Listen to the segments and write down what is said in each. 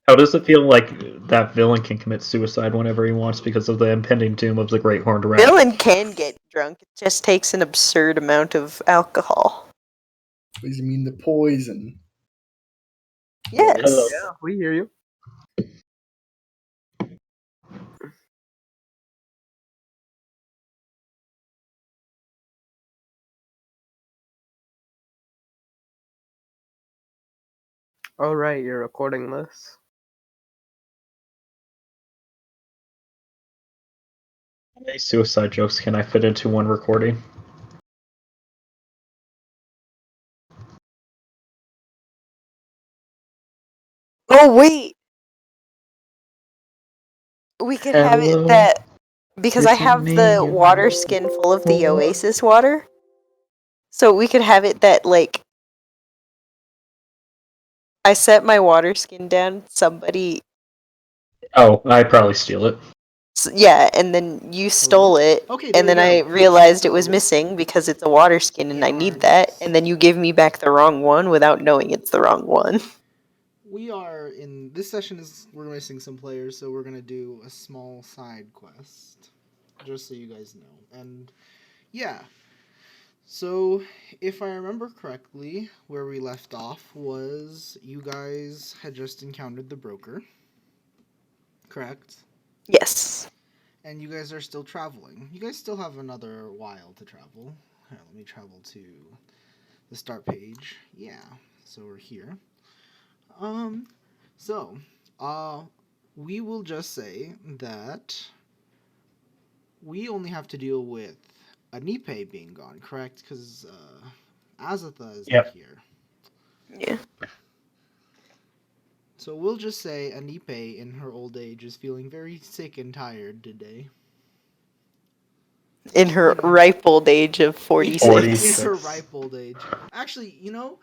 How does it feel like that villain can commit suicide whenever he wants because of the impending doom of the Great Horned Rat? Villain can get drunk. It just takes an absurd amount of alcohol. What do you mean the poison? Yes. Hello. Yeah, we hear you. All right, you're recording this. How many suicide jokes can I fit into one recording? Oh wait, we could have it Hello. that because I Is your have the name water skin full of the oasis water, so we could have it that like I set my water skin down. Somebody, Oh, I'd probably steal it. yeah, and then you stole it, Okay, there and we then I go. realized it was So- missing because it's a water skin and I Yeah, need that, yes. and then you give me back the wrong one without knowing it's the wrong one. We are in this session we're missing some players, so we're gonna do a small side quest, just so you guys know. And yeah, so if I remember correctly, where we left off was you guys had just encountered the broker, correct? Yes. And you guys are still traveling. You guys still have another while to travel. Here, let me travel to the start page. Yeah, so we're here. So, we will just say that we only have to deal with Anipe being gone, correct? Because Azatha isn't Yep. here. Yeah. So we'll just say Anipe, in her old age, is feeling very sick and tired today. In her ripe old age of 46. 46. In her ripe old age. Actually, we'll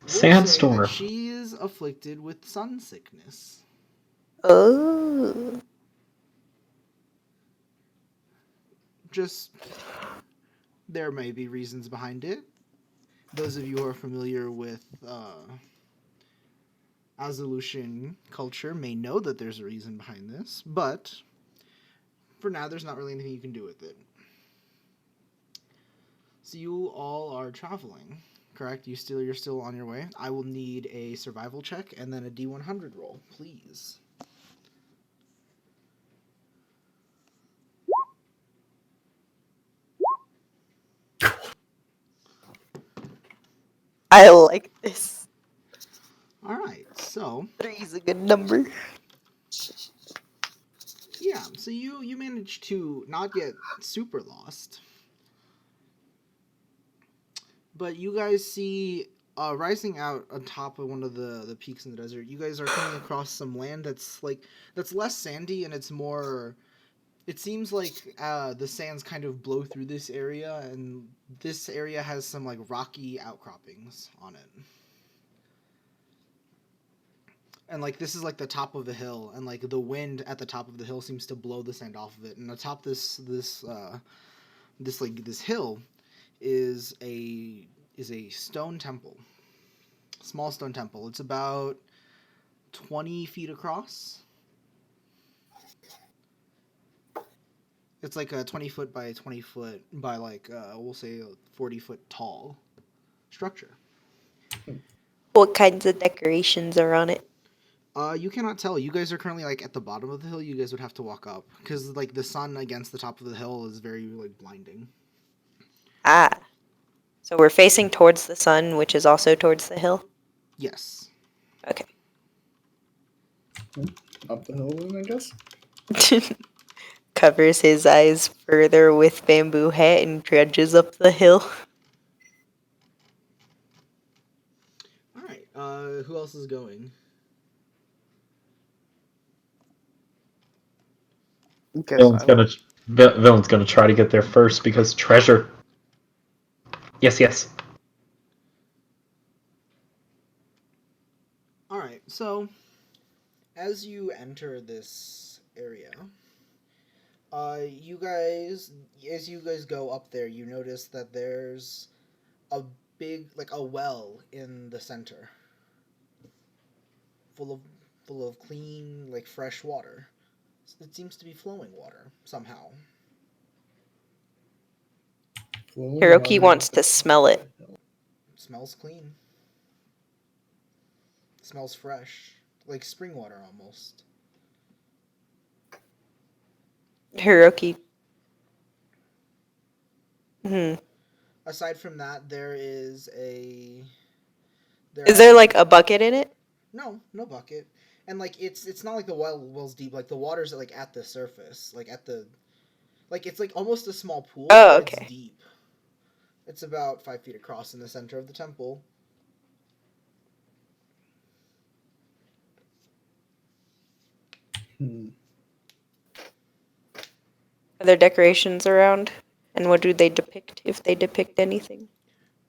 say Sandstorm. that she is afflicted with sun sickness. Oh. Just, there may be reasons behind it. Those of you who are familiar with Azalushan culture may know that there's a reason behind this, but for now, there's not really anything you can do with it. So you all are traveling, correct? You're still on your way. I will need a survival check and then a D100 roll, please. I like this. All right, so 3's a good number. yeah, so you managed to not get super lost, but you guys see rising out on top of one of the peaks in the desert. You guys are coming across some land that's less sandy and it's more. It seems like the sands kind of blow through this area, and this area has some like rocky outcroppings on it. And like this is like the top of the hill, and like the wind at the top of the hill seems to blow the sand off of it. And atop this hill is a stone temple, small stone temple. It's about 20 feet across. It's like a 20 foot by 20 foot by like we'll say a 40 foot tall structure. What kinds of decorations are on it? You cannot tell. You guys are currently like at the bottom of the hill. You guys would have to walk up because like the sun against the top of the hill is very like blinding. Ah. So we're facing towards the sun, which is also towards the hill? Yes. Okay. Up the hill then, I guess. Covers his eyes further with bamboo hat and trudges up the hill. All right. Who else is going? Villain's gonna try to get there first because treasure. Yes. All right. So, as you enter this area, as you guys go up there, you notice that there's a big, like a well in the center, full of full of clean, like fresh water. It seems to be flowing water somehow. Flowing Hiroki water. wants to smell it. It smells clean. It smells fresh, like spring water almost. Hiroki. Hmm. Aside from that, there is a. Is there like a bucket in it? No bucket, and like it's not like the well's deep. Like the water's like at the surface, like at the, like it's like almost a small pool. Oh, but okay. It's deep. It's about 5 feet across in the center of the temple. Hmm. Are there decorations around? And what do they depict, if they depict anything?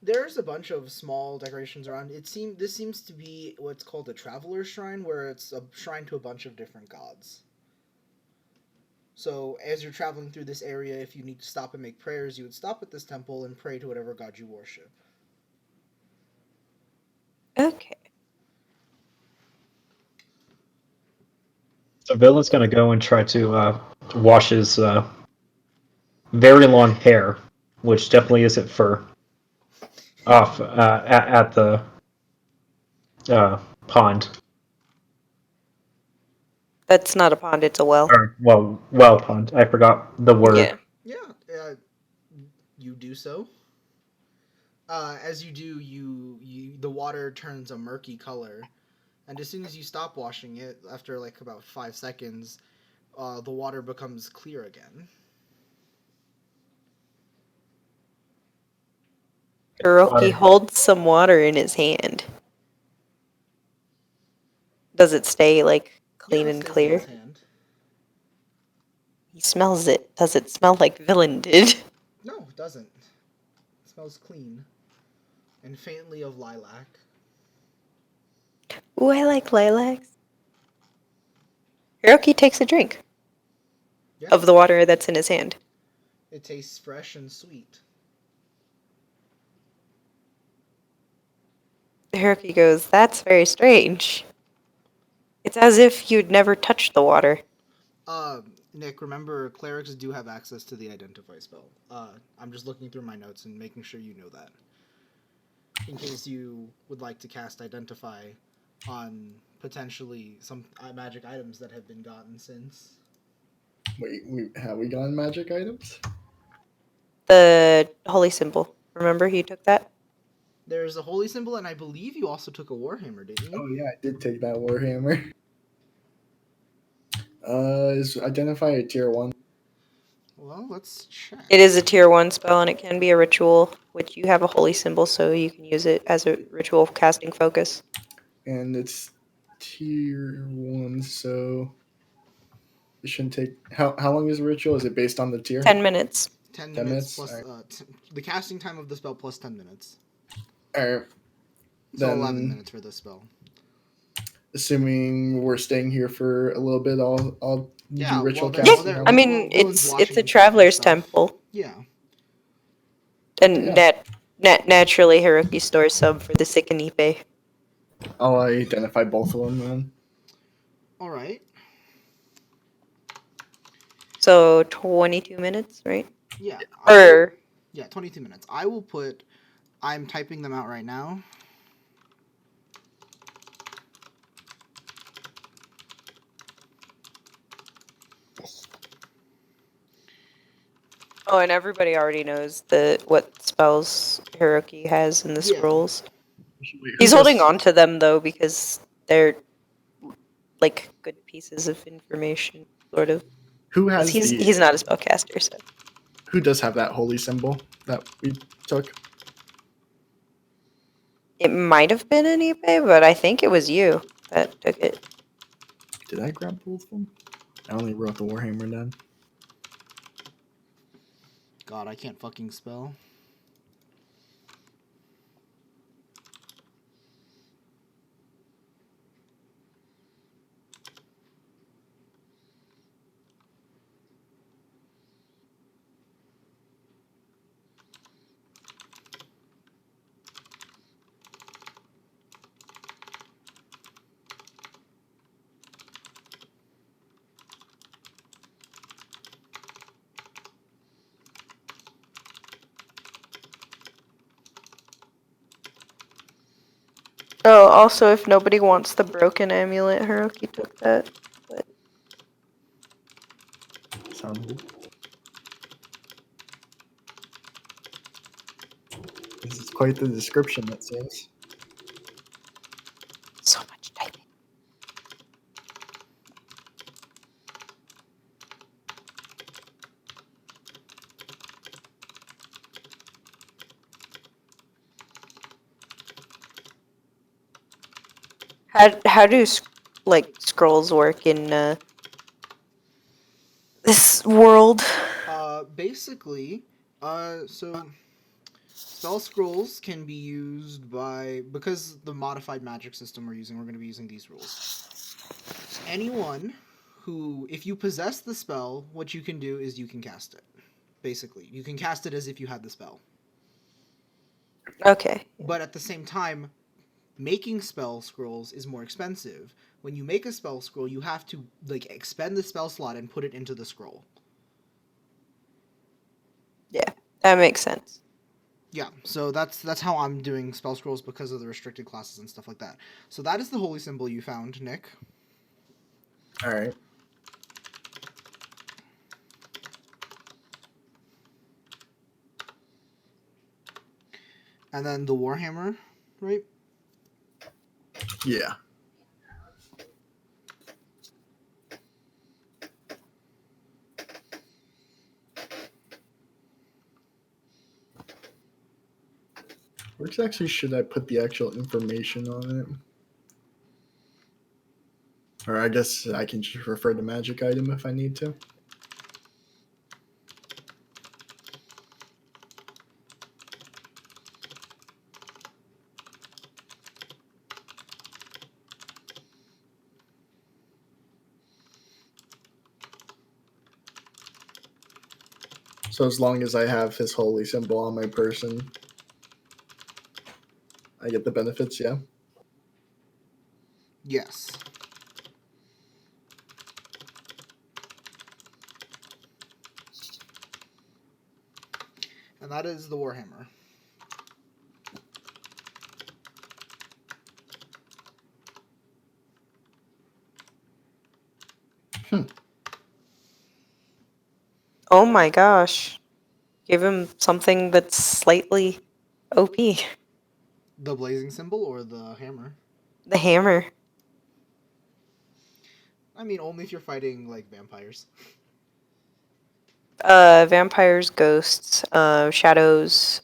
There's a bunch of small decorations around. This seems to be what's called a traveler's shrine, where it's a shrine to a bunch of different gods. So as you're traveling through this area, if you need to stop and make prayers, you would stop at this temple and pray to whatever god you worship. Okay. So Villain's gonna go and try to wash his very long hair, which definitely isn't fur, off at the pond. That's not a pond, it's a well. Or, well pond. I forgot the word. Yeah. Yeah, you do so. As you do, the water turns a murky color, and as soon as you stop washing it, after like about 5 seconds, the water becomes clear again. Hiroki holds some water in his hand. Does it stay like clean Yeah, it and stays in clear? his hand. He smells it. Does it smell like Villain did? No, it doesn't. It smells clean, and faintly of lilac. Ooh, I like lilacs. Hiroki takes a drink Yeah, of the water that's in his hand. it tastes fresh and sweet. Hiroki goes, "That's very strange. It's as if you'd never touched the water." Nick, remember clerics do have access to the identify spell. I'm just looking through my notes and making sure you know that. In case you would like to cast identify on potentially some magic items that have been gotten since. Wait, have we gotten magic items? The holy symbol. Remember he took that? There's a holy symbol, and I believe you also took a warhammer, didn't you? Oh yeah, I did take that warhammer. Is identify a tier 1? Well, let's check. It is a tier 1 spell and it can be a ritual, which you have a holy symbol so you can use it as a ritual casting focus. And it's tier 1, so it shouldn't take. How long is the ritual? Is it based on the tier? 10 minutes. 10 10 minutes minutes? plus the casting time of the spell plus 10 minutes. Alright. So Then, 11 minutes for this spell. assuming we're staying here for a little bit, I'll Yeah, do ritual while they're- casting. while they're- I mean, Villain's it's washing a himself and traveler's stuff. temple, Yeah. and Yeah. naturally Hiroki stores some for the sick and Ipe. I'll identify both of them then. Alright. So 22 minutes, right? Yeah. Or Yeah, 22 minutes. I'm typing them out right now. oh, and everybody already knows what spells Hiroki has in the Yeah. scrolls. Wait, who He's does- holding on to them though because they're like good pieces of information, sort of. Who has He's not a spellcaster, so Who does have that holy symbol that we took? it might have been an Ipe, but I think it was you that took it. Did I grab both of them? I only wrote the warhammer down. God, I can't fucking spell. Also, if nobody wants the broken amulet, Hiroki took that. Sounds good. This is quite the description, it seems. So much typing. How do like scrolls work in this world? Basically, so spell scrolls can be used because the modified magic system we're going to be using these rules. Anyone who, if you possess the spell, what you can do is you can cast it. Basically, you can cast it as if you had the spell. Okay. But at the same time, making spell scrolls is more expensive. When you make a spell scroll, you have to like expend the spell slot and put it into the scroll. Yeah, that makes sense. Yeah, so that's how I'm doing spell scrolls because of the restricted classes and stuff like that. So that is the holy symbol you found, Nick. All right. And then the Warhammer, right? Yeah. Where exactly should I put the actual information on it? Or I guess I can just refer to magic item if I need to. So as long as I have his holy symbol on my person, I get the benefits, yeah? Yes. And that is the Warhammer. Oh my gosh. Give him something that's slightly OP. The blazing symbol or the hammer? The hammer. I mean, only if you're fighting like vampires. Vampires, ghosts, shadows,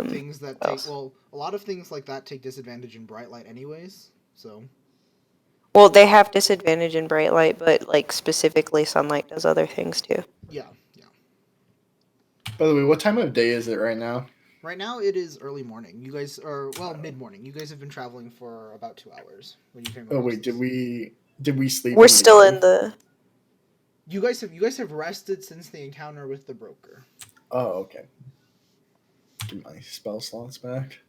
Things that what take else? well, a lot of things like that take disadvantage in bright light anyways. So Well, they have disadvantage in bright light, but like specifically sunlight does other things too. yeah. By the way, what time of day is it right now? Right now it is early morning. You guys are mid morning. You guys have been traveling for about 2 hours when you came. Oh across wait, did this. we sleep? We're still in the. You guys have rested since the encounter with the broker. Oh, okay. Get my spell slots back.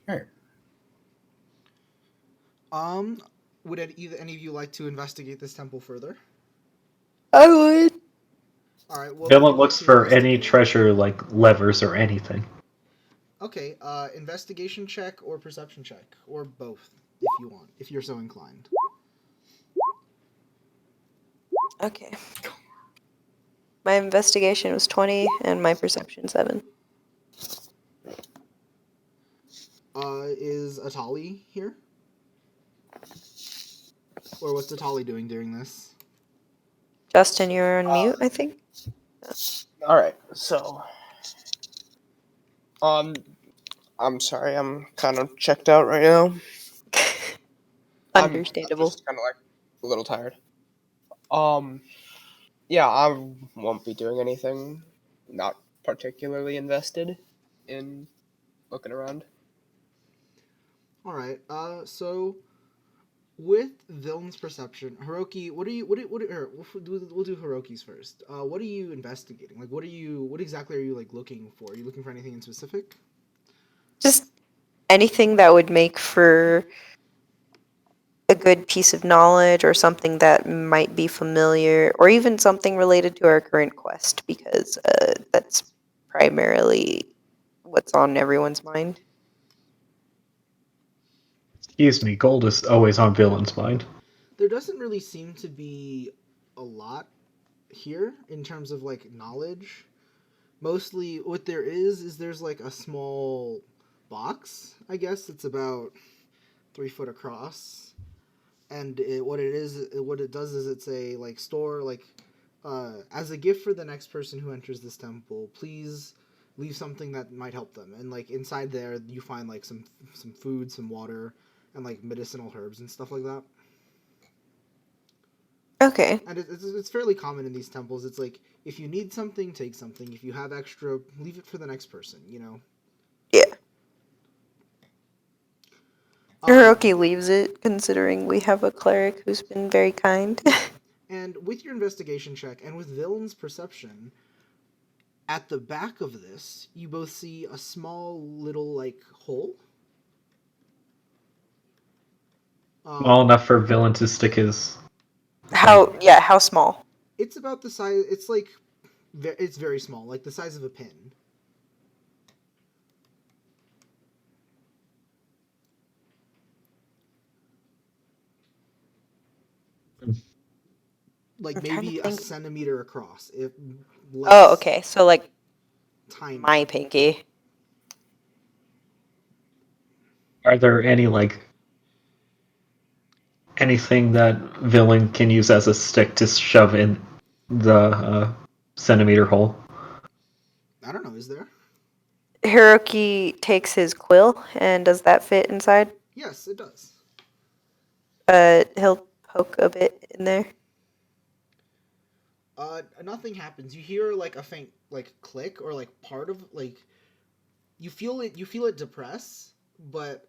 Alright. Would any of you like to investigate this temple further? I would. All right. Well, Dylan looks for any treasure like levers or anything. Okay. Investigation check or perception check or both, if you want, if you're so inclined. Okay. My investigation was 20 and my perception 7. Is Atali here? Or what's Atali doing during this? Justin, you're on mute, I think. All right, so I'm sorry, I'm kind of checked out right now. Understandable. I'm just kind of like a little tired. Yeah, I won't be doing anything. Not particularly invested in looking around. All right. So with Viln's perception, Hiroki, we'll do Hiroki's first. What are you investigating? Like, what exactly are you like looking for? Are you looking for anything in specific? Just anything that would make for a good piece of knowledge or something that might be familiar or even something related to our current quest because that's primarily what's on everyone's mind. Excuse me, gold is always on villain's mind. There doesn't really seem to be a lot here in terms of like knowledge. Mostly what there is there's like a small box, I guess. It's about 3 foot across. And what it does is it's a like store like as a gift for the next person who enters this temple, please leave something that might help them. And like inside there you find like some food, some water, and like medicinal herbs and stuff like that. Okay. And it's fairly common in these temples. It's like, if you need something, take something. If you have extra, leave it for the next person, you know? Yeah. Um, Hiroki leaves it, considering we have a cleric who's been very kind. and with your investigation check and with Villain's perception, at the back of this, you both see a small little, like, hole. Small enough for villain to stick his. How small? It's about the size, it's like, it's very small, like the size of a pin. Like I'm trying to maybe a think. centimeter across. If less Oh, okay. So like tiny. my pinky. Are there any like anything that villain can use as a stick to shove in the centimeter hole? I don't know, is there? Hiroki takes his quill, and does that fit inside? Yes, it does. He'll poke a bit in there. Nothing happens. You hear like a faint like click or like part of like you feel it depress, but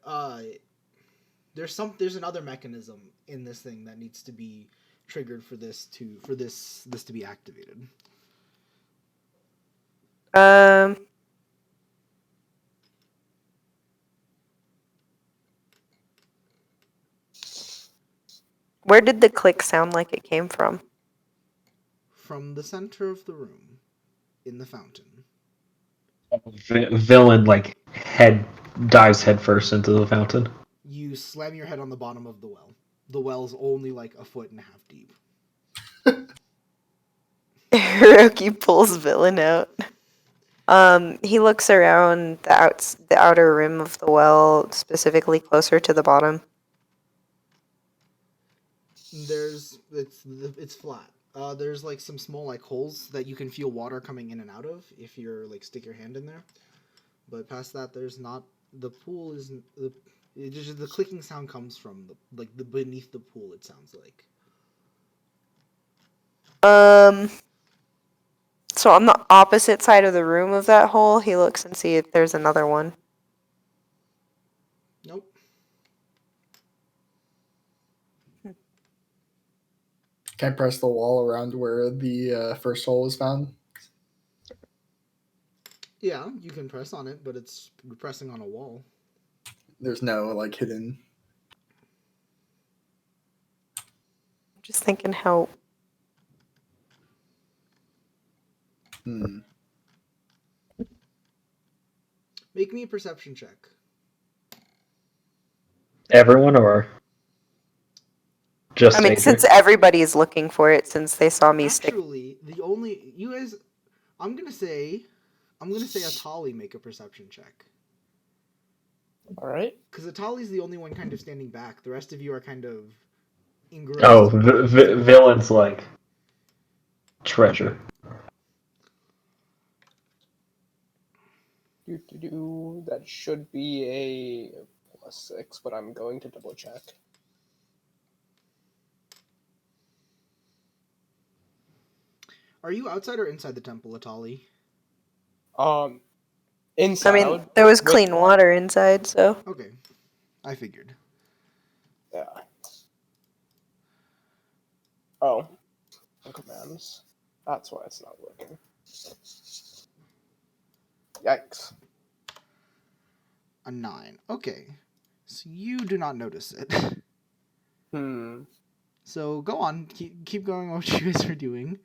there's another mechanism in this thing that needs to be triggered for this to be activated. Where did the click sound like it came from? From the center of the room, in the fountain. Villain like dives headfirst into the fountain. You slam your head on the bottom of the well. The well's only like 1.5 feet deep. Hiroki pulls Villain out. He looks around the outer rim of the well, specifically closer to the bottom. It's flat. There's like some small like holes that you can feel water coming in and out of if you're like stick your hand in there. But past that, there's not. The pool is the clicking sound comes from the beneath the pool. It sounds like. So on the opposite side of the room of that hole, he looks and see if there's another one. Nope. Can I press the wall around where the first hole was found? Yeah, you can press on it, but it's pressing on a wall. There's no like hidden. I'm just thinking how. Make me a perception check. Everyone or just I mean, Adric? since everybody is looking for it, since they saw me stick. Actually, the only you guys, I'm gonna say Atali make a perception check. All right. Because Atali's the only one kind of standing back. The rest of you are kind of engrossed. Oh, villain's like treasure. That should be a +6, but I'm going to double check. Are you outside or inside the temple, Atali? Inside. I mean, there was clean water inside, so. Okay, I figured. Yeah. Oh. Commands. That's why it's not working. Yikes. A 9. Okay, so you do not notice it. So go on, keep going on what you guys are doing.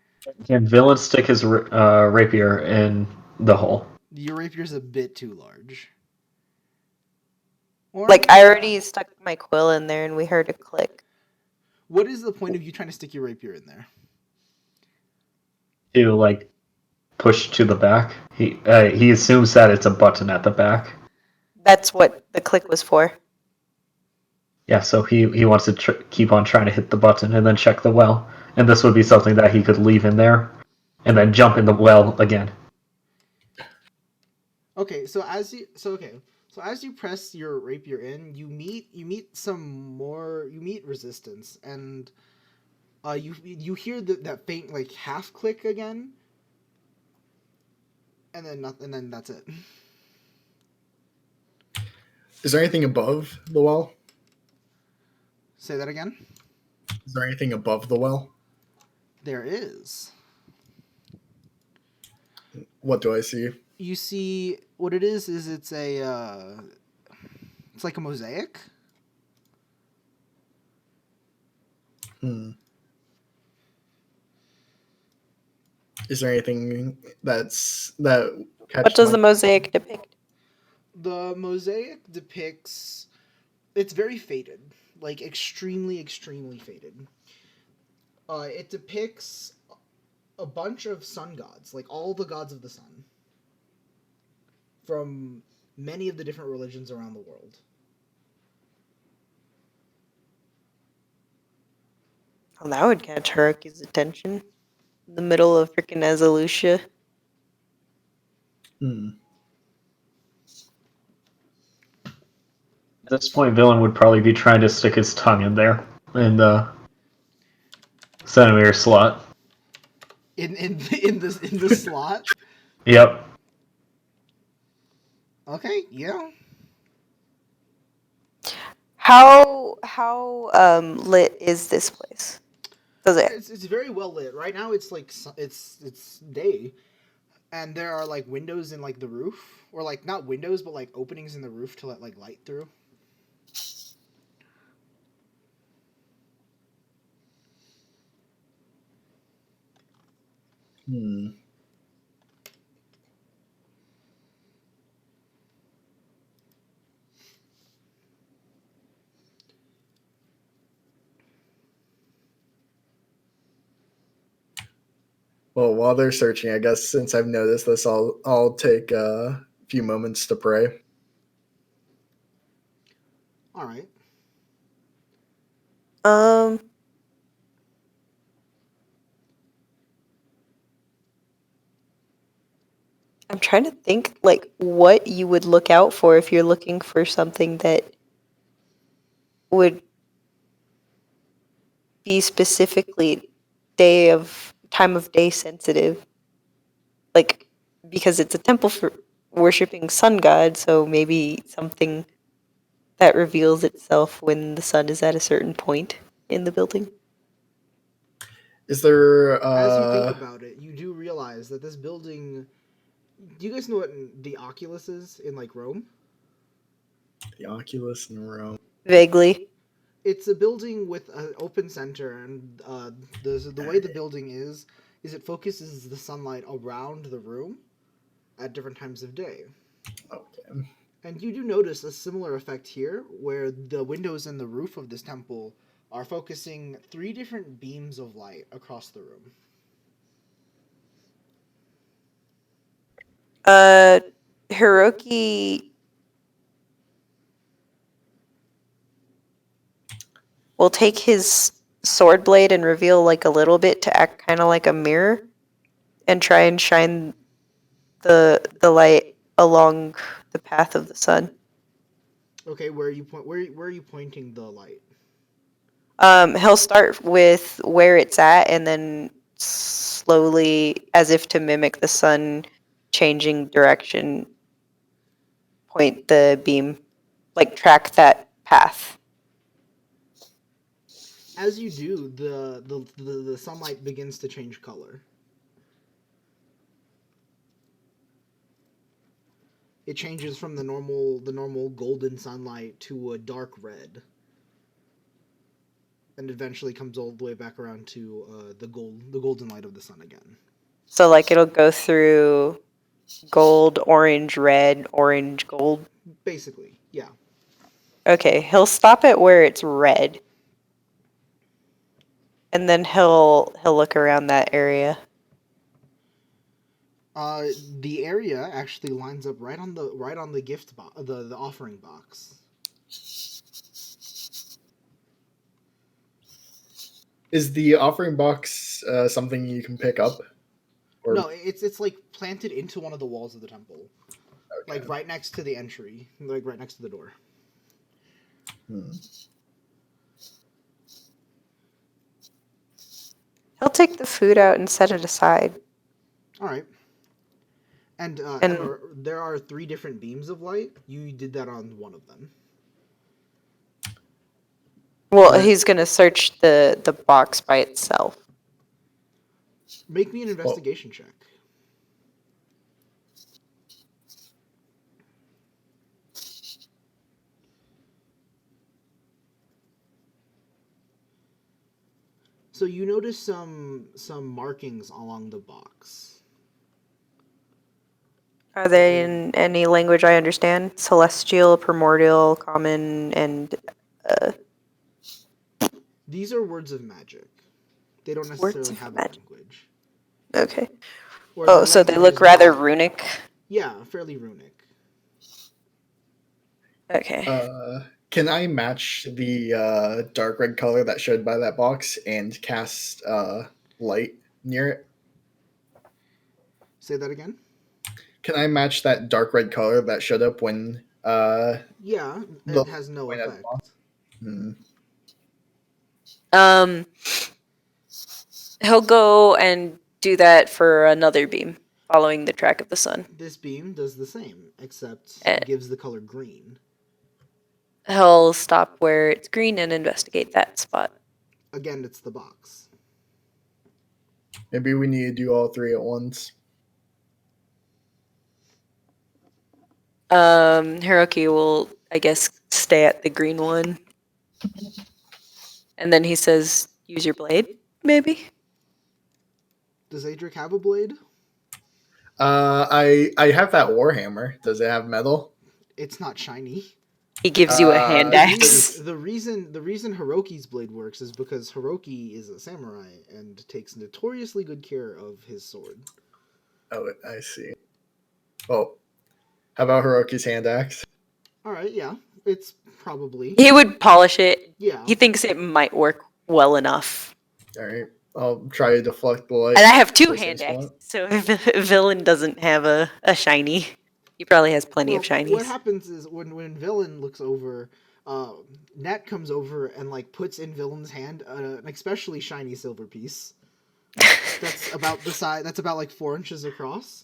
Can villain stick his rapier in the hole? Your rapier's a bit too large. Or Like, I already stuck my quill in there and we heard a click. what is the point of you trying to stick your rapier in there? To like push to the back. He assumes that it's a button at the back. That's what the click was for. Yeah, so he wants to keep on trying to hit the button and then check the well. And this would be something that he could leave in there and then jump in the well again. Okay, so as you press your rapier in, you meet resistance, and you hear that faint like half click again, and then that's it. Is there anything above the well? Say that again. Is there anything above the well? There is. What do I see? You see what it is it's like a mosaic. Hmm. Is there anything that What does the mosaic depict? The mosaic depicts. It's very faded, like extremely, extremely faded. It depicts a bunch of sun gods, like all the gods of the sun, from many of the different religions around the world. Well, that would catch Haruki's attention. In the middle of freaking Azalucia. Hmm. At this point, Villain would probably be trying to stick his tongue in there in the centimeter slot. In the slot. Yep. Okay, yeah. How lit is this place? Does it? It's very well lit. Right now, it's like it's day, and there are like windows in like the roof, or like not windows, but like openings in the roof to let like light through. Hmm. Well, while they're searching, I guess since I've noticed this, I'll take a few moments to pray. All right. I'm trying to think like what you would look out for if you're looking for something that would be specifically time of day sensitive. Like, because it's a temple for worshipping sun god, so maybe something that reveals itself when the sun is at a certain point in the building. Is there As you think about it, you do realize that this building. Do you guys know what the Oculus is in like Rome? the Oculus in Rome? Vaguely. It's a building with an open center, and the way the building is it focuses the sunlight around the room at different times of day. Okay. And you do notice a similar effect here, where the windows in the roof of this temple are focusing 3 different beams of light across the room. Hiroki will take his sword blade and reveal like a little bit to act kind of like a mirror and try and shine the light along the path of the sun. Okay, where are you pointing the light? He'll start with where it's at and then slowly, as if to mimic the sun changing direction, point the beam, like track that path. As you do, the sunlight begins to change color. It changes from the normal golden sunlight to a dark red, and eventually comes all the way back around to the golden light of the sun again. So like it'll go through gold, orange, red, orange, gold. Basically, yeah. Okay, he'll stop it where it's red. And then he'll look around that area. The area actually lines up right on the gift box, the offering box. Is the offering box something you can pick up? Or- No, it's like planted into one of the walls of the temple, Okay. like right next to the entry, like right next to the door. Hmm. He'll take the food out and set it aside. All right. And, And- Emma, there are 3 different beams of light. You did that on one of them. Well, Right. he's gonna search the box by itself. Make me an investigation check. So you notice some markings along the box. Are they in any language I understand? Celestial, primordial, common, and These are words of magic. They don't Words necessarily of have magic. a language. okay. Or Oh, the so they language look is rather not- runic. Yeah, fairly runic. Okay. Can I match the dark red color that showed by that box and cast light near it? Say that again? Can I match that dark red color that showed up when Yeah, The it has no point at the effect. bottom? He'll go and do that for another beam, following the track of the sun. This beam does the same, except Eh. it gives the color green. He'll stop where it's green and investigate that spot. Again, it's the box. Maybe we need to do all 3 at once. Hiroki will, I guess, stay at the green one. And then he says, use your blade, maybe? Does Adric have a blade? I have that warhammer. Does it have metal? It's not shiny. He gives you a hand The axe. The reason Hiroki's blade works is because Hiroki is a samurai and takes notoriously good care of his sword. Oh, I see. Oh, how about Hiroki's hand axe? All right, yeah, it's probably He would polish it. yeah. He thinks it might work well enough. All right, I'll try to deflect the light. And I have 2 Just hand this one. axes, so if Villain doesn't have a shiny, he probably has plenty of Well, what shinies. happens is when Villain looks over, Nat comes over and like puts in Villain's hand an especially shiny silver piece. That's about the size. That's about like 4 inches across.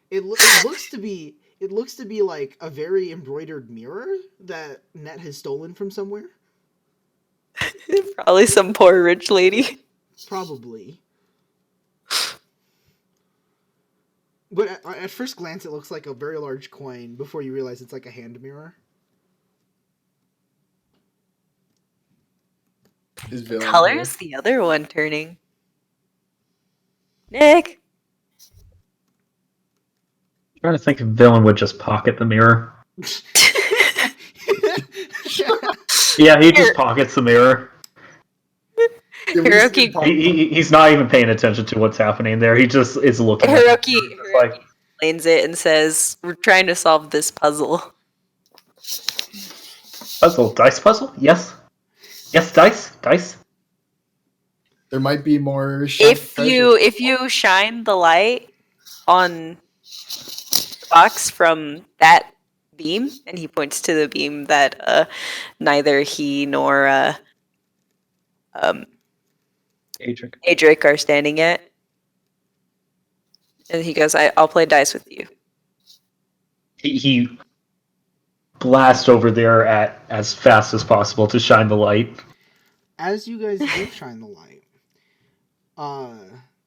It looks to be like a very embroidered mirror that Net has stolen from somewhere. Probably some poor rich lady. Probably. But at first glance, it looks like a very large coin before you realize it's like a hand mirror. Is villain Color here? is the other one turning. Nick! trying to think if Villain would just pocket the mirror. Yeah, he just pockets the mirror. Yeah, we just Hiroki- did pop- He's not even paying attention to what's happening there. He just is looking at it. Hiroki It's like, explains it and says, we're trying to solve this puzzle. puzzle. Dice puzzle? Yes. Yes, dice. Dice. There might be more. shiny treasure. If you shine the light on the box from that beam, and he points to the beam that neither he nor Adric. Adric are standing at, and he goes, I'll play dice with you. He blasts over there at as fast as possible to shine the light. As you guys do shine the light,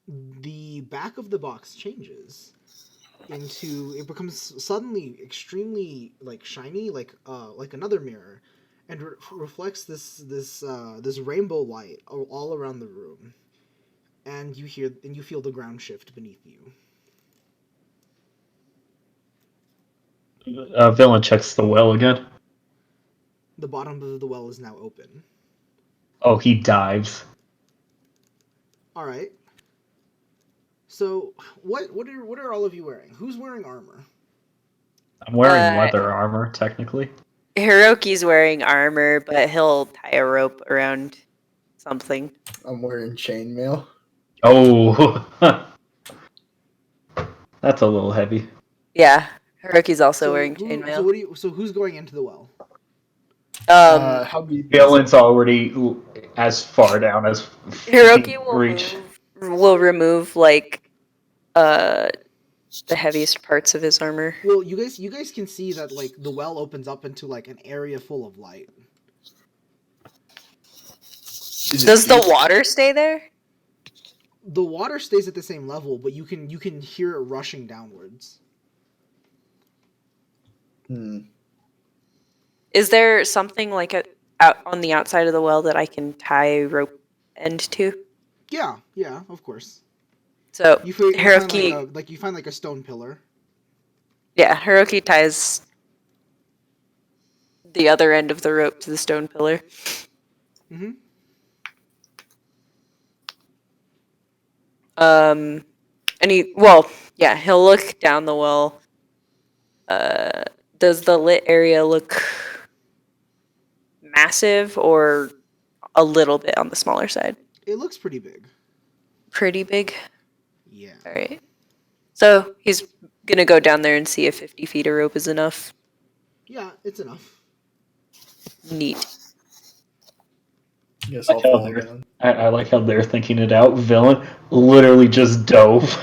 the back of the box changes into it becomes suddenly extremely like shiny, like another mirror, and reflects this rainbow light all around the room. and you feel the ground shift beneath you. Villain checks the well again. The bottom of the well is now open. Oh, he dives. All right. So what are all of you wearing? Who's wearing armor? I'm wearing Uh, leather armor, technically. Hiroki's wearing armor, but he'll tie a rope around something. I'm wearing chainmail. Oh, that's a little heavy. Yeah, Hiroki's also So wearing who? chainmail. So what do you? So who's going into the well? How deep is it? Villain's already as far down as he Hiroki can will reach. will remove like the heaviest parts of his armor. Well, you guys can see that like the well opens up into like an area full of light. Is it Does the deep? water stay there? The water stays at the same level, but you can hear it rushing downwards. Is there something like out on the outside of the well that I can tie a rope end to? Yeah, of course. So You find Hiroki, you find like a stone pillar. yeah, Hiroki ties the other end of the rope to the stone pillar. Mm-hmm. And he'll look down the well. Does the lit area look massive or a little bit on the smaller side? It looks pretty big. Pretty big. Yeah. All right. So he's gonna go down there and see if 50 feet of rope is enough. Yeah, it's enough. Neat. Yes, Like I'll how fall they're- down. I like how they're thinking it out. Villain literally just dove.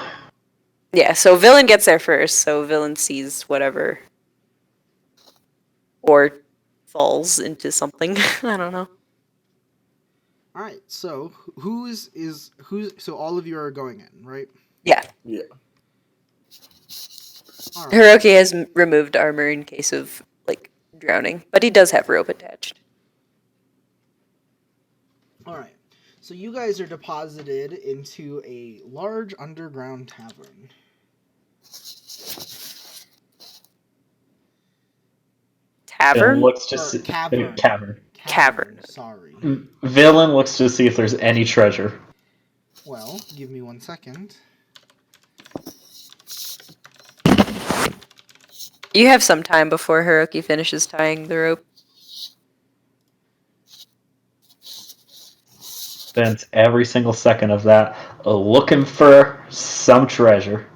Yeah, so Villain gets there first, so Villain sees whatever. Or falls into something. I don't know. All right. So who's so all of you are going in, right? Yeah. Yeah. All right. Hiroki has removed armor in case of, like, drowning, but he does have rope attached. All right. So you guys are deposited into a large underground tavern. Villain Tavern? looks to Or see cavern. Cavern. Sorry. Villain looks to see if there's any treasure. Well, give me 1 second. You have some time before Hiroki finishes tying the rope. Spends every single second of that looking for some treasure.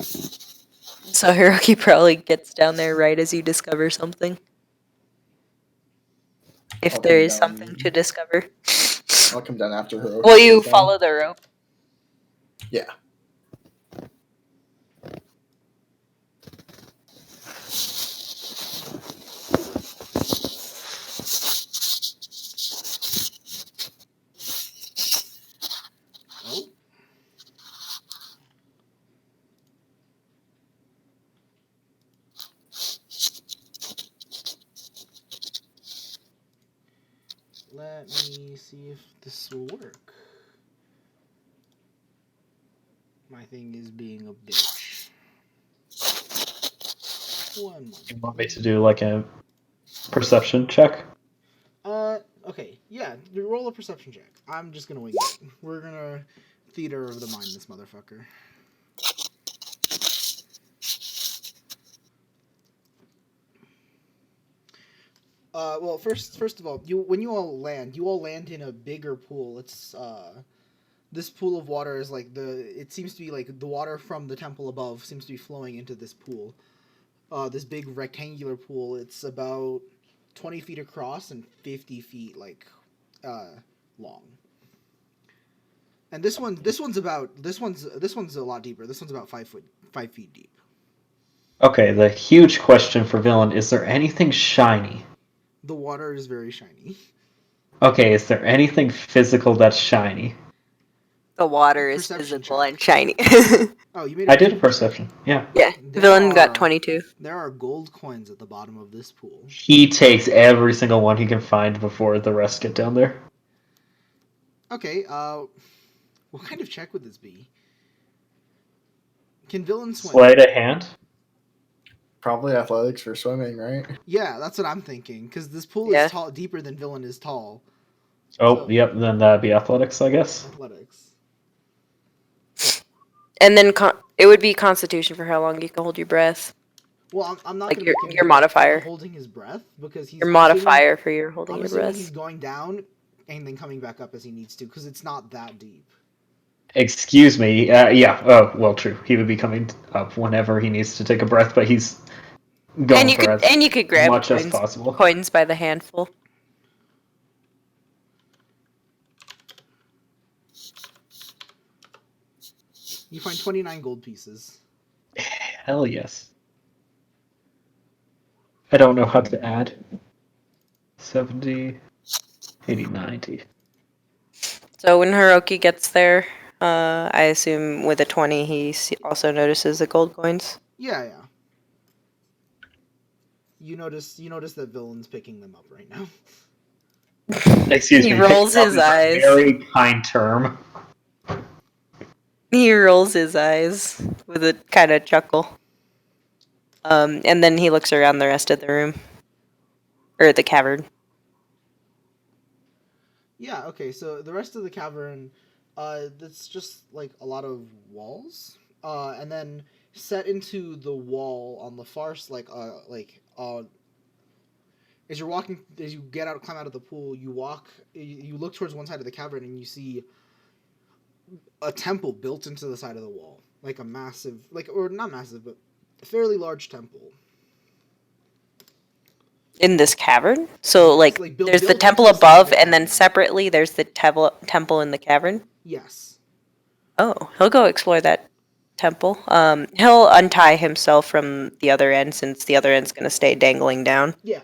So Hiroki probably gets down there right as you discover something. If I'll there come is down. something to discover. I'll come down after her. Will you follow the rope? Yeah. Oh. Let me see if this will work. My thing is being a bitch. 1 moment. You want me to do like a perception check? Okay, yeah, you roll a perception check. I'm just gonna wing it. We're gonna theater of the mind this motherfucker. Well, first of all, when you all land in a bigger pool. It's this pool of water is like it seems to be like the water from the temple above seems to be flowing into this pool. This big rectangular pool. It's about 20 feet across and 50 feet long. And this one's a lot deeper. This one's about 5 feet deep. Okay, the huge question for Villain, is there anything shiny? The water is very shiny. Okay, is there anything physical that's shiny? The water is Perception visible check. and shiny. Oh, you made I did a perception, yeah. Yeah, There Villain got are- 22. There are gold coins at the bottom of this pool. He takes every single one he can find before the rest get down there. Okay, What kind of check would this be? Can villain swim? Sleight of hand. Probably athletics for swimming, right? Yeah, that's what I'm thinking. Because this pool Yeah. is tall, deeper than villain is tall. Oh, So- yep. Then that'd be athletics, I guess. Athletics. And then it would be Constitution for how long you can hold your breath. Well, I'm not Like gonna your- make him your do modifier. holding his breath because he's Your I'm modifier for your assuming, holding I'm your assuming breath. he's going down and then coming back up as he needs to because it's not that deep. Excuse me. Yeah. Oh, well, true. He would be coming up whenever he needs to take a breath, but he's going And you for could as grab much as coins, possible. coins by the handful. You find 29 gold pieces. Hell yes. I don't know how to add. 70, 80, 90. So when Hiroki gets there, I assume with a 20, he also notices the gold coins. Yeah. You notice that villain's picking them up right now. Excuse He me. rolls picking up his is a eyes. Very kind term. He rolls his eyes with a kind of chuckle. And then he looks around the rest of the room. Or the cavern. Yeah, okay, so the rest of the cavern, that's just like a lot of walls. And then set into the wall on the far as you're walking, as you climb out of the pool, you look towards one side of the cavern and you see a temple built into the side of the wall. Like a massive, or not massive, but a fairly large temple. In this cavern? So, It's, like, built there's the into temple the side of above, the and then cavern. separately there's the temple in the cavern? Yes. Oh, he'll go explore that temple. He'll untie himself from the other end, since the other end's going to stay dangling down. Yeah.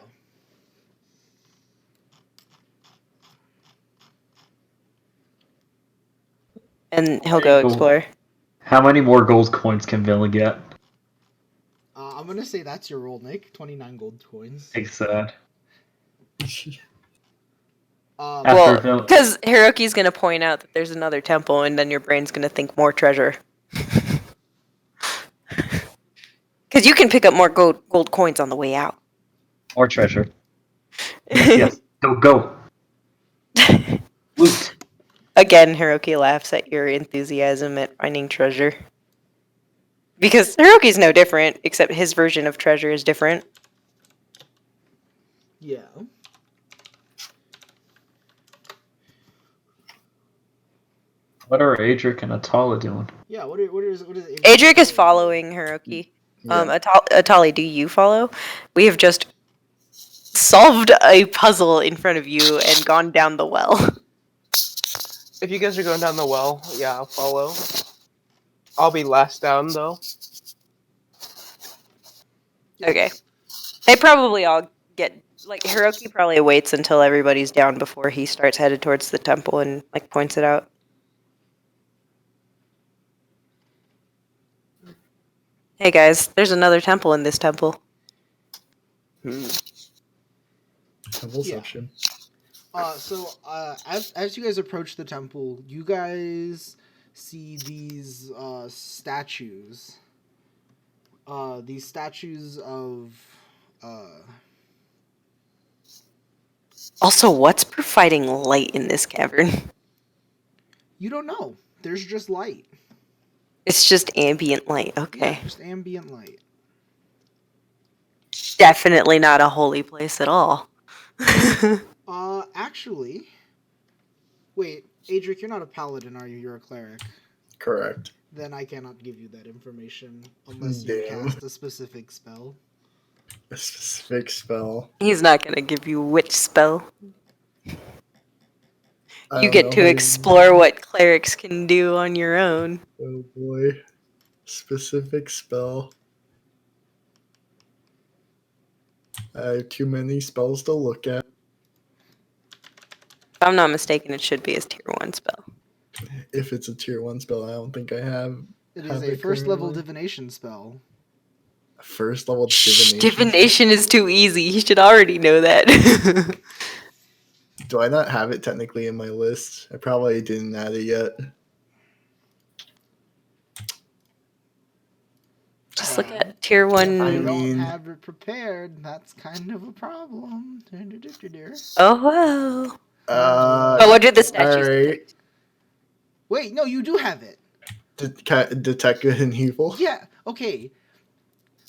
And he'll go Cool. explore. How many more gold coins can Villain get? I'm gonna say that's your roll, Nick. 29 gold coins. Takes that. Um, After Well, Villain. because Hiroki's going to point out that there's another temple, and then your brain's going to think more treasure. Because you can pick up more gold coins on the way out. Or treasure. Yes. Go. Loot. Again, Hiroki laughs at your enthusiasm at finding treasure. Because Hiroki's no different, except his version of treasure is different. yeah. What are Adric and Atala doing? Yeah, what is Adric is following Hiroki. Yeah. Atali, do you follow? We have just solved a puzzle in front of you and gone down the well. If you guys are going down the well, yeah, I'll follow. I'll be last down though. Okay. They probably all get, like, Hiroki probably waits until everybody's down before he starts headed towards the temple and, like, points it out. Hey guys, there's another temple in this temple. Templeception. As you guys approach the temple, you guys see these statues. These statues of Also, what's providing light in this cavern? you don't know. There's just light. It's just ambient light, Yeah, okay. just ambient light. Definitely not a holy place at all. Actually, wait, Adric, you're not a paladin, are you? You're a cleric. Correct. Then I cannot give you that information unless you Damn. cast a specific spell. A specific spell. He's not gonna give you witch spell. I You don't get know to how explore what clerics can do on your own. Oh boy. Specific spell. I have too many spells to look at. If I'm not mistaken, it should be his tier 1 spell. If it's a tier 1 spell, I don't think I have. It is Have a it first level currently? divination spell. First level divination. Divination is too easy. You should already know that. Do I not have it technically in my list? I probably didn't add it yet. Just look Yeah. at tier If one. I I don't mean- have it prepared, that's kind of a problem. Oh wow. Uh, Oh, what did the statues alright. depict? Wait, no, you do have it. Detect good and evil. Yeah, okay.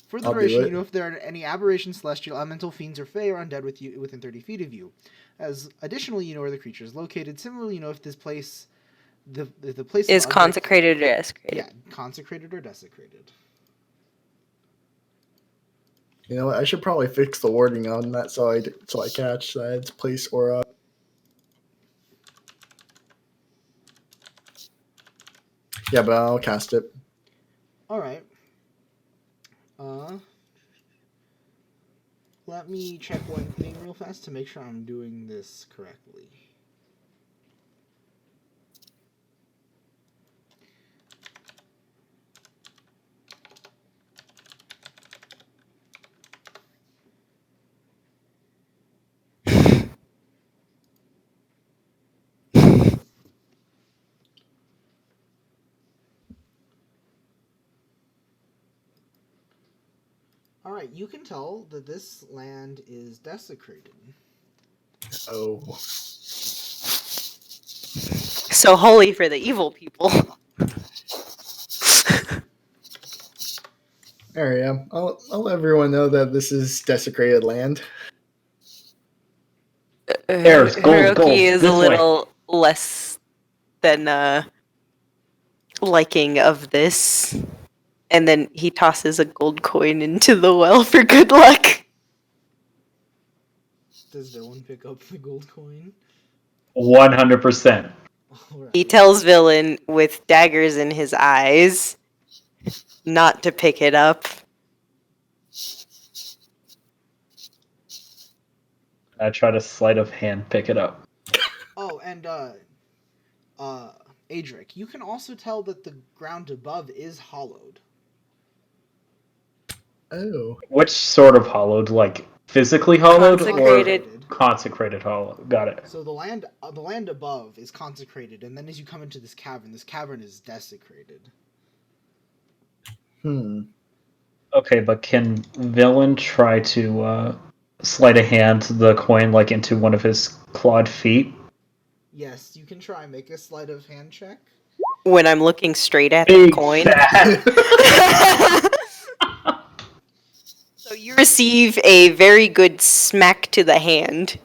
For the I'll do duration, it. you know if there are any aberrations, celestial, elemental, fiends, or fey, or undead with you within 30 feet of you. As additionally, you know where the creature is located. Similarly, you know if this place, the place Is of object- consecrated or desecrated? Yeah, consecrated or desecrated. You know what? I should probably fix the wording on that so I catch that it's place or up. Yeah, but I'll cast it. All right. Let me check one thing real fast to make sure I'm doing this correctly. All right, you can tell that this land is desecrated. Oh. So holy for the evil people. Alright, yeah. I'll let everyone know that this is desecrated land. There's gold, gold, Hiroki is this a way. little less than liking of this. And then he tosses a gold coin into the well for good luck. Does Dylan pick up the gold coin? 100%. All right. He tells Villain with daggers in his eyes not to pick it up. I try to sleight of hand pick it up. Oh, and Adric, you can also tell that the ground above is hollowed. Oh. Which sort of hollowed? Like physically hollowed Consecrated. or consecrated hollow? Got it. So the land above is consecrated, and then as you come into this cavern is desecrated. Okay, but can Villain try to sleight of hand the coin like into one of his clawed feet? Yes, you can try. Make a sleight of hand check. When I'm looking straight at the Big coin. fat. So you receive a very good smack to the hand.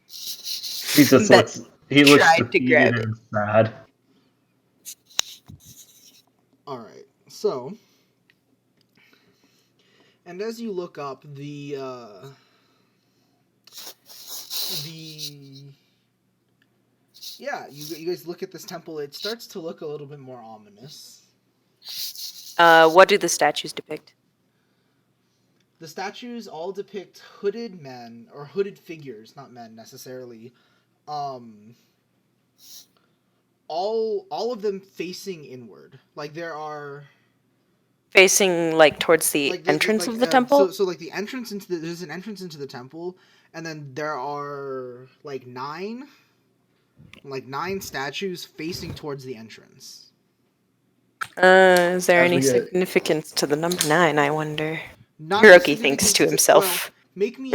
He just That looks. He looks tried to defeated grab it. and sad. All right. So, and as you look up, the yeah, you guys look at this temple. It starts to look a little bit more ominous. What do the statues depict? The statues all depict hooded men or hooded figures, not men necessarily. All of them facing inward. Like there are Facing like towards the like, there's, entrance like, of the temple? So like the entrance into there's an entrance into the temple, and then there are like nine statues facing towards the entrance. Is there As any we get- significance to the number 9, I wonder? Not Hiroki the thinks to significance himself. Well, make me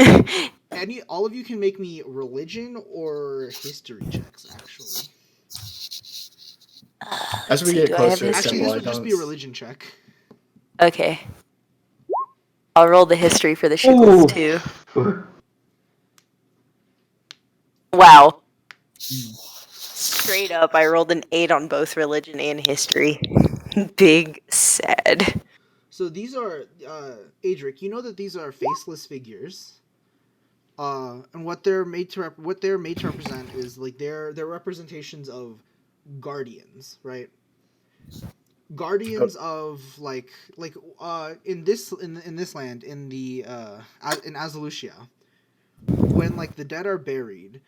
all of you can make me religion or history checks. Actually, As we see, get do I have closer to the actually, temple, this I would just don't. be a religion check. Okay. I'll roll the history for the shiggles too. Wow. Straight up, I rolled an 8 on both religion and history. Big sad. So these are Adric. You know that these are faceless figures. And what they're made to represent is like they're representations of guardians, right? Guardians of in this land in Azalucia, when like the dead are buried,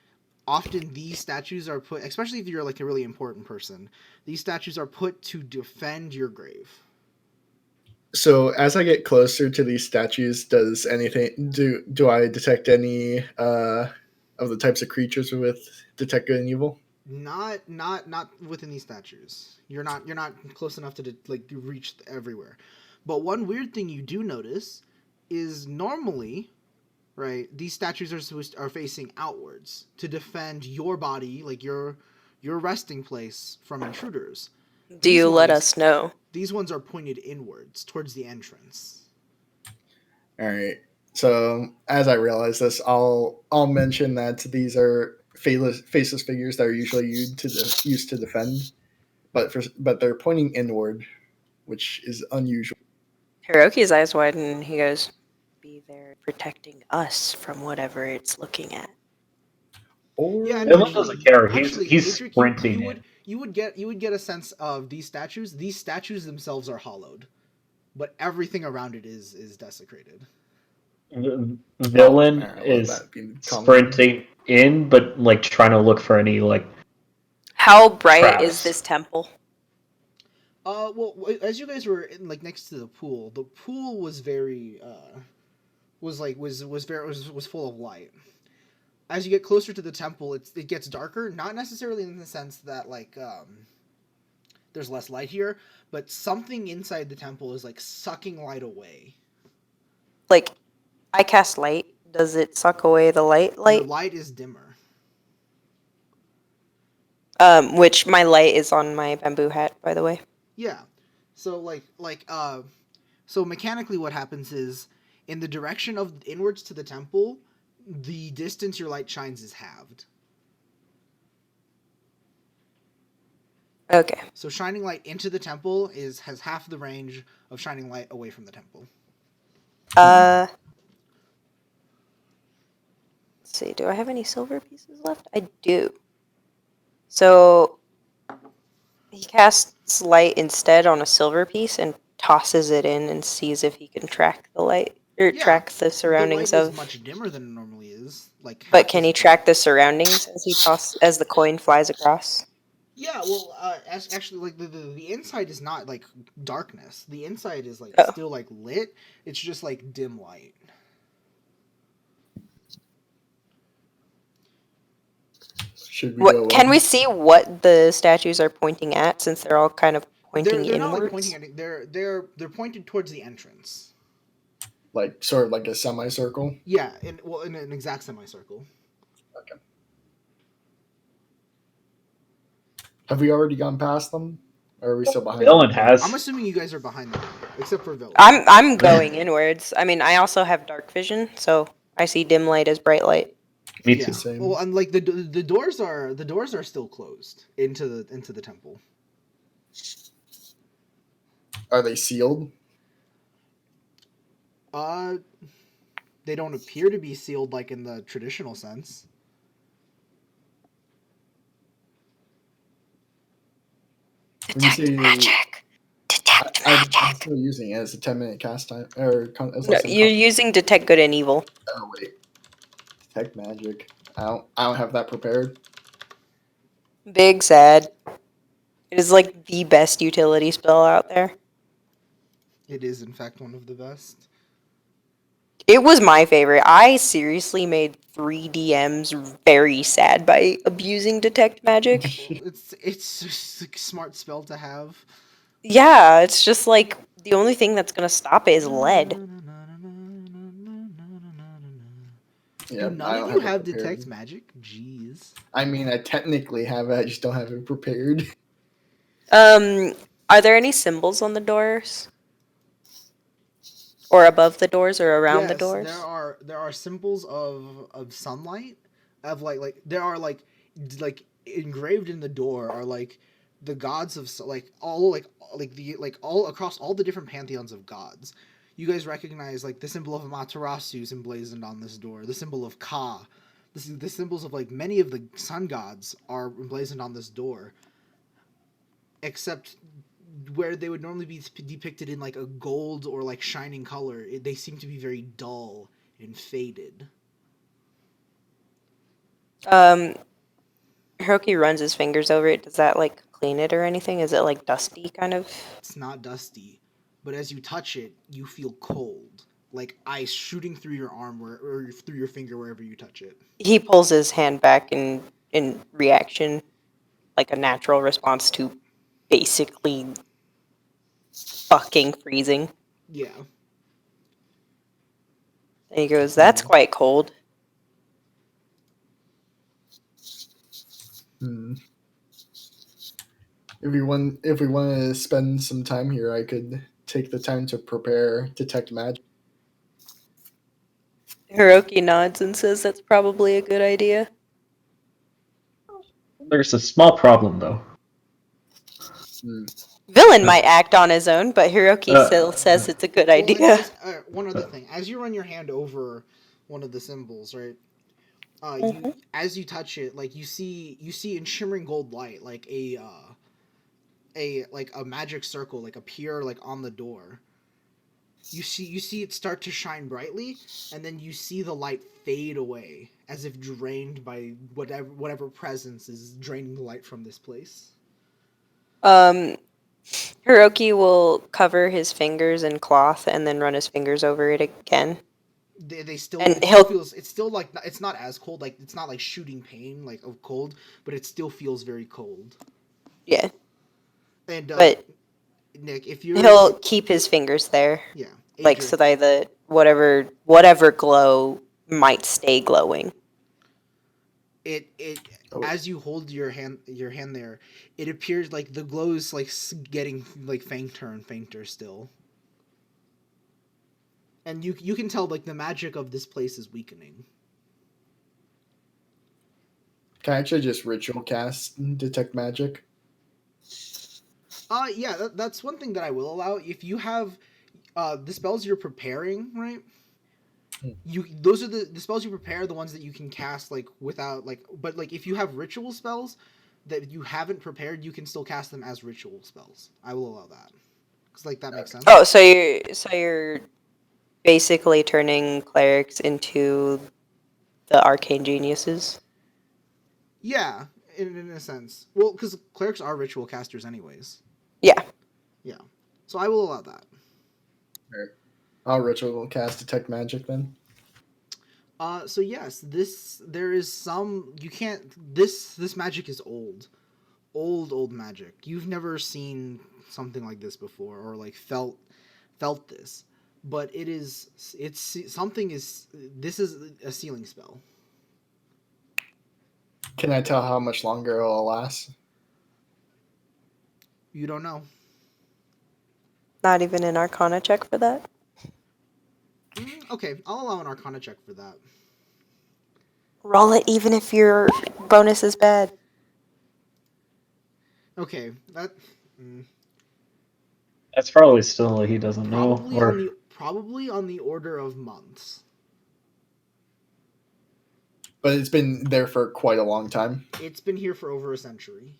often these statues are put, especially if you're like a really important person, these statues are put to defend your grave. So as I get closer to these statues, does anything do I detect any of the types of creatures with detect good and evil? Not within these statues. You're not close enough to like reach everywhere. But one weird thing you do notice is normally, right, these statues are facing outwards to defend your body, like your resting place from intruders. Do you let ones- us know? These ones are pointed inwards towards the entrance. All right. So as I realize this, I'll mention that these are faceless figures that are usually used to defend, but they're pointing inward, which is unusual. Hiroki's eyes widen and he goes, "Be there protecting us from whatever it's looking at." Or Yeah, and Dylan doesn't care. He's Adric, sprinting you would get a sense of these statues. These statues themselves are hollowed, but everything around it is desecrated. Villain Alright, well, is that'd be common. sprinting in, but like trying to look for any like. How bright Traps. is this temple? Well, as you guys were in, like next to the pool was very was full of light. As you get closer to the temple, it gets darker. Not necessarily in the sense that like there's less light here, but something inside the temple is like sucking light away. Like, I cast light. Does it suck away the light? Your light is dimmer. Which my light is on my bamboo hat, by the way. Yeah. So so mechanically what happens is in the direction of inwards to the temple, the distance your light shines is halved. Okay. So shining light into the temple has half the range of shining light away from the temple. Let's see. Do I have any silver pieces left? I do. So he casts light instead on a silver piece and tosses it in and sees if he can track the light or Yeah, track the surroundings the light of. is much dimmer than it normally is. Like, But can he track the surroundings as the coin flies across? Yeah, well, actually, like the inside is not like darkness. The inside is like Oh. still like lit. It's just like dim light. Should we go? Can we see what the statues are pointing at, since they're all kind of pointing They're not like inwards? pointing at it. They're pointed towards the entrance. like sort of like a semicircle? Yeah, in an exact semicircle. Have we already gone past them? Or are we still behind? Villain them? has. I'm assuming you guys are behind them, except for Villain. I'm going inwards. I mean, I also have dark vision, so I see dim light as bright light. Me Yeah. too. Same. Well, and like the doors are still closed into the temple. Are they sealed? They don't appear to be sealed like in the traditional sense. When you Detect say- magic. Detect I'm magic. still using it as a 10-minute cast time. Or as No, less than you're using detect good and evil. Oh wait, detect magic. I don't have that prepared. Big sad. It is like the best utility spell out there. It is in fact one of the best. It was my favorite. I seriously made 3 DMs very sad by abusing detect magic. It's just a smart spell to have. Yeah, it's just like the only thing that's gonna stop it is lead. Yeah, Do none I of don't you have it have prepared. detect magic? Jeez. I mean, I technically have it. I just don't have it prepared. Are there any symbols on the doors? Or above the doors or around the Yes, doors? there are symbols of sunlight, of like there are like engraved in the door are like the gods of like all across all the different pantheons of gods. You guys recognize like the symbol of Amaterasu is emblazoned on this door. The symbol of Ka, the symbols of like many of the sun gods are emblazoned on this door. Except where they would normally be depicted in like a gold or like shining color, they seem to be very dull and faded. Hiroki runs his fingers over it. Does that like clean it or anything? Is it like dusty kind of? It's not dusty, but as you touch it, you feel cold, like ice shooting through your arm or through your finger wherever you touch it. He pulls his hand back in reaction. like a natural response to basically fucking freezing. Yeah. And he goes, "That's quite cold." Hmm. If we want to spend some time here, I could take the time to prepare detect magic. Hiroki nods and says that's probably a good idea. There's a small problem though. Hmm. Villain might act on his own, but Hiroki Uh, still says it's a good Well, and idea. one other thing, as you run your hand over one of the symbols, right? Mhm. You as you touch it, like you see in shimmering gold light, like a magic circle, like appear like on the door. You see it start to shine brightly, and then you see the light fade away, as if drained by whatever presence is draining the light from this place. Hiroki will cover his fingers in cloth and then run his fingers over it again. They still, And it still he'll- feels, it's still like, it's not as cold, like it's not like shooting pain like of cold, but it still feels very cold. Yeah, And but Nick, if you he'll keep his fingers there, yeah, like Adrian, so that the whatever glow might stay glowing. it Oh. as you hold your hand there, it appears like the glow is like getting like fainter and fainter still, and you can tell like the magic of this place is weakening. Can I actually just ritual cast detect magic? Yeah, that's one thing that I will allow. If you have the spells you're preparing, right? Those are the spells you prepare, the ones that you can cast like without like, but like if you have ritual spells that you haven't prepared, you can still cast them as ritual spells. I will allow that, because like that makes sense. Oh, so you're basically turning clerics into the arcane geniuses. Yeah, in a sense. Well, because clerics are ritual casters anyways. Yeah. So I will allow that. I'll ritual cast detect magic then. So yes, there is some you can't. This magic is old magic. You've never seen something like this before, or like felt this. But it's something is. This is a sealing spell. Can I tell how much longer it'll last? You don't know. Not even an arcana check for that. Okay, I'll allow an Arcana check for that. Roll it even if your bonus is bad. Okay, that. That's probably still he doesn't know. Probably on the order of months. But it's been there for quite a long time. It's been here for over a century.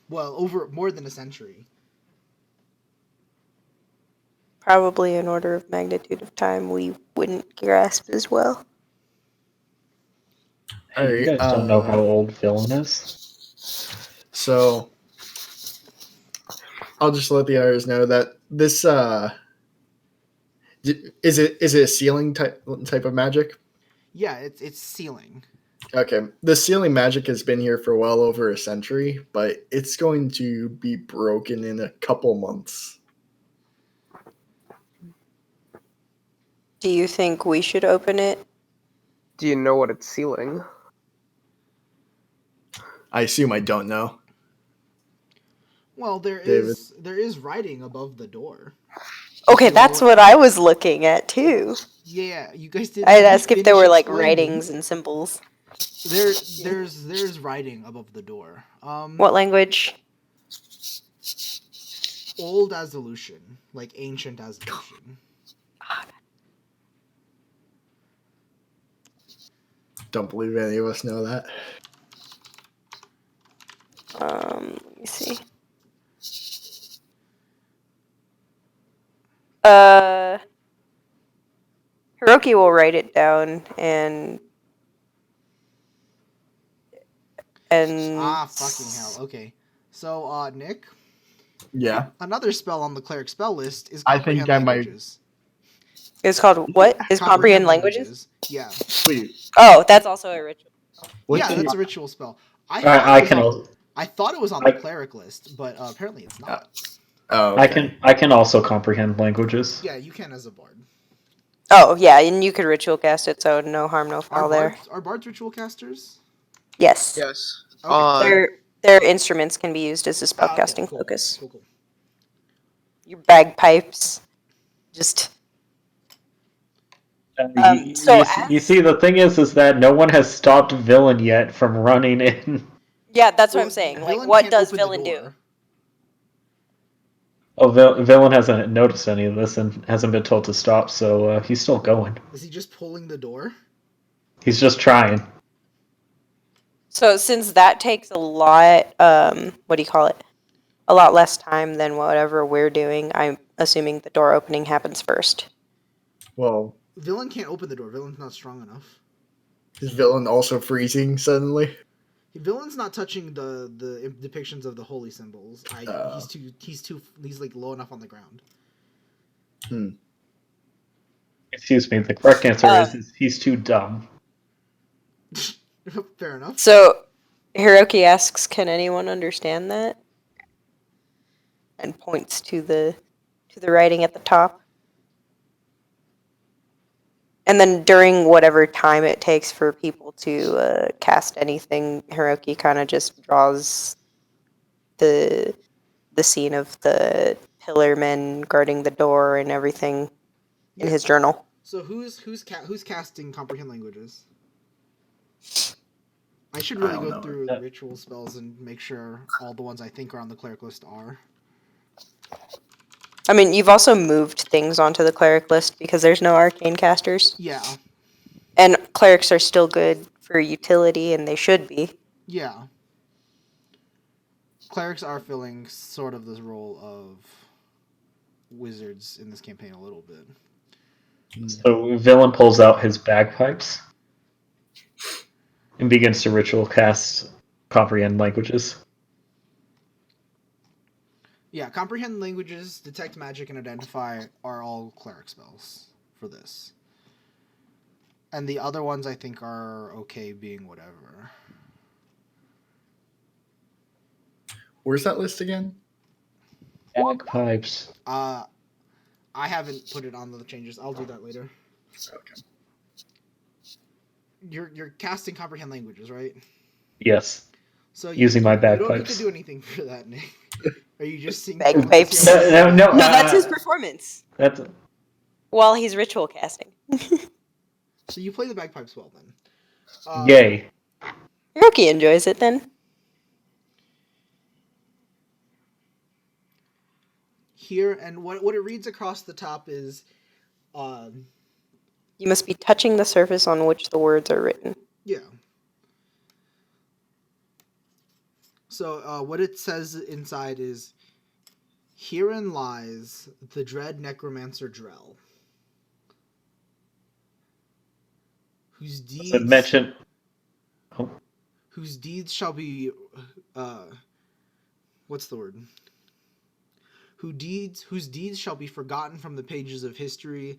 Well, over more than a century. Probably an order of magnitude of time we wouldn't grasp as well. Hey, you guys don't know how old villain is. So I'll just let the others know that this is it a sealing type of magic? Yeah, it's sealing. Okay, the sealing magic has been here for well over a century, but it's going to be broken in a couple months. Do you think we should open it? Do you know what it's sealing? I assume I don't know. Well, there David. is writing above the door. Okay, that's what I was looking at too. Yeah, you guys did. I'd ask if there were like writings and symbols. There's writing above the door. What language? Old as Aleutian, like ancient as Aleutian. Don't believe any of us know that. Let me see. Hiroki will write it down and Fucking hell. Okay. So, Nick, Yeah. another spell on the cleric spell list is I think comprehend I might- languages. It's called what? Is comprehend languages? Yeah. Wait. Oh, that's also a ritual. What Yeah, the- that's a ritual spell. I thought it was on I- the cleric list, but apparently it's not. Oh, I okay. can also comprehend languages. Yeah, you can as a bard. Oh yeah, and you could ritual cast it, so no harm, no foul there. Are bards ritual casters? Yes, Yes. Okay. their instruments can be used as a Ah, okay, spellcasting cool. focus. Cool. Your bagpipes, just so You as- see, the thing is that no one has stopped Villain yet from running in. yeah, that's what Well, I'm saying. Like, Villain what can't does open the villain do? door. Oh, Villain hasn't noticed any of this and hasn't been told to stop, so he's still going. Is he just pulling the door? He's just trying. So since that takes a lot, what do you call it? A lot less time than whatever we're doing. I'm assuming the door opening happens first. Well, Villain can't open the door. Villain's not strong enough. is Villain also freezing suddenly? Villain's not touching the depictions of the holy symbols. He's like low enough on the ground. Excuse me, the correct answer is he's too dumb. Fair enough. So Hiroki asks, "Can anyone understand that?" And points to the writing at the top. And then during whatever time it takes for people to cast anything, Hiroki kind of just draws the scene of the pillar men guarding the door and everything in his journal. So who's casting comprehend languages? I should really don't go know. through the ritual spells and make sure all the ones I think are on the cleric list are. I mean, you've also moved things onto the cleric list because there's no arcane casters. Yeah. And clerics are still good for utility, and they should be. Yeah. Clerics are filling sort of this role of wizards in this campaign a little bit. So Villain pulls out his bagpipes and begins to ritual cast comprehend languages. Yeah, comprehend languages, detect magic, and identify are all cleric spells for this. And the other ones I think are okay being whatever. Where's that list again? Bagpipes. I haven't put it on the changes. I'll do that later. Okay. You're casting comprehend languages, right? Yes. So Using my You don't need bagpipes. to do anything for that, Nick. Are you just singing? Bagpipes. No, No, that's his performance That's while he's ritual casting. So you play the bagpipes well then. yay. Hiroki enjoys it then. Here and what it reads across the top is, You must be touching the surface on which the words are written. yeah. So what it says inside is, herein lies the dread necromancer Drell, whose Does it mention? Oh, whose deeds shall be, what's the word? Whose deeds shall be forgotten from the pages of history,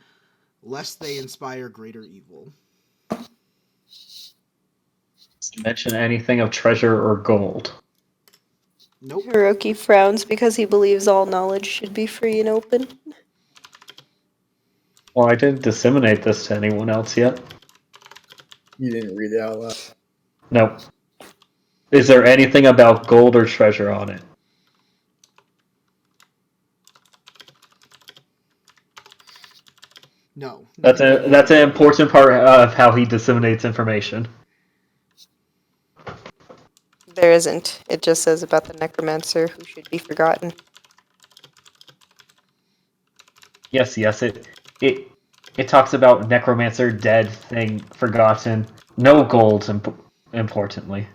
lest they inspire greater evil. does it mention anything of treasure or gold? Nope. Hiroki frowns because he believes all knowledge should be free and open. Well, I didn't disseminate this to anyone else yet. You didn't read it out loud. No. Is there anything about gold or treasure on it? No. That's an important part of how he disseminates information. There isn't. It just says about the necromancer who should be forgotten. Yes, it talks about necromancer, dead thing, forgotten. No gold, importantly.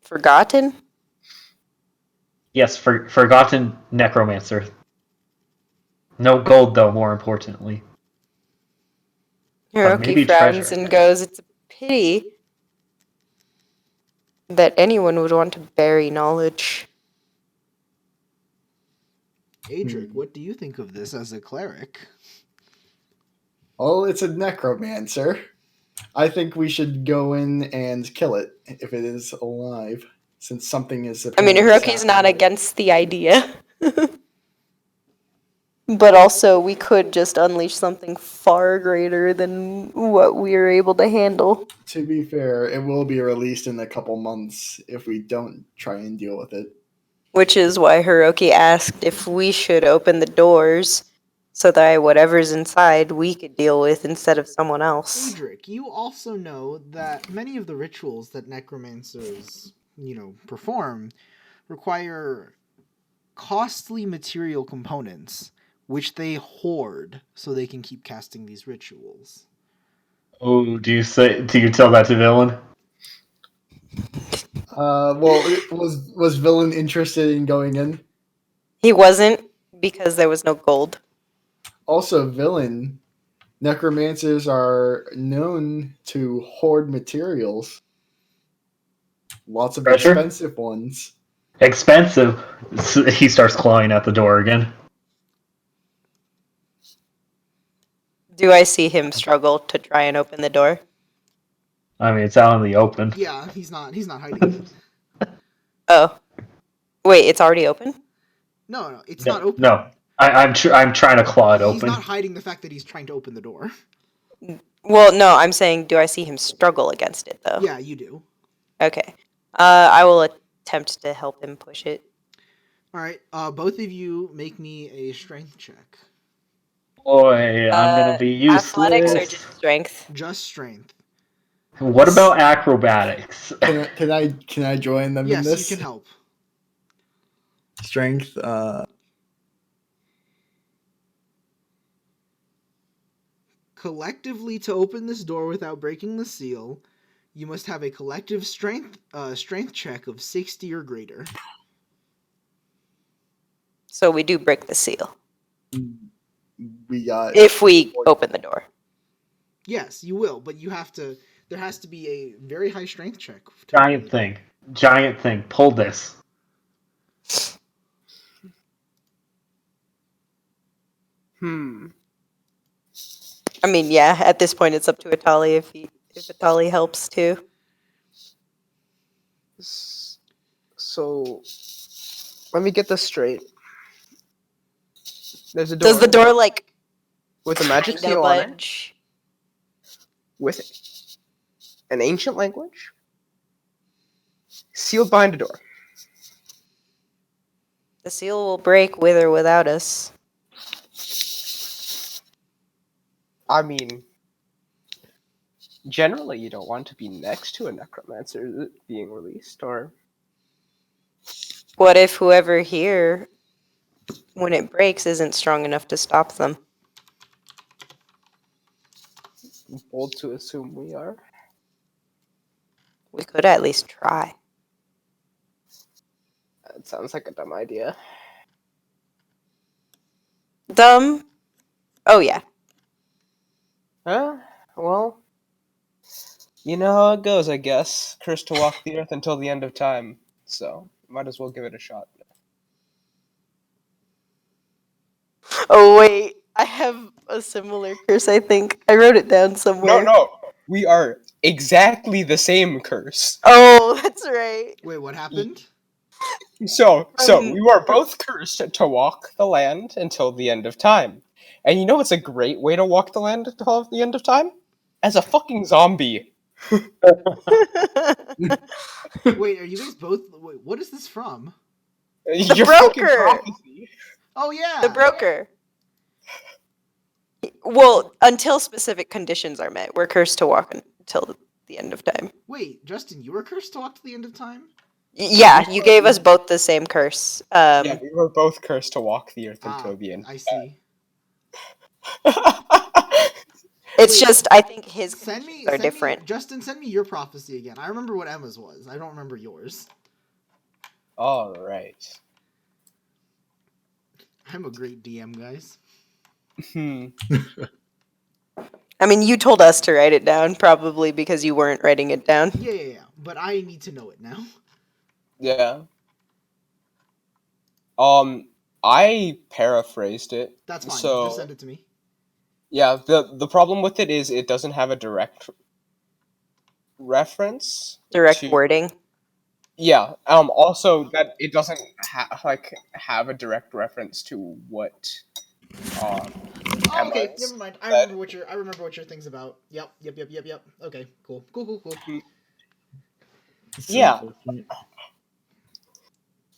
Forgotten? Yes, forgotten necromancer. No gold, though, more importantly. maybe Hiroki frowns treasure. and goes, "It's a pity that anyone would want to bury knowledge." Adric, what do you think of this as a cleric? Oh, it's a necromancer. I think we should go in and kill it if it is alive, since something is. I mean, apparently Hiroki's not sapping it. against the idea. But also, we could just unleash something far greater than what we are able to handle. To be fair, it will be released in a couple months if we don't try and deal with it. Which is why Hiroki asked if we should open the doors so that whatever's inside we could deal with instead of someone else. Adric, you also know that many of the rituals that necromancers, perform require costly material components, which they hoard so they can keep casting these rituals. Oh, do you tell that to Villain? Well, was Villain interested in going in? He wasn't because there was no gold. Also, Villain, necromancers are known to hoard materials. Lots of Treasure? expensive ones. Expensive. He starts clawing at the door again. Do I see him struggle to try and open the door? I mean, it's out in the open. Yeah, he's not hiding it. Oh. Wait, it's already open? No, it's No, not open. no. I'm trying to claw it He's open. not hiding the fact that he's trying to open the door. Well, no, I'm saying, do I see him struggle against it, though? Yeah, you do. Okay. I will attempt to help him push it. All right, both of you make me a strength check. Boy, I'm gonna be useless. Athletics or just strength? Just strength. What about acrobatics? Can I join them in Yes, this? you can help. Strength. Collectively, to open this door without breaking the seal, you must have a collective strength check of 60 or greater. So we do break the seal. We got. If we open the door. Yes, you will, but you have to. There has to be a very high strength check. Giant thing. Pull this. I mean, yeah, at this point it's up to Atali if Atali helps too. So, let me get this straight. There's a door. Does the door like with a magic kinda seal on it, budge? with an ancient language, sealed behind a door. The seal will break with or without us. I mean, generally you don't want to be next to a necromancer being released, or What if whoever here, when it breaks, isn't strong enough to stop them? bold to assume we are. We could at least try. That sounds like a dumb idea. Dumb? Oh yeah. Well, you know how it goes, I guess. Cursed to walk the earth until the end of time, so might as well give it a shot. Oh wait, I have a similar curse, I think. I wrote it down somewhere. No, we are exactly the same curse. Oh, that's right. Wait, what happened? So we were both cursed to walk the land until the end of time. And you know what's a great way to walk the land until the end of time? As a fucking zombie. Wait, are you guys both? Wait, what is this from? Your fucking broker! prophecy. Oh yeah, The broker. Well, until specific conditions are met, we're cursed to walk until the end of time. Wait, Justin, you were cursed to walk to the end of time? Yeah, you gave us both the same curse. Yeah, we were both cursed to walk the earth Ah, until the end. I see. It's just, I think his Send conditions me, are different. Justin, send me your prophecy again. I remember what Emma's was. I don't remember yours. All right. I'm a great DM, guys. I mean, you told us to write it down, probably because you weren't writing it down. Yeah. But I need to know it now. Yeah. I paraphrased it. That's fine. So Just send it to me. Yeah, the problem with it is it doesn't have a direct reference. Direct to- wording. Yeah. Also, that it doesn't have a direct reference to what. Oh, okay, Emma's never mind. I said. remember what your thing's about. Yep. Okay, cool. It's Yeah. unfortunate.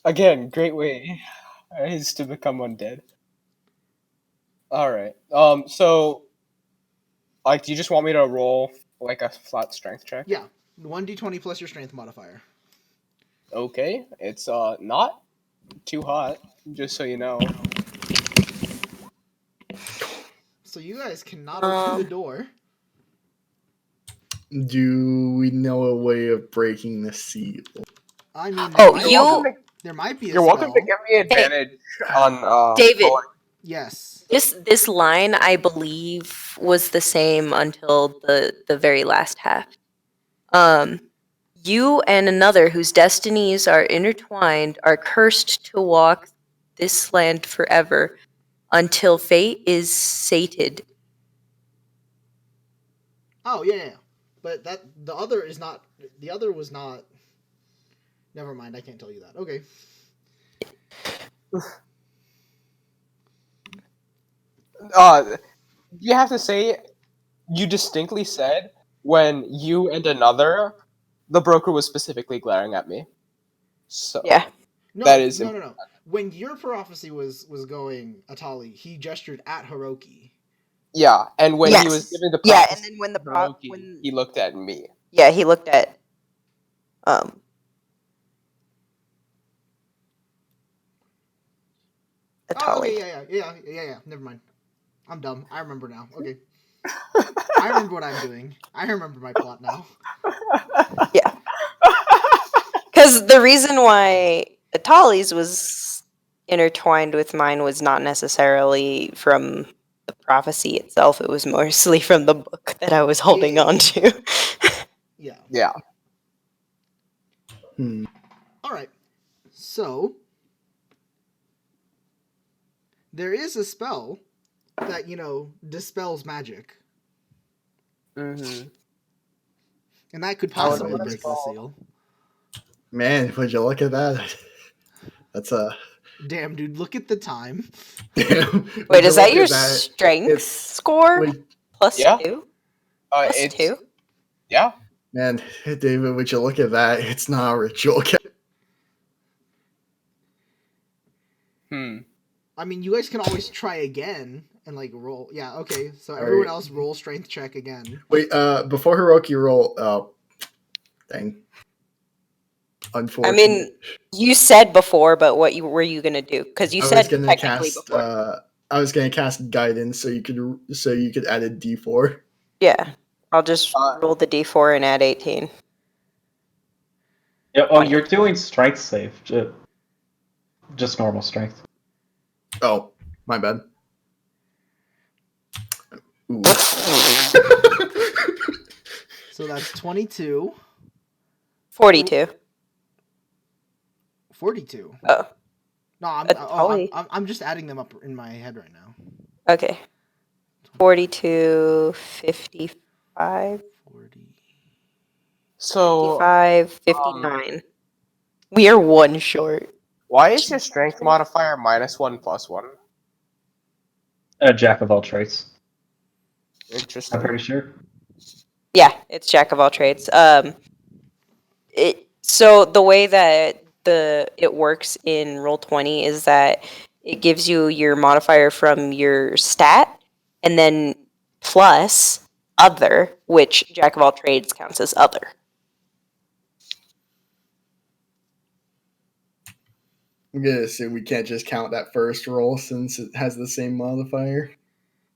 Again, great way is to become undead. All right. So, like, do you just want me to roll like a flat strength check? Yeah, 1d20 plus your strength modifier. Okay. It's not too hot, just so you know. So you guys cannot open the door. Do we know a way of breaking the seal? I mean, Oh, there might be a You're welcome spell. to give me advantage on David. rolling. Yes. This line, I believe, was the same until the very last half. You and another whose destinies are intertwined are cursed to walk this land forever until fate is sated. Oh yeah. But the other is not. The other was not. Never mind. I can't tell you that. Okay. You have to say, you distinctly said when you and another, the broker was specifically glaring at me. So Yeah. No, That is no. When your prophecy was going, Atali, he gestured at Hiroki. yeah, and when he was Yes. giving the Yeah, prophecy and then when the to pro- Hiroki, when- he looked at me. Yeah, he looked at Oh, Atali. okay, yeah. Never mind. I'm dumb. I remember now. Okay. I remember what I'm doing. I remember my plot now. Because the reason why Atali's was intertwined with mine was not necessarily from the prophecy itself. It was mostly from the book that I was holding Yeah. on to. Yeah. Yeah. All right. So there is a spell that dispels magic, Mm-hmm. and that could I would possibly like break this the spell. seal. Man, would you look at that? That's a Damn, dude, look at the time. Wait, is that your strength It's- score? Wait, Plus Yeah. 2? Plus It's 2? yeah. man, David, would you look at that? It's not a ritual. I mean, you guys can always try again and roll. Yeah, okay. So everyone else roll strength check again. Wait, before Hiroki roll, oh, dang. Unfortunate. I mean, you said before, but what were you gonna do? Because you I said was gonna technically cast. before. I was gonna cast guidance, so you could add a D4. Yeah, I'll just roll the d4 and add 18. Yeah, oh, you're doing strength save. Just normal strength. Oh, my bad. Ooh. So that's 22, 42. 42. Oh, No, Atali. I'm just adding them up in my head right now. okay. 42, 55, 40. So 55, 59. We are one short. why is your strength modifier -1 + 1? Jack of all trades. I'm Interesting. pretty sure. Yeah, it's jack of all trades. So the way that it works in Roll20 is that it gives you your modifier from your stat, and then plus other, which jack of all trades counts as other. I'm gonna assume we can't just count that first roll since it has the same modifier.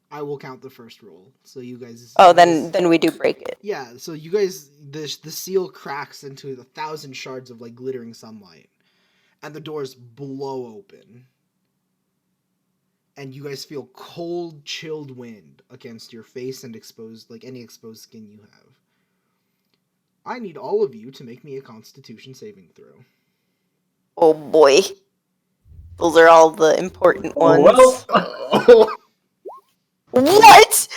I will count the first roll. So you guys. Oh, then we do break it. Yeah. So you guys, the seal cracks into 1,000 shards of glittering sunlight, and the doors blow open, and you guys feel cold, chilled wind against your face and exposed any exposed skin you have. I need all of you to make me a Constitution saving throw. Oh boy. Those are all the important ones. Well, Oh, What?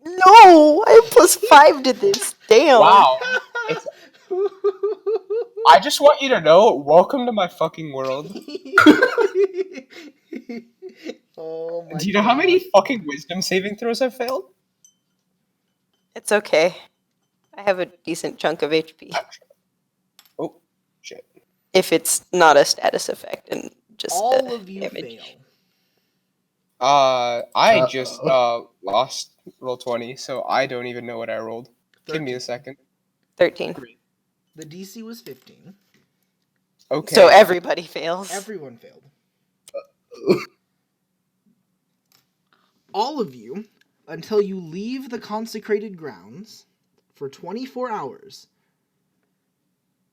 No! I have +5 to this. Damn. Wow. I just want you to know, welcome to my fucking world. Oh my Do you know how many God. fucking wisdom saving throws I've failed? It's okay. I have a decent chunk of HP. Oh, shit. If it's not a status effect and just All of you damage. fail. I just Uh-oh. lost roll 20, so I don't even know what I rolled. Give me a 13. second. 13. The DC was 15. Okay. So everybody fails. Everyone failed. All of you, until you leave the consecrated grounds for 24 hours,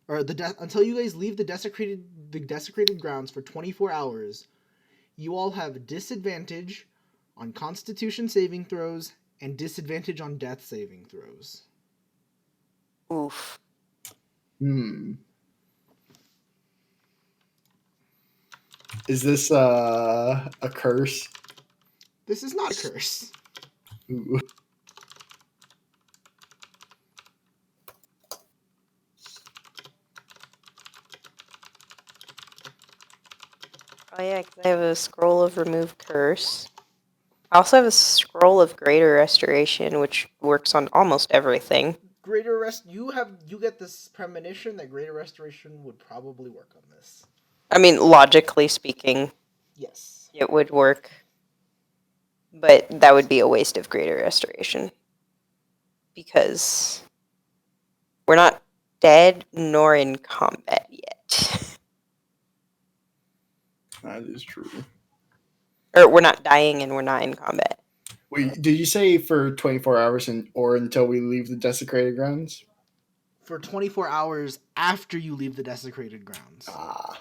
or until you guys leave the desecrated grounds for 24 hours, you all have disadvantage on Constitution saving throws and disadvantage on Death saving throws. Oof. Is this a curse? This is not a curse. Ooh. Oh yeah, 'cause I have a scroll of remove curse. I also have a scroll of greater restoration, which works on almost everything. Greater rest. You get this premonition that greater restoration would probably work on this. I mean, logically speaking, Yes. it would work. But that would be a waste of greater restoration. Because we're not dead nor in combat yet. That is true. Or we're not dying and we're not in combat. Wait, did you say for 24 hours or until we leave the desecrated grounds? For 24 hours after you leave the desecrated grounds. Ah.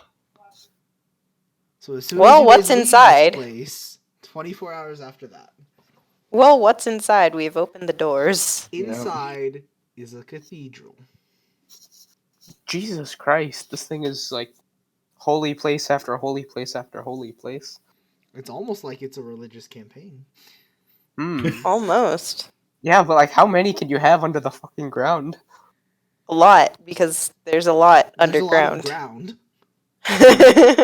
So as soon Well, as you what's guys leave inside? this place, 24 hours after that. Well, what's inside? We have opened the doors. Inside is a cathedral. Jesus Christ, this thing is like holy place after holy place after holy place. It's almost like it's a religious campaign. Hmm. Almost. Yeah, but like, how many can you have under the fucking ground? A lot, because there's a lot There's underground. a lot of ground.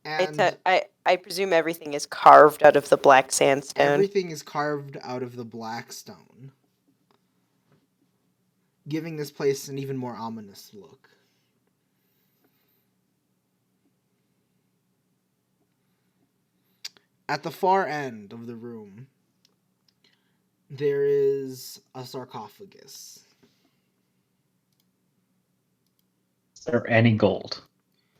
And I presume everything is carved out of the black sandstone. everything is carved out of the black stone, giving this place an even more ominous look. At the far end of the room, there is a sarcophagus. Is there any gold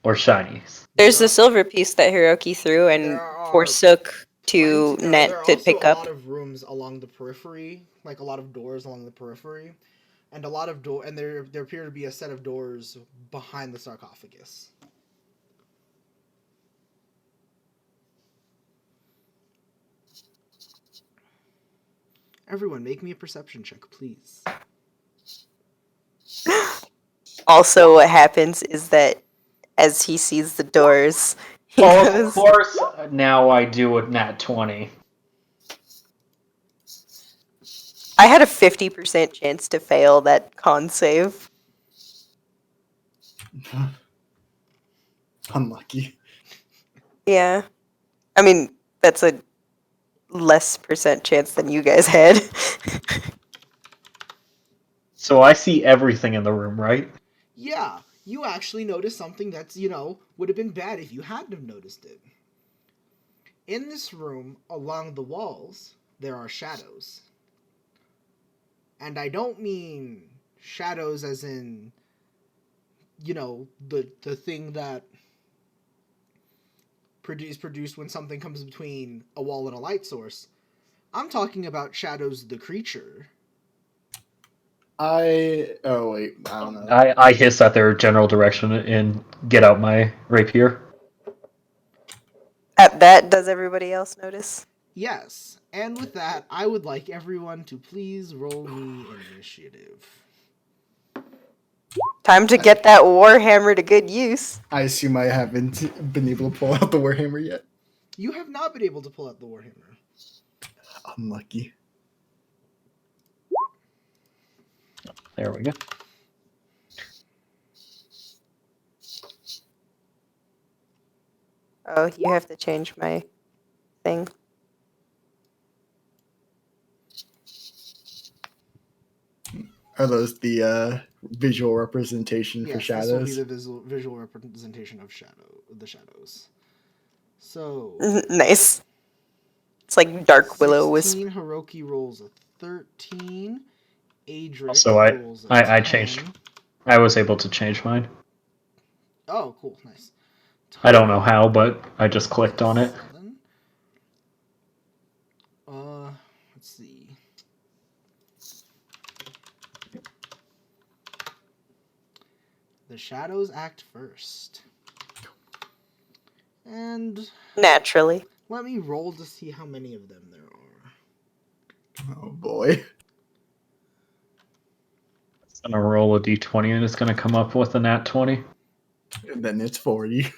or shinies? There's the silver piece that Hiroki threw and There are forsook to there net are to also pick a up. lot of rooms along the periphery, like a lot of doors along the periphery, and a lot of and there appear to be a set of doors behind the sarcophagus. Everyone, make me a perception check, please. Also, what happens is that as he sees the doors, he Oh, of goes, course, now I do a nat 20. I had a 50% chance to fail that con save. Unlucky. Yeah. I mean, that's a less percent chance than you guys had. So I see everything in the room, right? Yeah, you actually notice something that's, would have been bad if you hadn't have noticed it. In this room, along the walls, there are shadows. And I don't mean shadows as in, the thing that is produced when something comes between a wall and a light source. I'm talking about Shadows the creature. Oh wait, I don't know. I hiss at their general direction and get out my rapier. At that, does everybody else notice? Yes, and with that, I would like everyone to please roll me initiative. Time to get that Warhammer to good use. I assume I haven't been able to pull out the Warhammer yet. You have not been able to pull out the Warhammer. Unlucky. There we go. Oh, you have to change my thing. Are those the visual representation for Yes, this will be shadows? the visual representation of the shadows. So Nice. It's like Dark Willow was. 16, Hiroki rolls a 13. Adric So rolls a I 10. changed. I was able to change mine. Oh, cool, nice. I don't know how, but I just clicked on it. 7. Let's see. The shadows act first. And Naturally. let me roll to see how many of them there are. Oh boy. It's gonna roll a d20 and it's gonna come up with a nat 20. And then it's 40.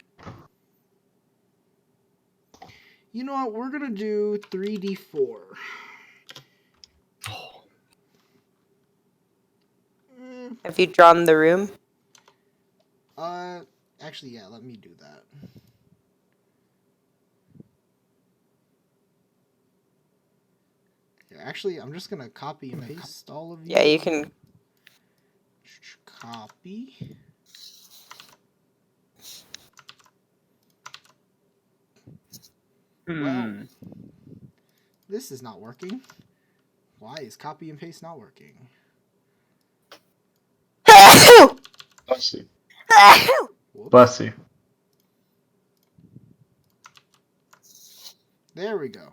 You know what? We're gonna do 3d4. Mm, Have you drawn the room? actually, yeah. Let me do that. Here, actually, I'm just gonna copy and paste all of you. Yeah, you can. Copy. Well, this is not working. Why is copy and paste not working? Bless you. Whoops. Bless you. There we go.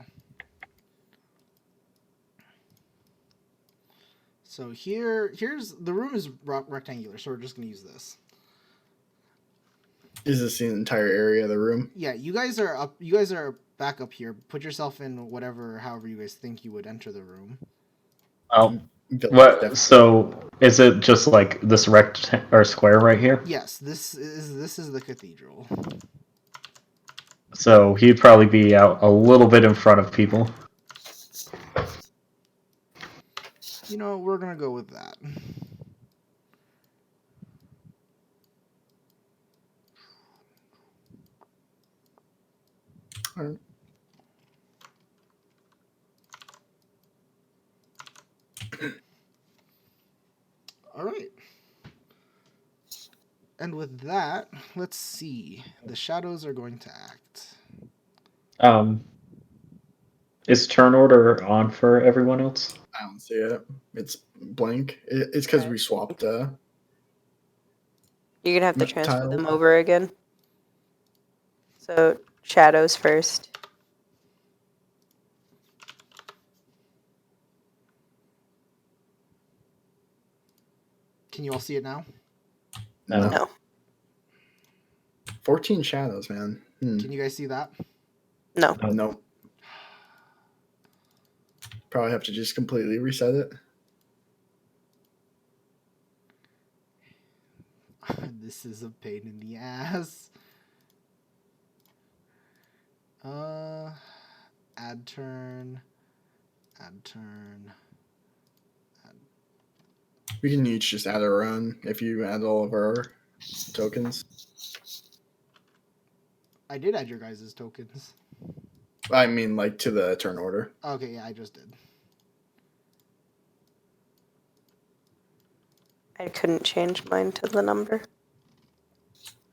So here's the room is rectangular, so we're just gonna use this. Is this the entire area of the room? Yeah, you guys are up. You guys are back up here. Put yourself in however you guys think you would enter the room. Oh, Village what? def- So is it just like this or square right here? Yes, this is the cathedral. So he'd probably be out a little bit in front of people. You know, we're gonna go with that. Alright. All right. And with that, let's see. The shadows are going to act. Is turn order on for everyone else? I don't see it. It's blank. It's because Okay. we swapped. You're gonna have to transfer Tile. them over again. So shadows first. Can you all see it now? No. No. 14 shadows, man. Can you guys see that? No. Nope. Probably have to just completely reset it. This is a pain in the ass. Add turn. We can each just add our own if you add all of our tokens. I did add your guys' tokens. I mean, like to the turn order. Okay, yeah, I just did. I couldn't change mine to the number.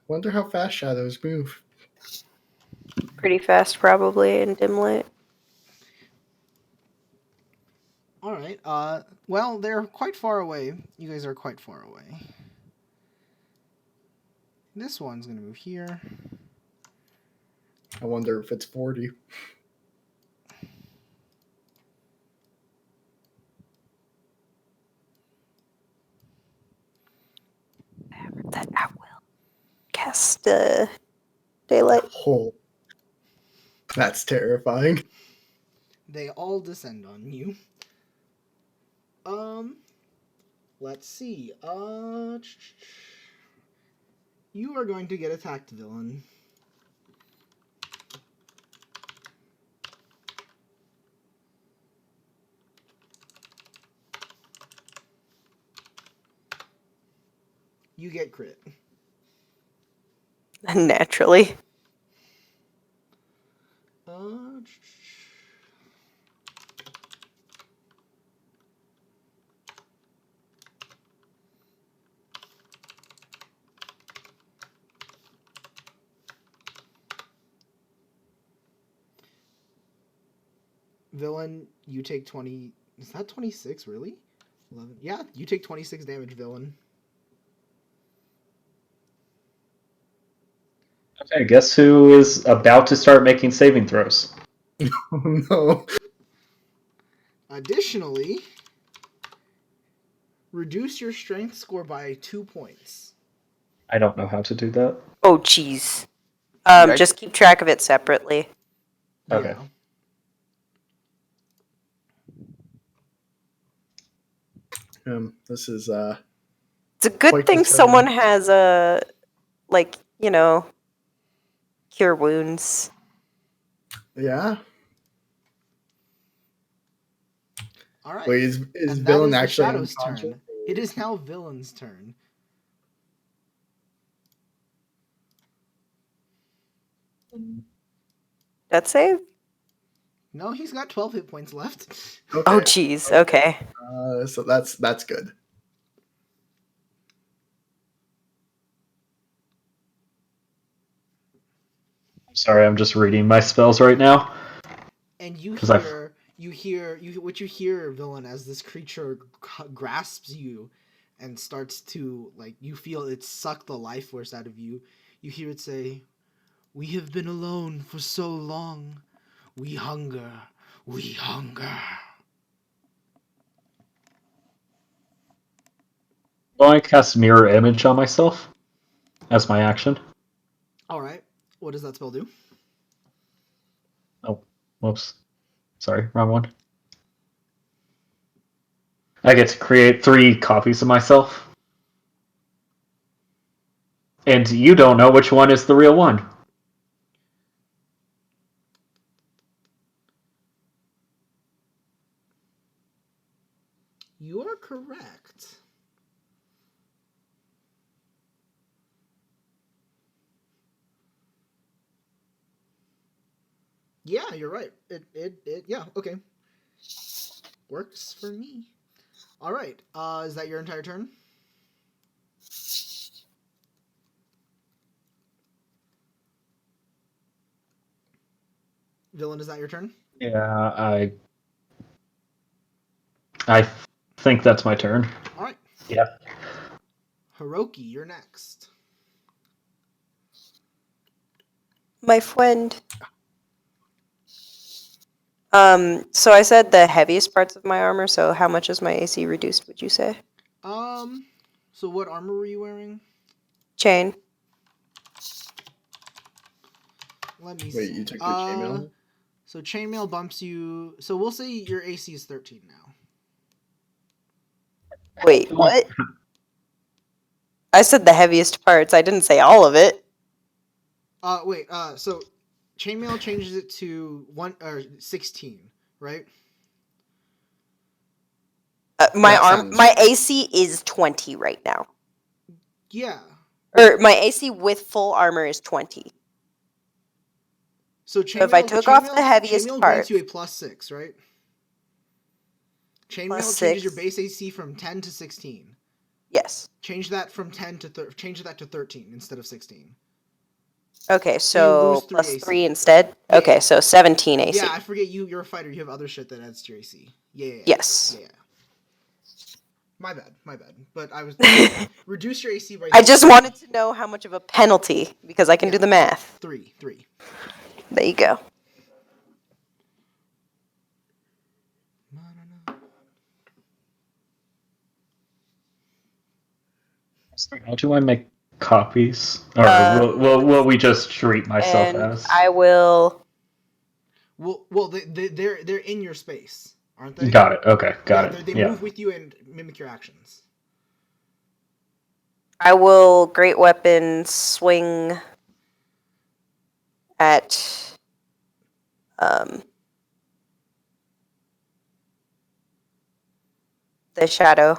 Wonder how fast shadows move. Pretty fast, probably, in dim light. All right. Well, they're quite far away. You guys are quite far away. This one's gonna move here. I wonder if it's 40. That I will cast daylight. Oh, that's terrifying. They all descend on you. let's see. You are going to get attacked, villain. You get crit. Naturally. Villain, you take 20. Is that 26, really? 11. Yeah, you take 26 damage, villain. Okay, guess who is about to start making saving throws? Oh no. Additionally, reduce your strength score by 2 points. I don't know how to do that. Oh, jeez. I- Just keep track of it separately. Okay. This is It's a good Quite thing concerning. someone has a, like, you know, cure wounds. yeah. All right. Wait, is And that villain is the actually Shadow's unconscious? turn. It is now Villain's turn. That save? No, he's got 12 hit points left. Okay. Oh, jeez. Okay. So that's good. Sorry, I'm just reading my spells right now. And you 'Cause I've- hear, what you hear, Villain, as this creature grasps you and starts to, like, you feel it suck the life force out of you. You hear it say, "We have been alone for so long. We hunger. We hunger." Will I cast Mirror Image on myself as my action? All right. What does that spell do? Oh, whoops. Sorry, wrong one. I get to create 3 copies of myself. And you don't know which one is the real one. You are correct. Yeah, you're right. It yeah, okay. Works for me. All right. Is that your entire turn? Villain, is that your turn? Yeah, I think that's my turn. All right. Yeah. Hiroki, you're next. My friend. So I said the heaviest parts of my armor, so how much is my AC reduced, would you say? So what armor were you wearing? Chain. Let me Wait, see. you took your chainmail? So chainmail bumps you. So we'll say your AC is 13 now. Wait, what? I said the heaviest parts. I didn't say all of it. Wait. So chainmail changes it to 16, right? That My sounds- AC is 20 right now. Yeah. Or my AC with full armor is 20. So if I took off the heaviest chainmail part- grants you a +6, right? Chainmail +6. changes your base AC from 10 to 16. Yes. Change that from 10 to change that to 13 instead of 16. Okay, lose so 3 plus AC. 3 instead? Yeah. Okay, so 17 AC. Yeah, I forget you're a fighter. You have other shit that adds to your AC. Yeah. Yes. Yeah. My bad. But I was reduce your AC by. I just wanted to know how much of a penalty, because I can do the math. 3. There you go. How do I make copies? Or will we just treat myself And as? I will... Well, they're in your space, aren't they? Got it. Okay, got it. They Yeah. move with you and mimic your actions. I will Great Weapon swing at the shadow.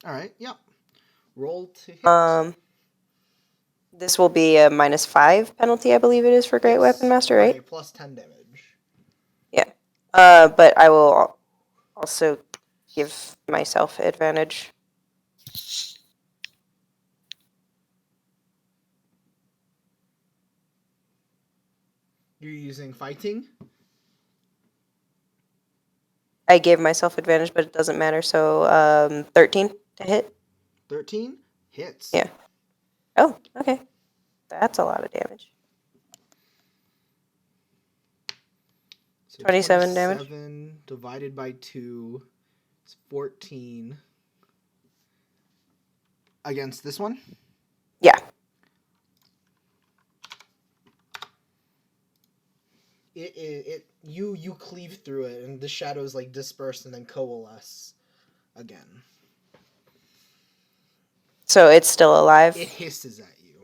All right. Yep. Roll to hit. This will be a -5 penalty, I believe it is for Great Yes, Weapon Master, for right? a plus 10 damage. Yeah. But I will also give myself advantage. You're using fighting. I gave myself advantage, but it doesn't matter. So 13 to hit. 13 hits. Yeah. Oh, okay. That's a lot of damage. So 27 damage. 27 divided by 2 is 14. Against this one? Yeah. You cleave through it, and the shadows like disperse and then coalesce again. So it's still alive. It hisses at you,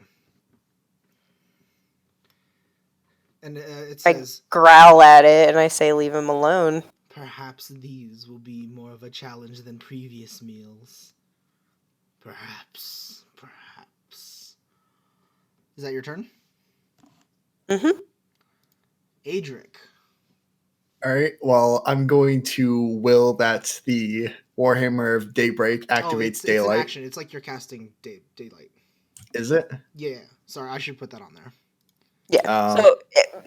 and it I says, growl at it and I say, "Leave him alone." "Perhaps these will be more of a challenge than previous meals. Perhaps. Is that your turn, Mm-hmm. Adric? All right. Well, I'm going to will that the Warhammer of Daybreak activates it's an daylight. action. It's like you're casting daylight. Is it? Yeah. Sorry, I should put that on there. Yeah. So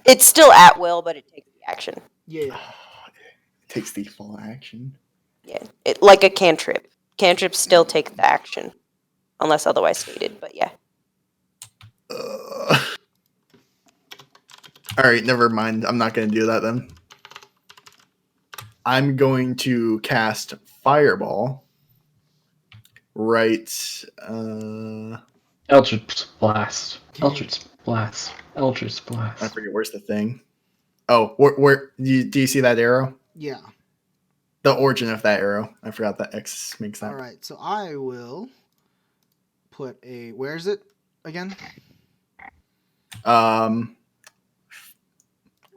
it's still at will, but it takes the action. Yeah. It takes the full action. Yeah. It like a cantrip. Cantrips still take the action, unless otherwise stated. But yeah. All right, never mind. I'm not going to do that then. I'm going to cast Fireball. Right. Eldritch Blast. Eldritch Blast. Eldritch I Blast. forget where's the thing. Oh, where do you see that arrow? Yeah. The origin of that arrow. I forgot that X makes that. All right. So I will put a. Where is it again?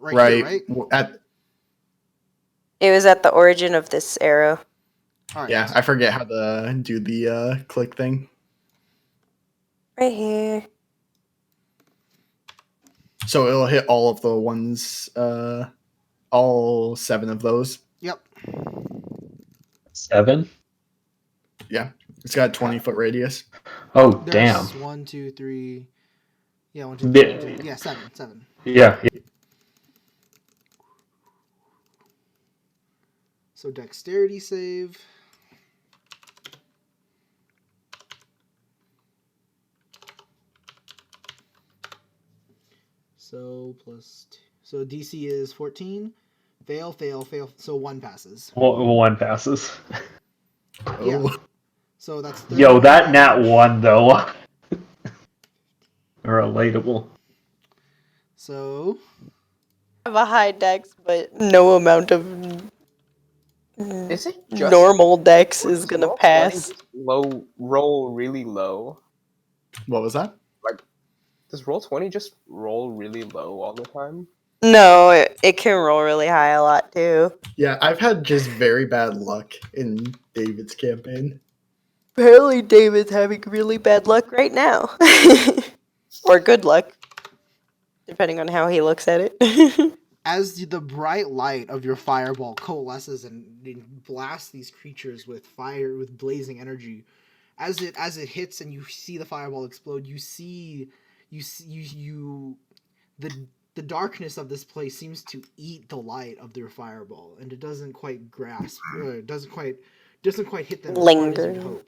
Right here, right? At It was at the origin of this arrow. All right. yeah, I forget how to do the click thing. Right here. So it'll hit all of the ones, all 7 of those. Yep. 7? Yeah, it's got a 20-foot radius. Oh, There's damn. 1, 2, 3. Yeah, 1, 2, Bit- 3. Yeah, 7. Yeah. So dexterity save. So plus 2. So DC is 14. Fail. So 1 passes. One passes. Yeah. Oh. So that's Yo, 30 that nat damage. 1, though. Relatable. So I have a high dex, but no amount of Is it just normal dex is gonna roll 20 pass. just roll really low? What was that? Does roll 20 just roll really low all the time? No, it can roll really high a lot too. Yeah, I've had just very bad luck in David's campaign. Apparently, David's having really bad luck right now, or good luck, depending on how he looks at it. as the bright light of your fireball coalesces and blasts these creatures with fire, with blazing energy, as it hits and you see the fireball explode, the darkness of this place seems to eat the light of their fireball, and it doesn't quite grasp, doesn't quite hit them as hard as you'd Linger. hope.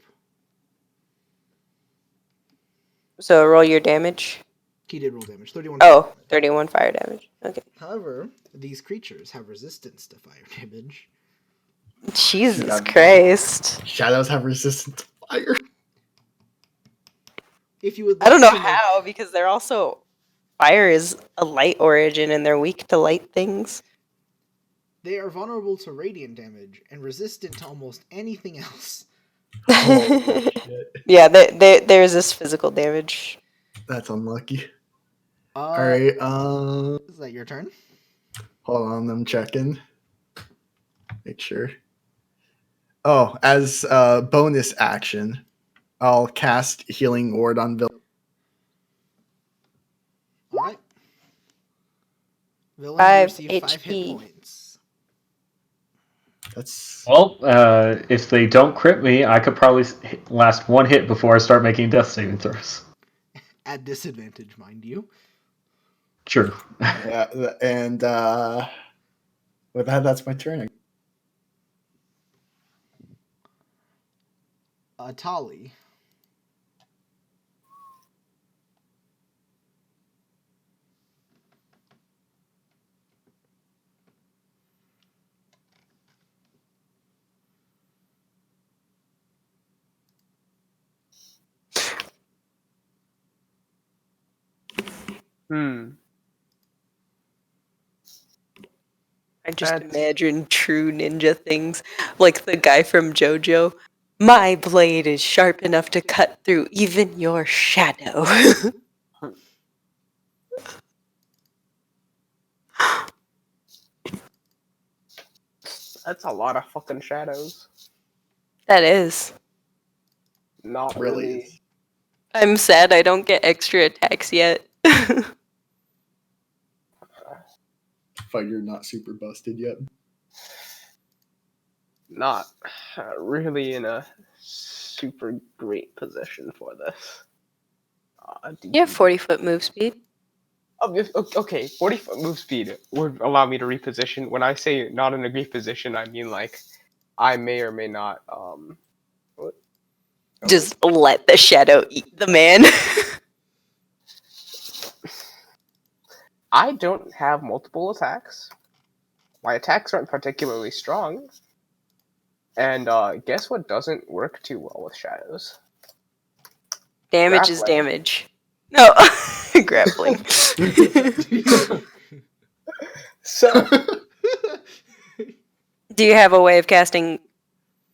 So roll your damage. He did roll damage, 31. Oh, 31 fire damage. Okay. However, these creatures have resistance to fire damage. Jesus Yeah. Christ. Shadows have resistance to fire. If you would, I don't know like to make- how, because they're also. Fire is a light origin and they're weak to light things. They are vulnerable to radiant damage and resistant to almost anything else. Holy shit. Yeah, there's this physical damage. That's unlucky. All Alright, Is that your turn? hold on, I'm checking. Make sure. Oh, as a bonus action, I'll cast Healing Ward on Villain. All right. Villain, you 5 receive 5 hit HP. points. That's Well, if they don't crit me, I could probably last one hit before I start making death saving throws. At disadvantage, mind you. True. yeah, and with that, that's my turn. Tali. Hmm. I just That's- imagine true ninja things, like the guy from JoJo. My blade is sharp enough to cut through even your shadow. That's a lot of fucking shadows. That is. Not Really really. is. I'm sad I don't get extra attacks yet. But you're not super busted yet. Not really in a super great position for this. You have 40-foot move speed. Okay, 40-foot move speed would allow me to reposition. When I say not in a great position, I mean like I may or may not what? Just let the shadow eat the man. I don't have multiple attacks. My attacks aren't particularly strong. And guess what doesn't work too well with shadows? Damage is Grappling. damage. No, grappling. So Do you have a way of casting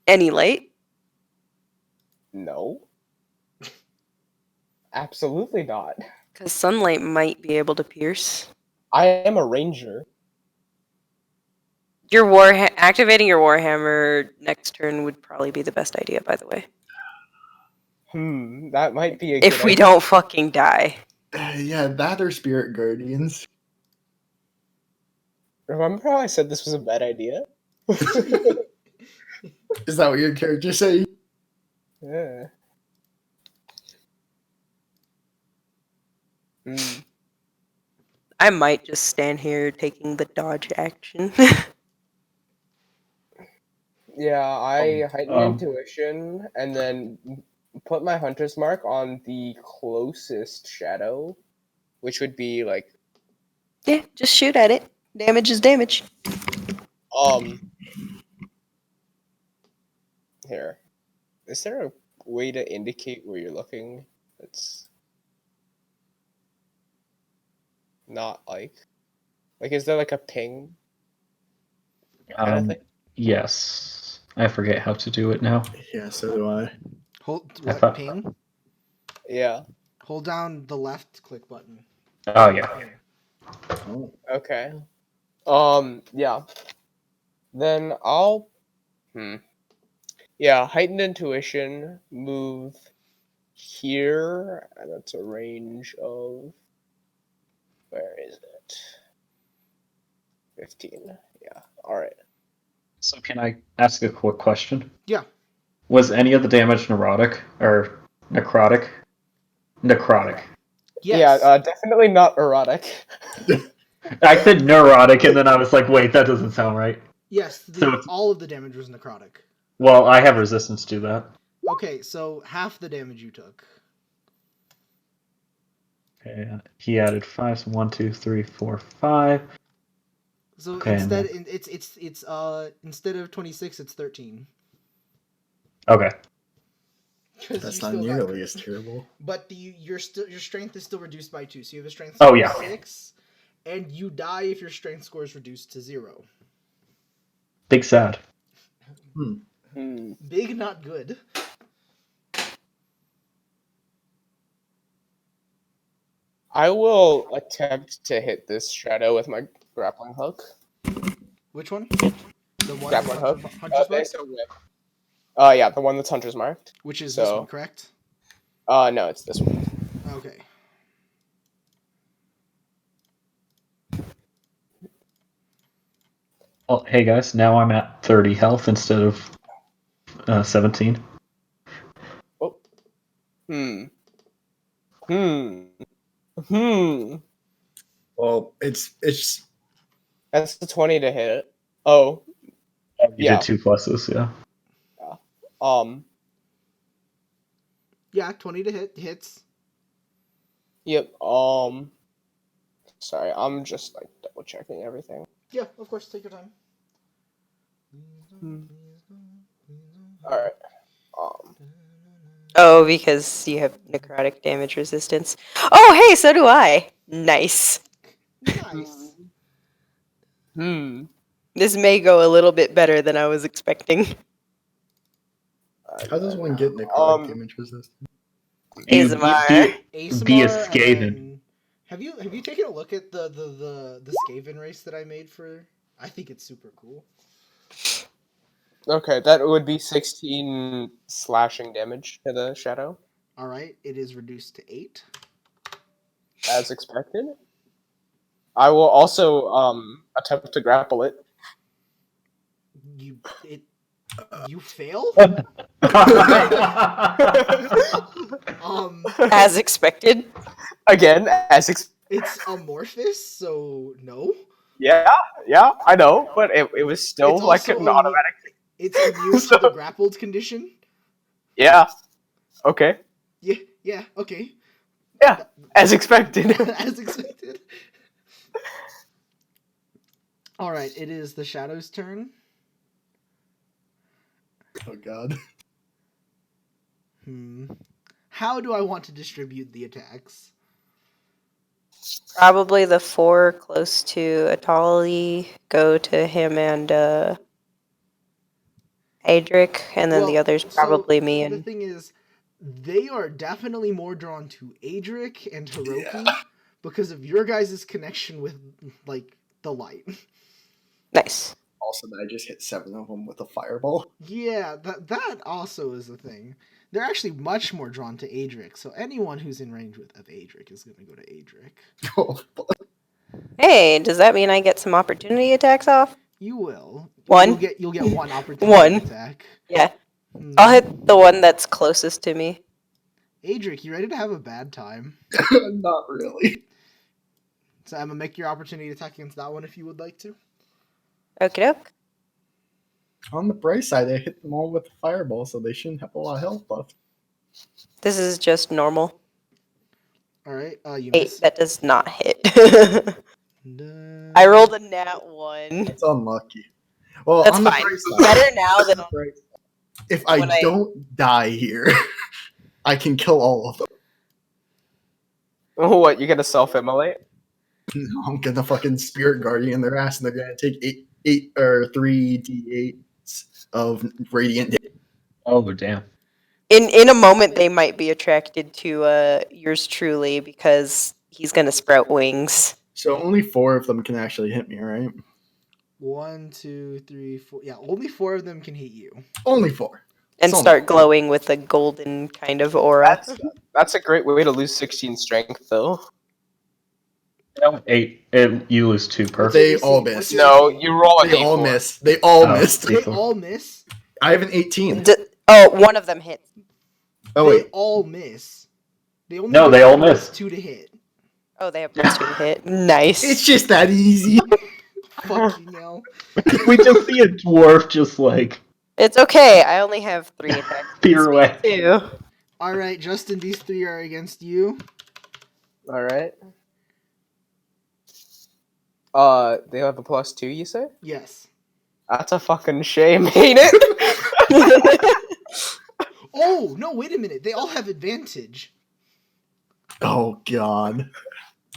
any light? no. Absolutely not. Because sunlight might be able to pierce. I am a ranger. Your activating your warhammer next turn would probably be the best idea, by the way. That might be a If good we idea. don't fucking die. Yeah, that or Spirit Guardians. Remember how I said this was a bad idea? Is that what your character say? Yeah. I might just stand here taking the dodge action. Yeah, I heighten um, intuition and then put my hunter's mark on the closest shadow, which would be like Yeah, just shoot at it. Damage is damage. here. Is there a way to indicate where you're looking? It's not like is there like a ping kind of thing? Yes. I forget how to do it now. Yeah, so do I. Hold I what thought- ping? Yeah. Hold down the left click button. Oh, yeah. Oh. Okay. Yeah. Then I'll yeah, heightened intuition, move here, and that's a range of where is it? 15. Yeah. Alright. So can I ask a quick question? Yeah. Was any of the damage neurotic or necrotic? Necrotic. Yes. Yeah, definitely not erotic. I said neurotic, and then I was like, wait, that doesn't sound right. Yes. So it's- all of the damage was necrotic. Well, I have resistance to that. Okay, so half the damage you took. Okay, he added 5, so 1, 2, 3, 4, 5. So Okay, and instead, it's instead of 26, it's 13. Okay. 'Cause That's you not still got nearly crit. as terrible. But your strength is still reduced by 2. So you have a strength Oh, score yeah. of 6, and you die if your strength score is reduced to 0. Big sad. Big, not good. I will attempt to hit this shadow with my grappling hook. Which one? The one Grappling that's hook. Hunter's There's Mark? a whip. Yeah, the one that's Hunter's marked. Which is this one, So, correct? no, it's this one. Okay. Well, hey guys, now I'm at 30 health instead of 17. Oh. Hmm. Well, it's That's the 20 to hit. Oh, You yeah. did 2 pluses, yeah. Yeah, 20 to hit. Hits. Yep. Sorry, I'm just like double checking everything. Yeah, of course. Take your time. All right. Oh, because you have necrotic damage resistance. Oh, hey, so do I. Nice. Nice. This may go a little bit better than I was expecting. how does one get necrotic damage resistance? ASMR. ASMR, Be a and Skaven. then- Have you taken a look at the Skaven race that I made for? I think it's super cool. Okay, that would be 16 slashing damage to the shadow, All right, it is reduced to 8. as expected. I will also attempt to grapple it. You fail. As expected. Again, as It's amorphous, so no. yeah, I know, but it was still It's like also an automatic. It's immune to the grappled condition. Yeah. Okay. Yeah. Okay. Yeah, as expected. As expected. All right, it is the Shadow's turn. Oh god. How do I want to distribute the attacks? Probably the 4 close to Atali go to him and Adric, and then the Well, others so probably me The and. thing is, they are definitely more drawn to Adric and Hiroki because of your guys' connection with like the light. Nice. Also, I just hit 7 of them with a fireball. Yeah, that also is a thing. They're actually much more drawn to Adric, so anyone who's in range of Adric is going to go to Adric. Oh, Hey, does that mean I get some opportunity attacks off? You will. One? You'll get one opportunity One. attack. Yeah. Hmm. I'll hit the one that's closest to me. Adric, you ready to have a bad time? not really. So I'm gonna make your opportunity attack against that one if you would like to. Okie doke. On the bright side, I hit them all with a fireball, so they shouldn't have a lot of health left. This is just normal. All right. You 8, miss. that does not hit. Dun- I rolled a nat 1. It's unlucky. Well, That's on the fine. bright side, Better now than if I when I- don't die here, I can kill all of them. What, you gonna self-immolate? No, I'm gonna fucking spirit guardian their ass, and they're gonna take 8 or 3d8s of radiant damage. Oh, damn. in a moment they might be attracted to yours truly because he's gonna sprout wings. So only 4 of them can actually hit me, right? 1, 2, 3, 4. Yeah, only 4 of them can hit you. Only 4. And So- start glowing with a golden kind of aura. That's a great way to lose 16 strength, though. No, 8. You lose 2, perfect. They AC? all What's miss. your No, AC? you roll a They all d4. miss. They all Oh. missed. They D4. all miss. I have an 18. One of them hits. Oh They wait, all miss. They only No, have they all plus miss. 2 to hit. Oh, they have plus 2 to hit. Nice. it's just that easy. Fucking hell. We just see a dwarf just like It's okay. I only have 3 attacks. peer away. Too. All right, Justin. These 3 are against you. All right. They have a plus 2, you say? Yes. That's a fucking shame, ain't it? Oh no! Wait a minute. They all have advantage. Oh god.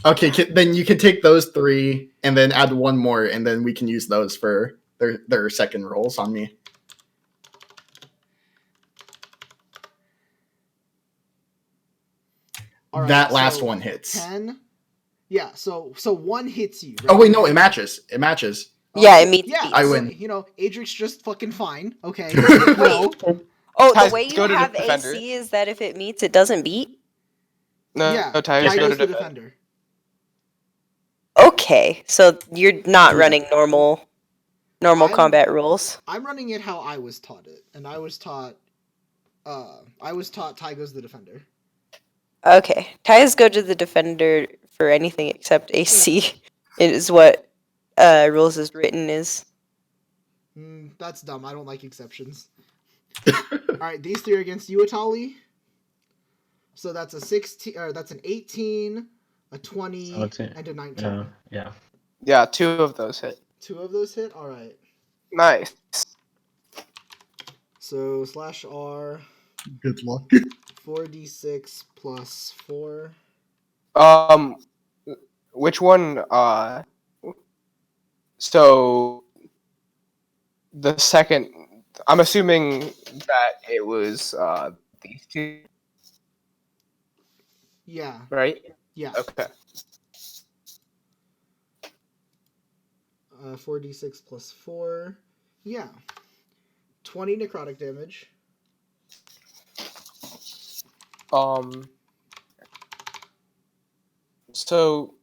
Okay, then you can take those 3 and then add 1 more, and then we can use those for their second rolls on me. All right, that last so one hits. 10. Yeah, so one hits you. Oh right? wait, no, it matches. It matches. Yeah, Okay, it meets Yeah, beats. I so, win. you know, Adric's just fucking fine. Okay. Wait. No. Oh, the Ties way you go to have defender. AC is that if it meets, it doesn't beat? No, Yeah, no tires Ty go goes to to defend. defender. Okay, so you're not Yeah. running normal I'm- combat rules. I'm running it how I was taught it, and I was taught Ty goes the defender. Okay, ties go to the defender for anything except AC. It is what rules is written is. That's dumb. I don't like exceptions. All right, these three are against you, Atali. So that's a 16, or that's an 18, a 20, 17. and a 19. Yeah. Yeah, 2 of those hit. 2 of those hit. All right. Nice. So /R Good luck. 4d6 plus 4. Which one? So the second. I'm assuming that it was these 2, Yeah. right? Yeah. Okay. 4d6 plus 4. Yeah. 20 necrotic damage. So.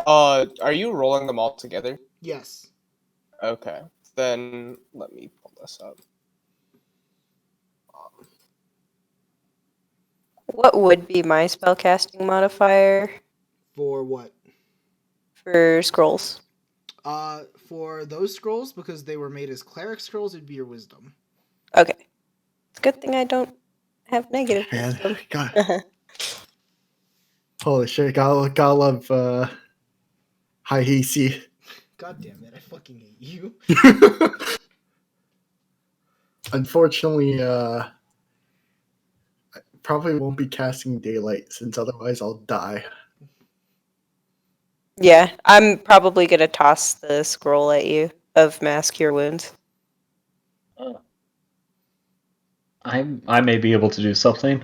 Are you rolling them all together? Yes. Okay. Then let me pull this up. What would be my spellcasting modifier For what? for scrolls? For those scrolls, because they were made as cleric scrolls, it'd be your wisdom. Okay. It's a good thing I don't have negative Man, wisdom. God, holy shit! Gotta love high AC. God damn it! I fucking hate you. Unfortunately, I probably won't be casting daylight since otherwise I'll die. Yeah, I'm probably gonna toss the scroll at you of mass cure wounds. I may be able to do something.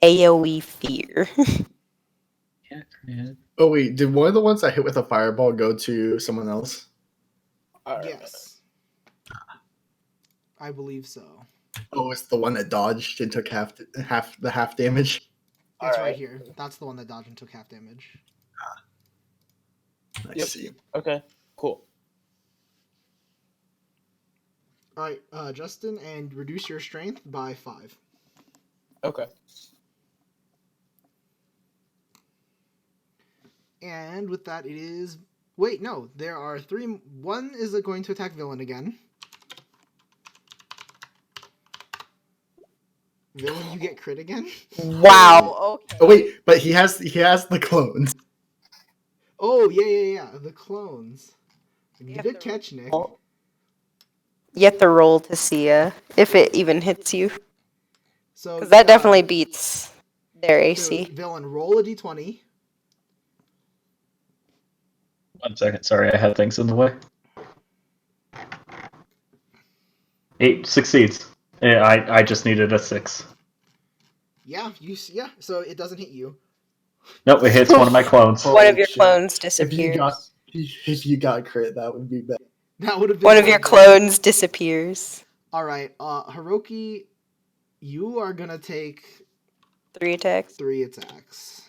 AoE fear. Yeah. Oh wait, did one of the ones I hit with a fireball go to someone else? Alright. Yes. I believe so. Oh, it's the one that dodged and took half damage. It's right Alright. here. That's the one that dodged and took half damage. I Yep. see. Okay. Cool. All right, Justin, and reduce your strength by 5. Okay. And with that, it is. Wait, no. There are 3. One is going to attack Villain again. Villain, you get crit again. Wow. Okay. Oh wait, but he has the clones. Oh yeah. The clones. You have did to- catch Nick. Oh. You have to roll to see if it even hits you, So because that definitely beats their AC. Villain, roll a d20. 1 second. Sorry, I had things in the way. 8 succeeds. I just needed a 6. Yeah, So it doesn't hit you. Nope, it hits one of my clones. Oh, One of your shit. clones If disappears. you got crit, that would be bad. That would have been One of your clones disappears. All right, Hiroki, you are gonna take 3 attacks. 3 attacks.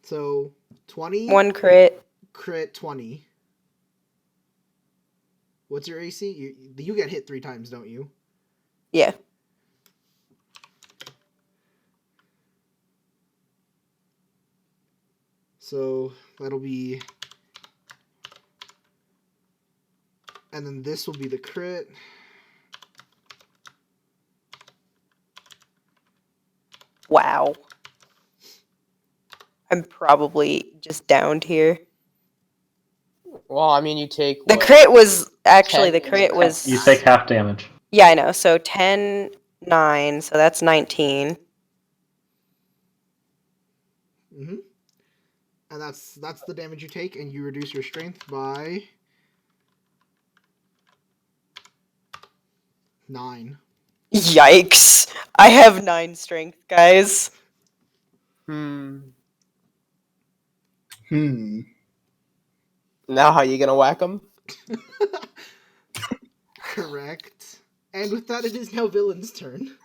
So 20. 1 crit. Crit 20. What's your AC? You get hit 3 times, don't you? Yeah. So that'll be. And then this will be the crit. Wow. I'm probably just downed here. Well, I mean, you take The what? crit was actually 10 the crit was You take half damage. Yeah, I know. So 10, 9, so that's 19. Mm-hmm. And that's the damage you take, and you reduce your strength by 9. Yikes! I have 9 strength, guys. Hmm. Now how you gonna whack him? Correct. And with that, it is now Villain's turn.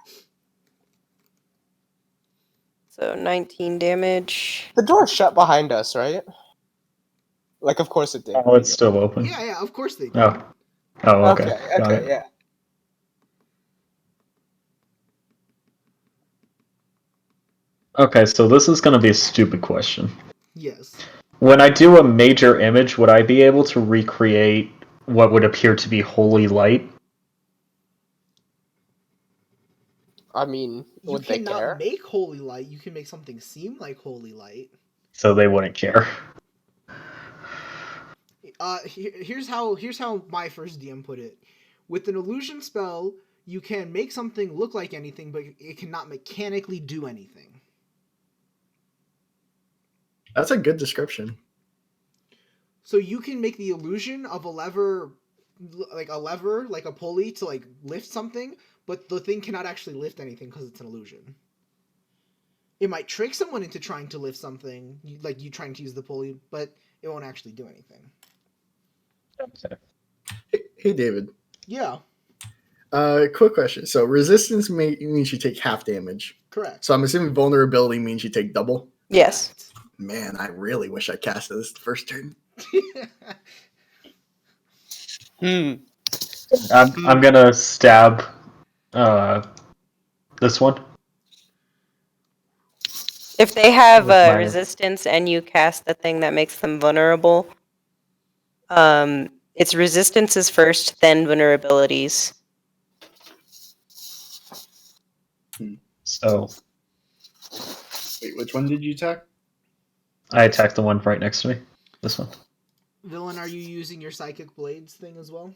So 19 damage. The door shut behind us, right? Like, of course it did. Oh, it's still open. Yeah, of course they did. Oh. Oh, okay. Okay, Got okay, it. yeah. Okay, so this is going to be a stupid question. Yes. When I do a major image, would I be able to recreate what would appear to be holy light? I mean, You would they cannot care? make holy light. You can make something seem like holy light. So they wouldn't care. Here's how my first DM put it. With an illusion spell, you can make something look like anything, but it cannot mechanically do anything. that's a good description. So you can make the illusion of a lever, like a pulley to like lift something, but the thing cannot actually lift anything because it's an illusion. It might trick someone into trying to lift something, like you trying to use the pulley, but it won't actually do anything. Okay. Hey, David. Yeah, Quick question. So resistance means you take half damage. correct. So I'm assuming vulnerability means you take double. Yes. Man, I really wish I casted this the first turn. Hmm. I'm gonna stab this one. If they have With my- resistance and you cast the thing that makes them vulnerable, its resistance is first, then vulnerabilities. So Wait, which one did you attack? I attacked the one right next to me. This one. Villain, are you using your psychic blades thing as well?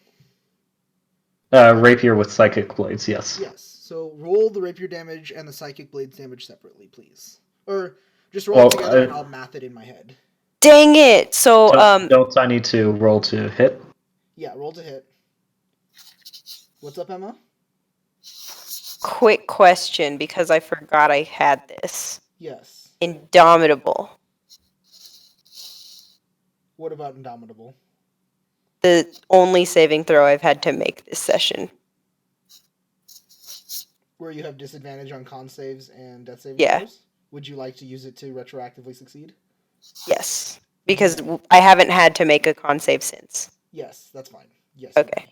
Rapier with psychic blades, yes. Yes. So roll the rapier damage and the psychic blades damage separately, please. Or just roll Well, it together and I'll math it in my head. Dang it! So, Don't I need to roll to hit? Yeah, roll to hit. What's up, Emma? quick question because I forgot I had this. Yes. Indomitable. What about Indomitable? The only saving throw I've had to make this session. Where you have disadvantage on con saves and death saving Yeah. throws? Would you like to use it to retroactively succeed? Yes. Because I haven't had to make a con save since. Yes, that's fine. Yes. Okay.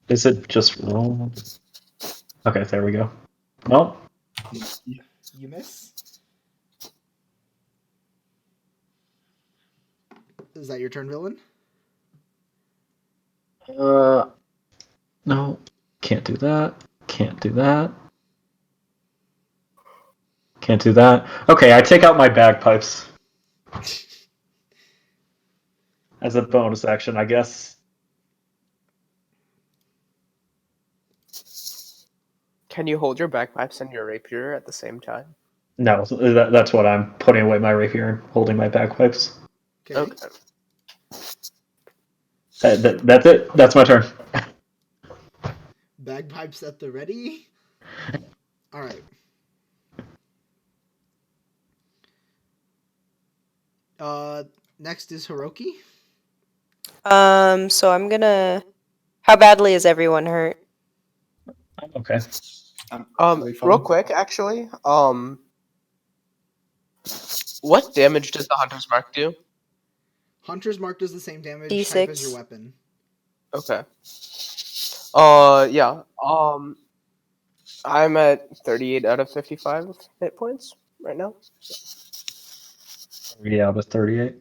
Is it just roll? Okay, there we go. Well, You miss? Is that your turn, Villain? no, can't do that. Can't do that. Can't do that. Okay, I take out my bagpipes as a bonus action, I guess. Can you hold your bagpipes and your rapier at the same time? No, that's what I'm putting away my rapier and holding my bagpipes. Okay. That's it. That's my turn. Bagpipes at the ready. All right. Next is Hiroki. So I'm gonna. How badly is everyone hurt? Okay. Really fun. Real quick, actually, what damage does the Hunter's Mark do? Hunter's Mark does the same damage D6. type as your weapon. Okay. Yeah. I'm at 38 out of 55 hit points right now. Yeah, with 38.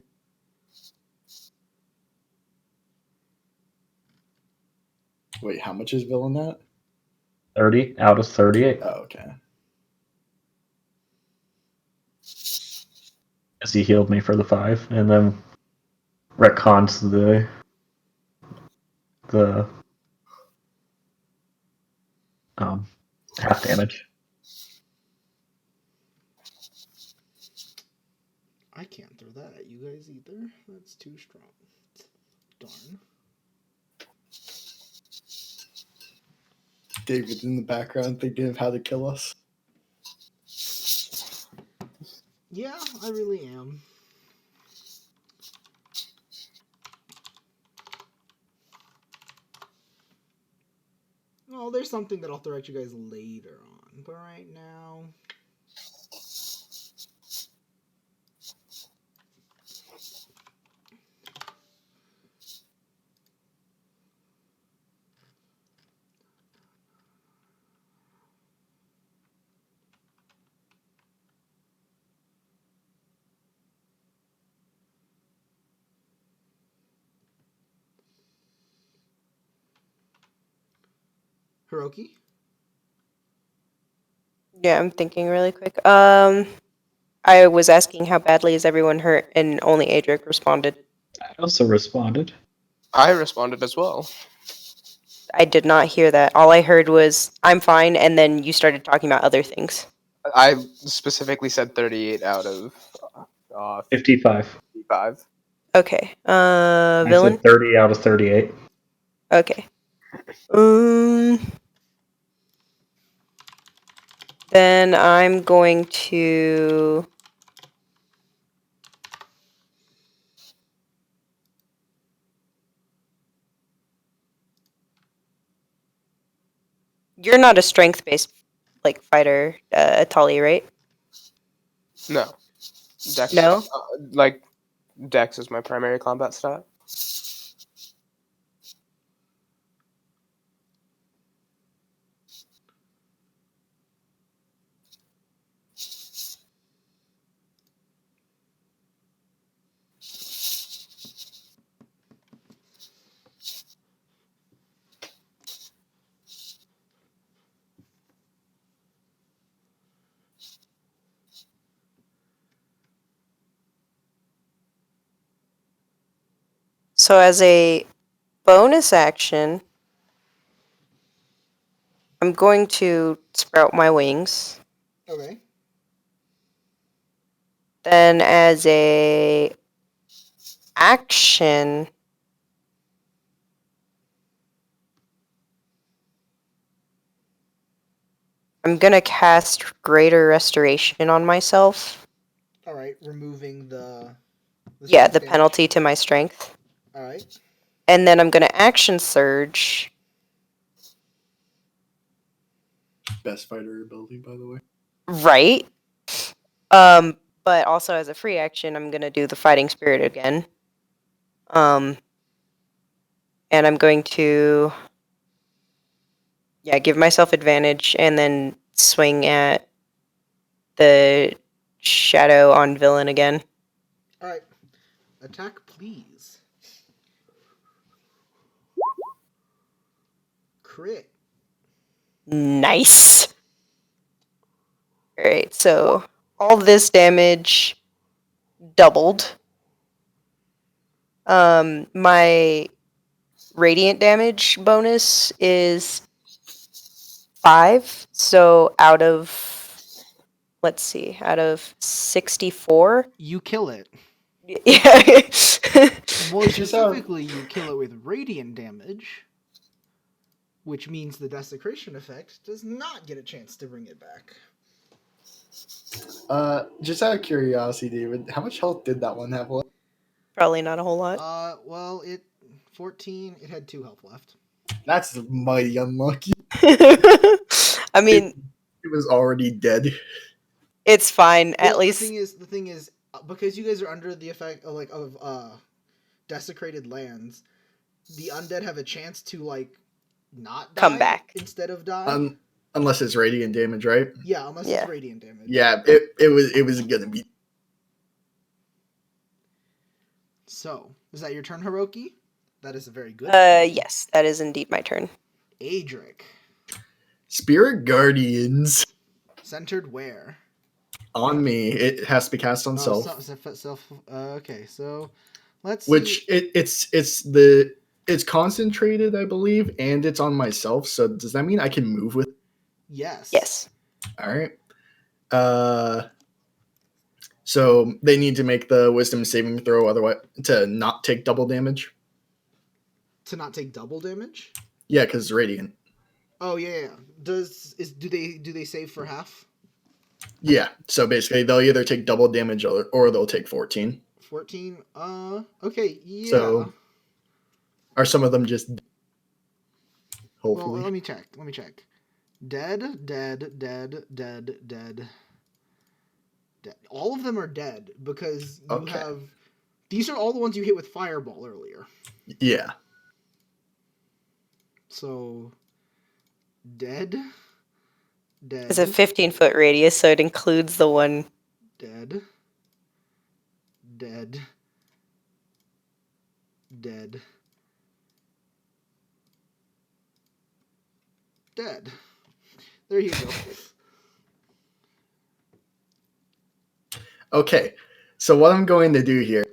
Wait, how much is villain at? 30 out of 38. Oh, okay. As he healed me for the 5, and then retcons the half damage. I can't throw that at you guys either. That's too strong. Darn. David in the background thinking of how to kill us. Yeah, I really am. Well, there's something that I'll throw at you guys later on, but right now. Hiroki? Yeah, I'm thinking really quick. I was asking how badly is everyone hurt, and only Adric responded. I also responded. I responded as well. I did not hear that. All I heard was I'm fine, and then you started talking about other things. I specifically said 38 out of 55. 55. Okay. I Villain. said 30 out of 38. Okay. Then I'm going to. You're not a strength-based like fighter, Tali, right? No. Dex, No? like, Dex is my primary combat stat. So as a bonus action, I'm going to sprout my wings. Okay. Then as a action, I'm gonna cast Greater Restoration on myself. Alright, removing the Yeah, strength the damage. penalty to my strength. Alright. And then I'm gonna action surge. Best fighter ability, by the way. Right. But also as a free action, I'm gonna do the Fighting Spirit again. And I'm going to give myself advantage and then swing at the shadow on villain again. Alright. Attack, please. Crit. Nice. Alright, so all this damage doubled. My radiant damage bonus is 5. So out of 64. You kill it. Yeah. More specifically, you kill it with radiant damage, which means the desecration effect does not get a chance to bring it back. Just out of curiosity, David, how much health did that one have left? Probably not a whole lot. Well, 14, it had 2 health left. That's mighty unlucky. I mean, It was already dead. it's fine. At Well, least the thing is, because you guys are under the effect of desecrated lands, the undead have a chance to not die Come back. instead of die. Unless it's radiant damage, right? Yeah, unless Yeah. it's radiant damage. Yeah, it was gonna be. So, is that your turn, Hiroki? That is a very good. Yes, that is indeed my turn. Adric, Spirit Guardians centered where? on me. It has to be cast on self. Okay, so let's see. Which it's concentrated, I believe, and it's on myself. So does that mean I can move with? Yes. Yes. All right. So they need to make the wisdom saving throw otherwise to not take double damage. To not take double damage. Yeah, because it's radiant. Oh yeah. Do they save for half? Yeah. So basically, they'll either take double damage or they'll take 14. 14. Okay. Yeah. So are some of them just hopefully? Well, let me check. Dead, dead, dead, dead, dead. Dead. All of them are dead because you Okay. have. These are all the ones you hit with fireball earlier. Yeah. So. Dead. Dead. It's a 15-foot radius, so it includes the one. Dead. Dead. Dead. Dead. There you go. Okay. So what I'm going to do here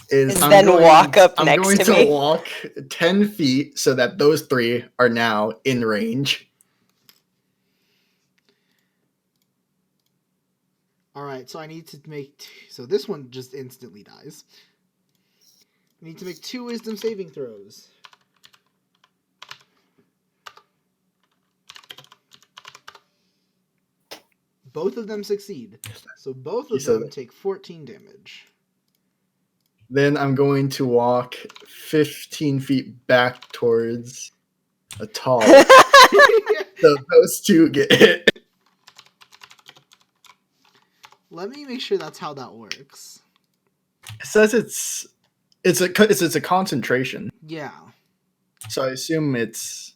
is Then walk up I'm next going to to me. walk 10 feet so that those three are now in range. All right, so I need to make. So this one just instantly dies. I need to make 2 wisdom saving throws. Both of them succeed. So both of said them that. take 14 damage. Then I'm going to walk 15 feet back towards a tall. So those two get hit. Let me make sure that's how that works. It says it's a concentration. Yeah. So I assume it's.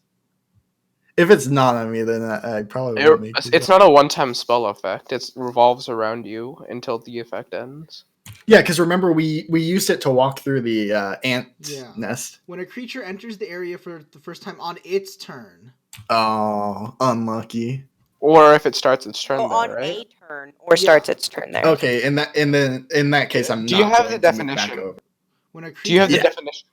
If it's not on me, then I probably won't make It's not a one-time spell effect. It revolves around you until the effect ends. Yeah, because remember we used it to walk through the ant Yeah. nest. When a creature enters the area for the first time on its turn. Oh, unlucky. Or if it starts its turn Oh, there, on right? a turn, or starts its turn there. Okay, in that case, I'm Do not you have going the to move back definition? over. When a creature, Do you have the Yeah. definition?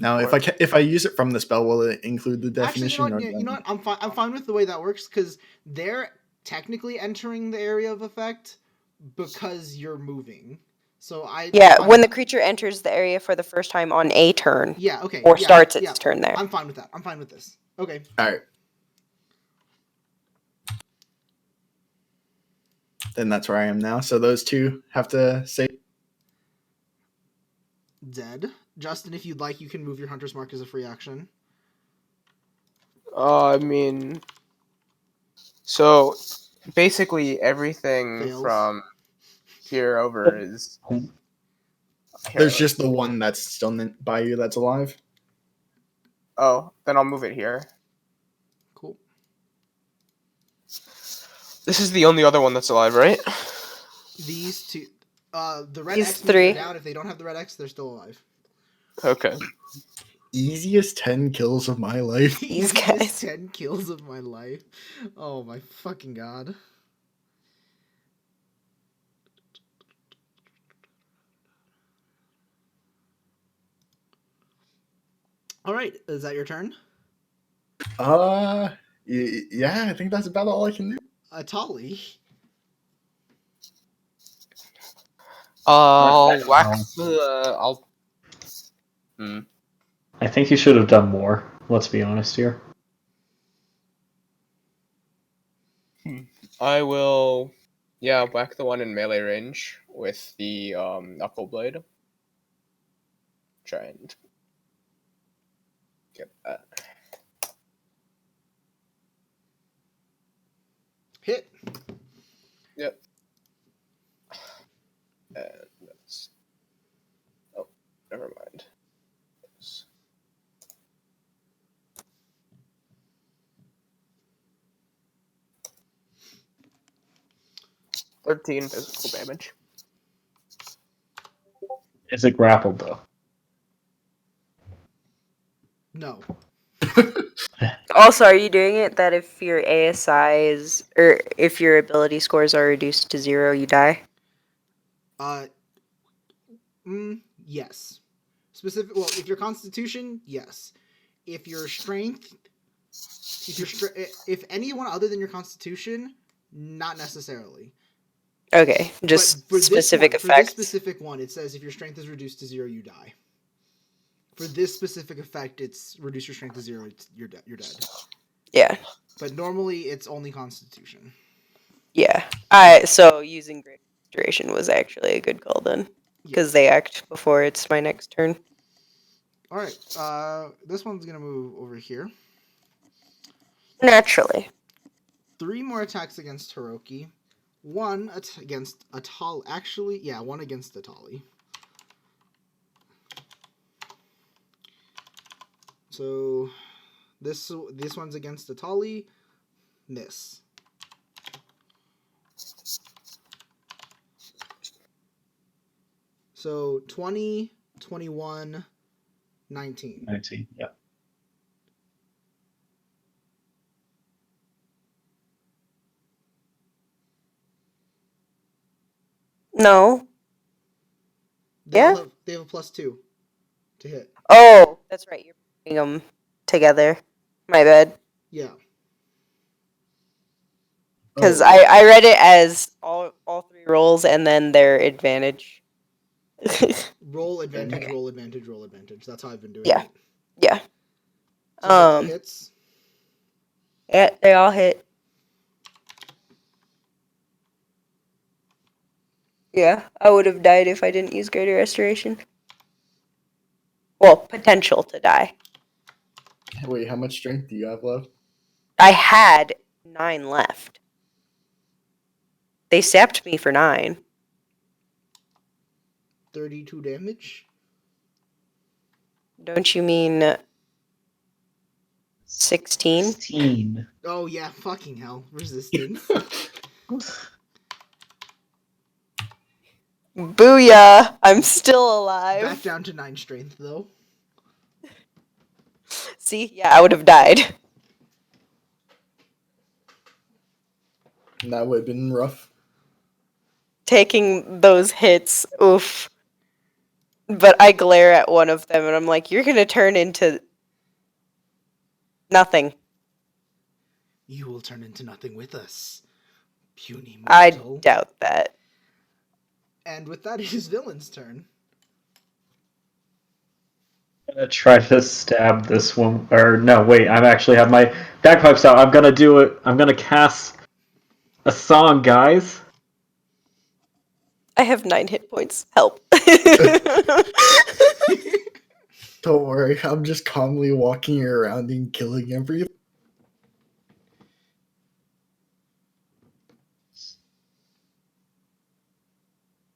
Now, if I use it from the spell, will it include the definition? Actually, you know what? I'm fine with the way that works because they're technically entering the area of effect because you're moving. So Yeah, I'm when the fine- creature enters the area for the first time on a turn, yeah, okay, or yeah, starts its yeah. turn there. I'm fine with that. I'm fine with this. Okay. All right. Then that's where I am now. So those two have to say. Dead. Justin, if you'd like, you can move your Hunter's Mark as a free action. I mean, so basically everything Fails. from here over is. There's just the one that's still by you that's alive. Oh, then I'll move it here. Cool. This is the only other one that's alive, right? These two. The red These X means they're three. down. If they don't have the red X, they're still alive. Okay. Easiest 10 kills of my life. These Easiest guys. 10 kills of my life. Oh my fucking god. All right, is that your turn? Yeah, I think that's about all I can do. Tolly. I'll whack I'll. I think you should have done more. Let's be honest here. I will. Yeah, whack the one in melee range with the knuckle blade. Try and get that. Hit. Yep. And that's. Oh, never mind. Yes. $13 physical damage. Is it grappled though? No. Also, are you doing it that if your ASI is, or if your ability scores are reduced to 0, you die? Yes. Specific. Well, if your Constitution, yes. If your Strength, if anyone other than your Constitution Not necessarily. Okay, just But for specific this one, effects. For this specific one, it says if your strength is reduced to 0, you die. For this specific effect, it's reduce your strength to 0, you're dead. Yeah, But normally, it's only Constitution. yeah. So using Great Restoration was actually a good call then, because they act before it's my next turn. All right. This one's gonna move over here. Naturally. 3 more attacks against Hiroki. 1 against Atali. Actually, yeah, 1 against Atali. So this one's against Atali. Miss. So 20, 21, 19. 19. Yeah. No. They Yeah? all have, they have a +2 to hit. Oh, that's right. You're putting them together. My bad. Yeah. Because Oh, I read it as all 3 rolls and then their advantage. Roll advantage, roll advantage, roll advantage. That's how I've been doing Yeah. it. Yeah. So that all hits. Yeah, they all hit. Yeah, I would have died if I didn't use Greater Restoration. Well, potential to die. wait, how much strength do you have left? I had 9 left. They sapped me for 9. 32 damage. Don't you mean 16? 16. Oh yeah, fucking hell. Resistance. Booyah! I'm still alive. Back down to 9 strength though. See? Yeah, I would have died. That would have been rough. Taking those hits, oof. But I glare at one of them and I'm like, you're gonna turn into nothing. You will turn into nothing with us. Puny I mortal. doubt that. And with that, it is Villain's turn. I'm gonna try to stab this one. Or no, wait. I actually have my bagpipes out. I'm gonna do it. I'm gonna cast a song, guys. I have 9 hit points. Help. Don't worry, I'm just calmly walking around and killing everything.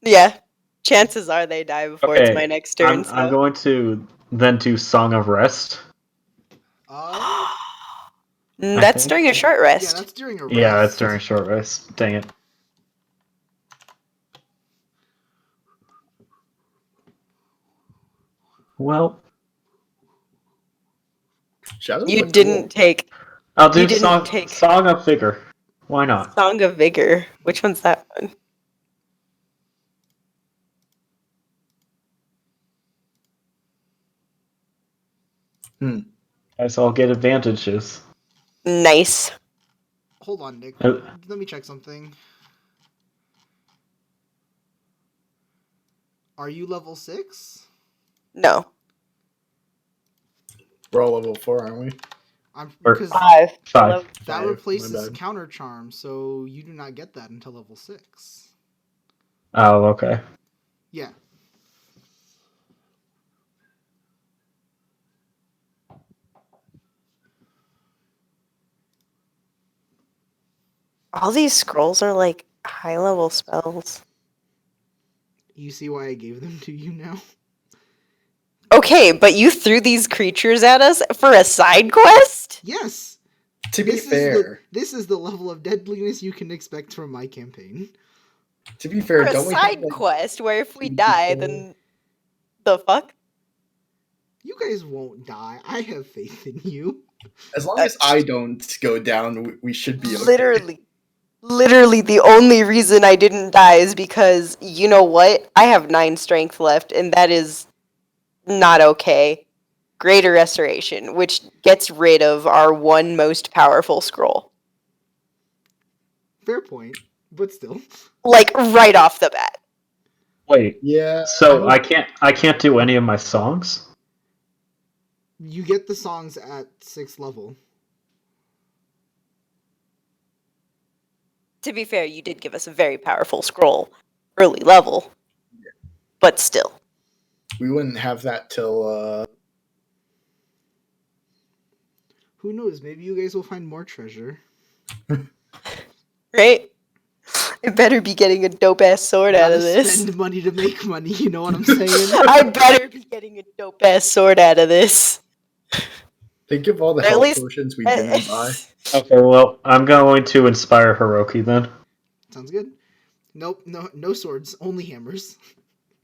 Yeah. Chances are they die before it's Okay, my next turn. I'm going to then do Song of Rest. That's think. during a short Yeah, rest. that's during a rest. Yeah, it's during short rest. Dang it. Well, Shadows You look didn't cool. take I'll do You didn't song take- Song of Vigor. Why not? Song of Vigor. Which one's that one? Guys all get advantages. Nice. Hold on, Nick. Uh, Let me check something. Are you level 6? No. We're all level 4, aren't we? Because 5. 5. that 5, replaces my bad. counter charm, so you do not get that until level 6. Oh, okay. Yeah. All these scrolls are like high level spells. You see why I gave them to you now? Okay, but you threw these creatures at us for a side quest? Yes. To be This fair, this is the level of deadliness you can expect from my campaign. to be fair, For a don't we side have, like, quest where if we two die, people? then the fuck? You guys won't die. I have faith in you. as long as I don't go down, we should be okay. Literally the only reason I didn't die is because, you know what? I have 9 strength left, and that is not okay. Greater Restoration, which gets rid of our one most powerful scroll. Fair point, but still. Like right off the bat. Wait, Yeah. so I can't do any of my songs? You get the songs at 6th level. To be fair, you did give us a very powerful scroll early level. But still. We wouldn't have that till Who knows? Maybe you guys will find more treasure. Right? I better be getting a dope ass sword out Gotta of this. spend money to make money. You know what I'm saying? I better be getting a dope ass sword out of this. think of all the At health least- potions we didn't buy. Okay, well, I'm going to inspire Hiroki then. Sounds good. Nope, no swords, only hammers.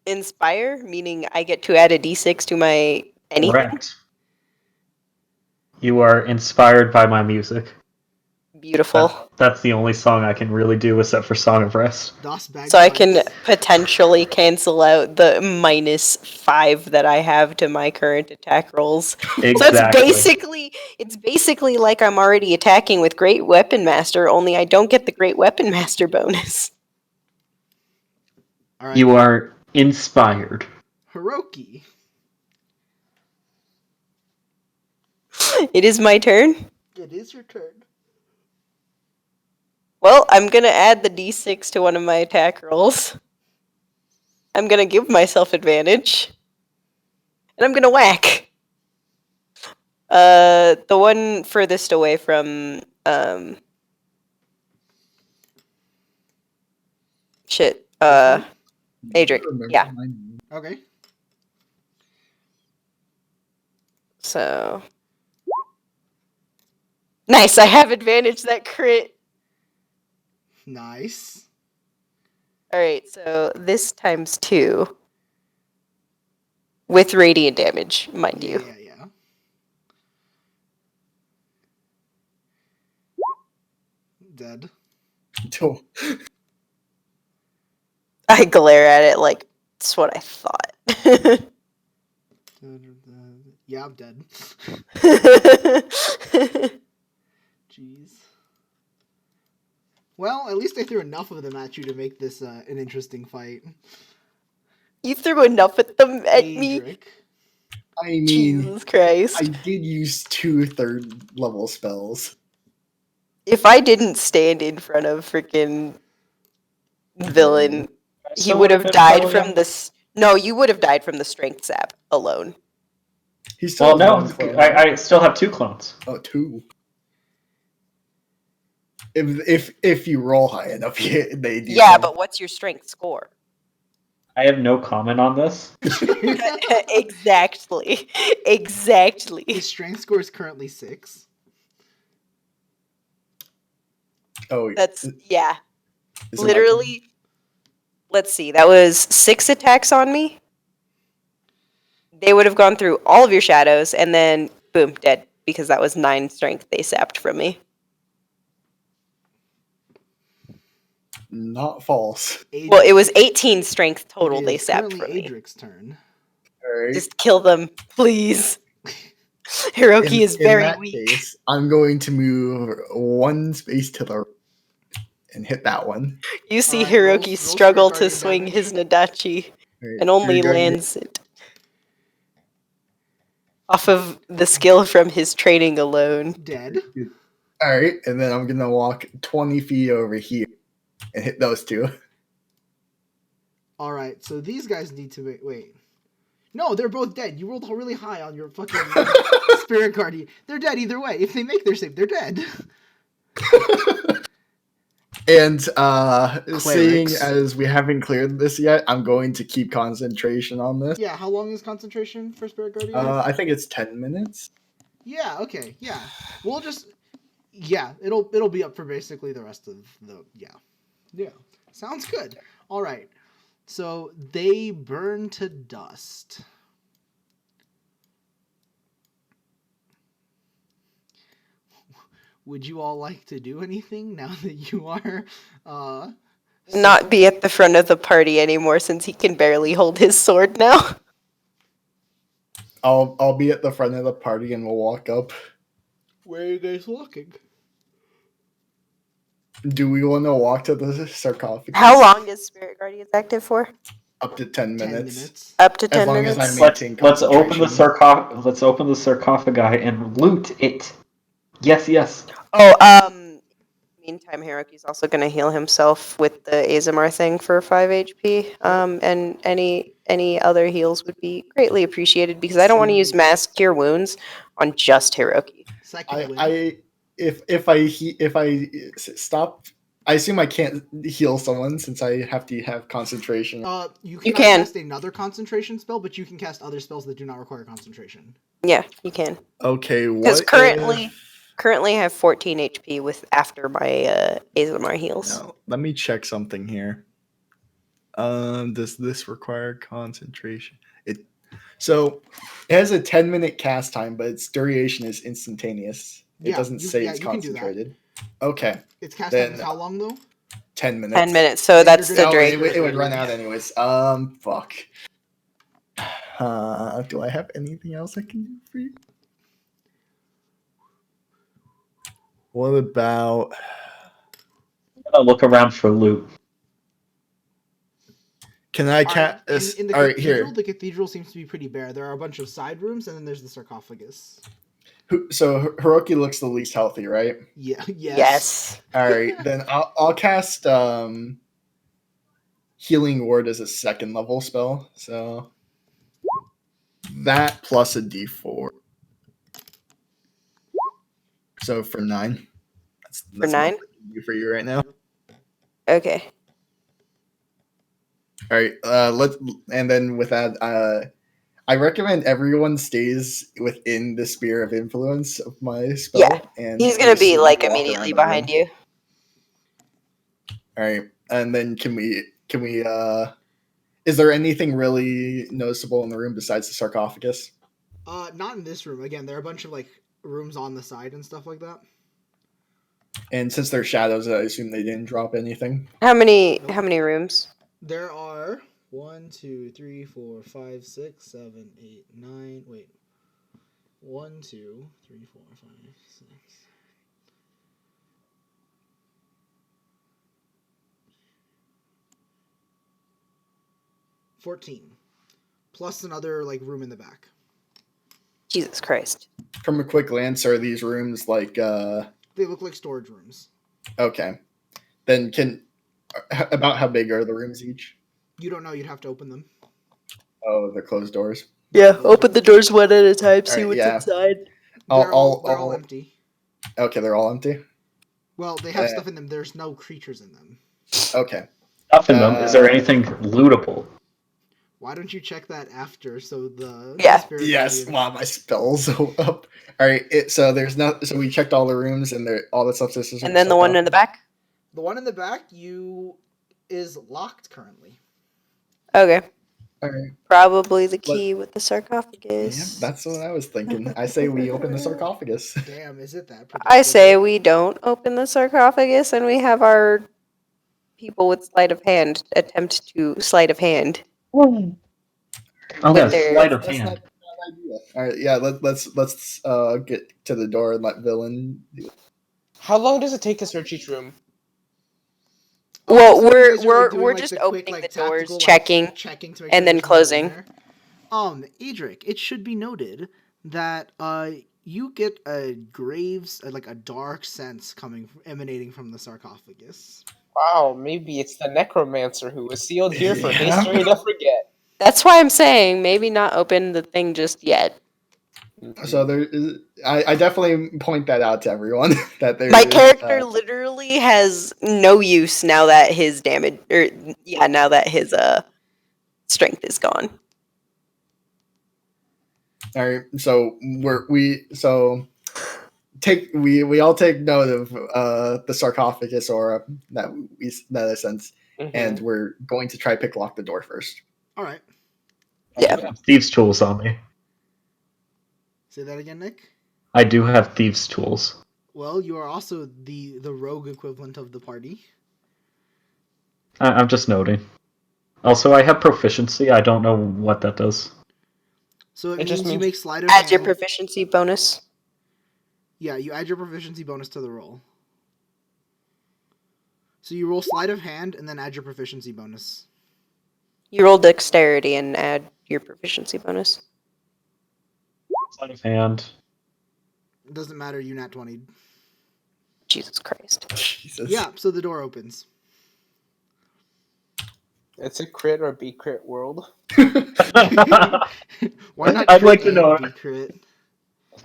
Inspire, meaning I get to add a d6 to my anything. Correct. You are inspired by my music. Beautiful. That's the only song I can really do except for Song of Rest. Das Bagpipes. So I can potentially cancel out the -5 that I have to my current attack rolls. Exactly. So it's basically like I'm already attacking with Great Weapon Master, only I don't get the Great Weapon Master bonus. All right, You are inspired. Hiroki. It is my turn. It is your turn. Well, I'm gonna add the d6 to one of my attack rolls. I'm gonna give myself advantage. And I'm gonna whack. The one furthest away from shit. Adric. Remember Yeah. my name. Okay. So nice, I have advantage that crit. Nice. Alright, so this times 2. With radiant damage, mind you. Yeah. Dead. Oh, I glare at it like that's what I thought. Yeah, I'm dead. Jeez. Well, at least I threw enough of them at you to make this an interesting fight. You threw enough at them at me. Adric. I mean, Jesus Christ. I did use 2 3rd-level spells. If I didn't stand in front of freaking villain, he would have died from this. No, you would have died from the strength sap alone. He's still Well, no, one clone. I still have 2 clones. Oh, 2. If you roll high enough, they do. Yeah, but what's your strength score? I have no comment on this. Exactly. Exactly. His strength score is currently 6. Oh, That's yeah. is it my Literally. Let's see. That was 6 attacks on me. They would have gone through all of your shadows, and then boom, dead. Because that was 9 strength they sapped from me. turn? Not false. Well, it was 18 strength total It they is sapped currently from me. Adric's turn. Alright. Just kill them, please. Hiroki is very that weak. case, I'm going to move 1 space to the right and hit that one. You see Alright, roll- Hiroki roll struggle Spirit to Guardian swing damage. his Nadachi Alright, and only Spirit Guardian- lands it off of the skill from his training alone. Dead. Alright, and then I'm gonna walk 20 feet over here and hit those 2. Alright, so these guys need to wait. No, they're both dead. You rolled really high on your fucking Spirit Guardian. They're dead either way. If they make their save, they're dead. And seeing Clerics. as we haven't cleared this yet, I'm going to keep concentration on this. Yeah, how long is concentration for Spirit Guardian? I think it's 10 minutes. Yeah, okay, yeah. We'll just it'll be up for basically the rest of the Yeah. Sounds good. All right. So they burn to dust. Would you all like to do anything now that you are Not be at the front of the party anymore since he can barely hold his sword now. I'll be at the front of the party and we'll walk up. Where are you guys walking? Do we want to walk to the sarcophagus? How long is Spirit Guardians active for? Up to 10 10 minutes. minutes. Up to As 10 long as minutes? I Let's maintain let's open the concentration. let's open the sarcophagi and loot it. Yes, yes. Oh, meantime, Hiroki's also going to heal himself with the Azamar thing for 5 HP. And any other heals would be greatly appreciated because I don't want to use mass cure wounds on just Hiroki. Second win. If I stop, I assume I can't heal someone since I have to have concentration. You You cannot can. cast another concentration spell, but you can cast other spells that do not require concentration. Yeah, you can. Okay, what? Because currently I have 14 HP with after my Azamar heals. No, let me check something here. Does this require concentration? It has a 10-minute cast time, but its duration is instantaneous. It Yeah, doesn't say it's you can do that. concentrated. Okay, It's cast Then- time how long though? 10 minutes. 10 minutes, so Then that's you're the gonna- duration. it would run out anyways. Fuck. Do I have anything else I can do for you? What about? I'm gonna look around for loot. Can I Alright, cast? in the All right, cathedral, here. the cathedral seems to be pretty bare. There are a bunch of side rooms, and then there's the sarcophagus. So Hiroki looks the least healthy, right? Yeah. Yes. Yes. All right, then I'll cast Healing Ward as a second level spell. So that plus a D4. So for 9. That's For 9? what I can do for you right now. Okay. All right, and then with that, I recommend everyone stays within the sphere of influence of my spell. Yeah, and He's I gonna just be slowly like walk immediately around the behind room. you. All right, and then can we? Is there anything really noticeable in the room besides the sarcophagus? Not in this room. Again, there are a bunch of like rooms on the side and stuff like that. And since they're shadows, I assume they didn't drop anything. How many rooms? There are 1, 2, 3, 4, 5, 6, 7, 8, 9. Wait. 1, 2, 3, 4, 5, 6. $14. Plus another like room in the back. Jesus Christ. From a quick glance, are these rooms like? They look like storage rooms. Okay, then about how big are the rooms each? You don't know. You'd have to open them. Oh, they're closed doors. Yeah, open the doors one at a time, see Alright, what's yeah. inside. They're all empty. Okay, they're all empty. Well, they have Yeah. stuff in them. There's no creatures in them. Okay. Stuff in them. Is there anything lootable? Why don't you check that after? So the Yeah. spirit Yes. guardian- Wow, my spells are up. All right. So there's no. So we checked all the rooms and all the stuff. And then the one in the back? The one in the back, is locked currently. Okay. All right. Probably the key with the sarcophagus. Yeah, that's what I was thinking. I say we open the sarcophagus. Damn, is it that? I say we don't open the sarcophagus and we have our people with sleight of hand attempt to sleight of hand. Oh, With yeah, their- sleight of That's hand. not a bad idea. All right. Yeah. Let's get to the door and let Villain. How long does it take to search each room? Well, So you guys are, like, doing, we're like, just the quick, opening like, the doors, tactical, like, checking. checking to make and sure then there's no one closing. there. Edric, it should be noted that you get a like a dark sense emanating from the sarcophagus. Wow, maybe it's the necromancer who was sealed here for Yeah. history to forget. That's why I'm saying maybe not open the thing just yet. So there is. I definitely point that out to everyone that there. My is, character literally has no use now that his damage, now that his strength is gone. All right, so we all take note of the sarcophagus aura that I sense, and we're going to try pick lock the door first. All right. Yeah. I have thieves' tools on me. Say that again, Nick. I do have thieves' tools. Well, you are also the rogue equivalent of the party. I'm just noting. Also, I have proficiency. I don't know what that does. So It it just means you means- make sleight of Add your hand. proficiency bonus. Yeah, you add your proficiency bonus to the roll. So you roll sleight of hand and then add your proficiency bonus. You roll dexterity and add your proficiency bonus. Sleight of hand. It doesn't matter, you nat 20. Jesus Christ. Jesus. Yeah, so the door opens. It's a crit or B crit world. Why not I'd crit like to and know. be crit?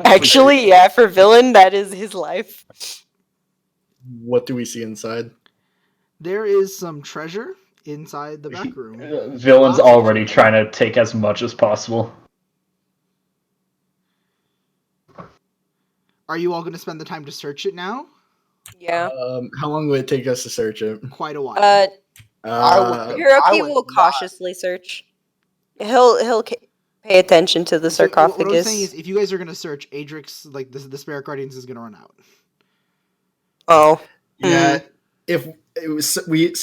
Actually, yeah, for villain, that is his life. What do we see inside? There is some treasure inside the back room. Villain's Lots of already treasure. trying to take as much as possible. Are you all going to spend the time to search it now? Yeah. How long would it take us to search it? Quite a while. Uh, Uh, Hiroki would will not. cautiously search. He'll pay attention to the So, what I'm sarcophagus. saying is, if you guys are going to search, Adrix, like the Spirit Guardians, is going to run out. Oh. yeah. If it was we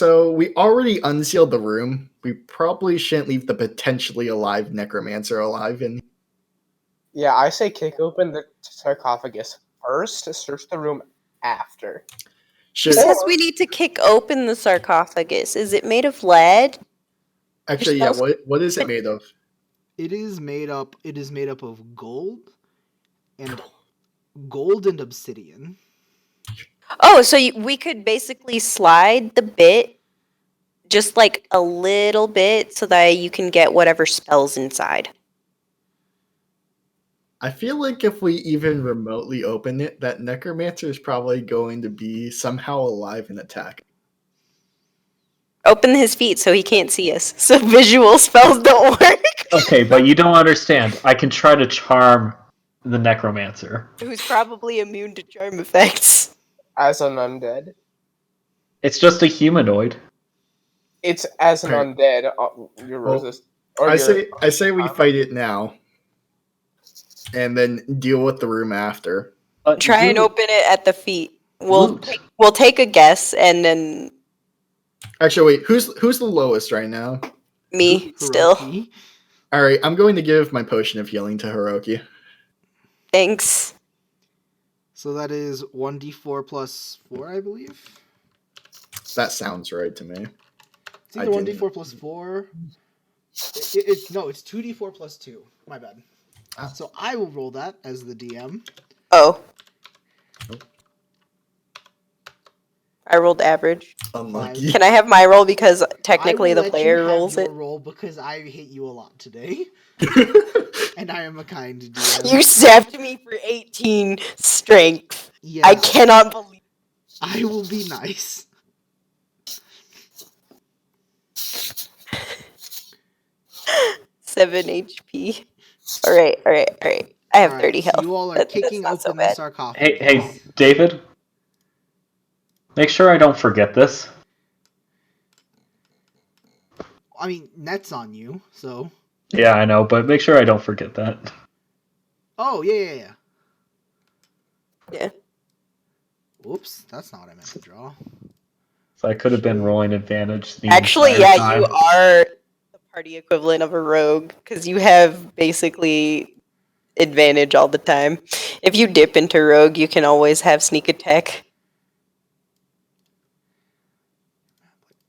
already unsealed the room. We probably shouldn't leave the potentially alive necromancer alive in. Yeah, I say kick open the sarcophagus first to search the room after. He Should says we need to kick open the sarcophagus. Is it made of lead? actually, yeah. spells- What is it made of? It is made up of gold and obsidian. Oh, so we could basically slide the bit just like a little bit so that you can get whatever spells inside. I feel like if we even remotely open it, that necromancer is probably going to be somehow alive and attack. Open his feet so he can't see us. So visual spells don't work. Okay, but you don't understand. I can try to charm the necromancer. Who's probably immune to charm effects. As an undead. It's just a humanoid. It's as an Alright. undead. You're Well, resist. I say we fight it now, and then deal with the room after. Try and you- open it at the feet. We'll Loot. we'll take a guess and then Actually, wait, who's the lowest right now? me still. Hiroki. All right, I'm going to give my potion of healing to Hiroki. Thanks. So that is 1d4 plus 4, I believe. That sounds right to me. It's I either didn't- 1d4 plus 4. No, it's 2d4 plus 2. My bad. Ah. So I will roll that as the DM. Oh. I rolled average. Unlucky. Can I have my roll because technically I will the let you player have rolls your it? roll because I hate you a lot today, and I am a kind You DM. zapped me for 18 strength. Yes, I cannot believe. I will be nice. Seven HP. All right. I have Alright, 30 so health. you all are That's kicking not so open the bad. sarcophagus. Hey, David. Make sure I don't forget this. I mean, net's on you, so. Yeah, I know, but make sure I don't forget that. Oh, yeah. Yeah. Whoops, that's not what I meant to draw. So I could have been rolling advantage. The Actually, entire yeah, you time. are the party equivalent of a rogue because you have basically advantage all the time. If you dip into rogue, you can always have sneak attack.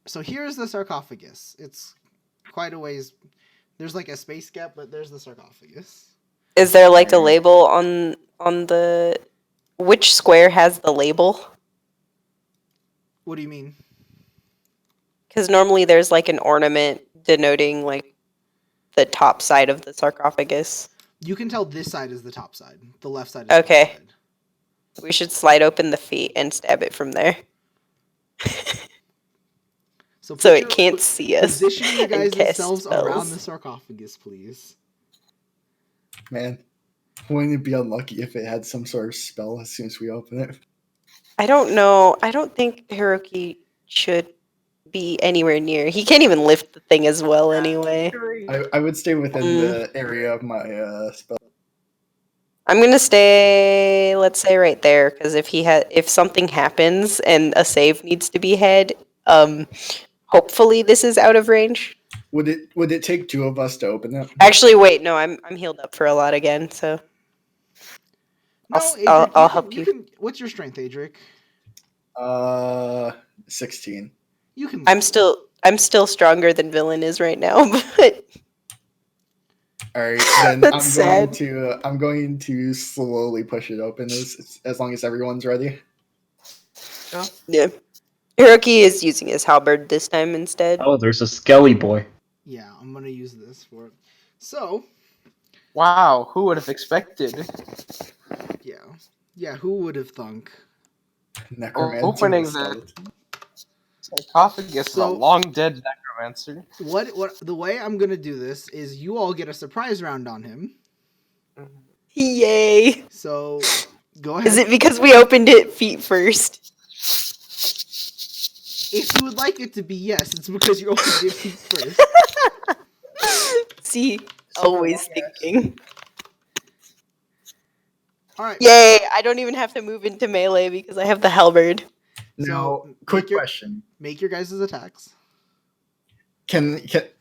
So here's the sarcophagus. It's quite a ways. There's like a space gap, but there's the sarcophagus. Is there like a label on the which square has the label? What do you mean? Because normally there's like an ornament denoting like the top side of the sarcophagus. You can tell this side is the top side. The left side is Okay. the top side. We should slide open the feet and stab it from there. So, So put it your- can't see us. Position you and guys cast yourselves around spells. the sarcophagus, please. Man, wouldn't it be unlucky if it had some sort of spell as soon as we open it? I don't know. I don't think Hiroki should be anywhere near. He can't even lift the thing as well anyway. I would stay within Mm. the area of my spell. I'm gonna stay, let's say, right there, because if something happens and a save needs to be had, hopefully this is out of range. Would it take two of us to open it? Actually, wait, no, I'm healed up for a lot again, so No, I'll Adric, help you. What's your strength, Adric? 16. You can. I'm still stronger than Villain is right now, but All right, then That's sad. I'm going to slowly push it open as long as everyone's ready. yeah. Hiroki is using his halberd this time instead. Oh, there's a Skelly boy. Yeah, I'm gonna use this for it. So, Wow, who would have expected? yeah. Who would have thunk? Necromancer. Opening with the- skeleton. Sarcophagus is a So- long dead necromancer. What? The way I'm gonna do this is you all get a surprise round on him. Yay! So, go ahead. Is it because we opened it feet first? If you would like it to be yes, it's because you opened it feet first. See, always thinking. All right. Yay! I don't even have to move into melee because I have the halberd. Now, So, quick make your- question: Make your guys' attacks. Can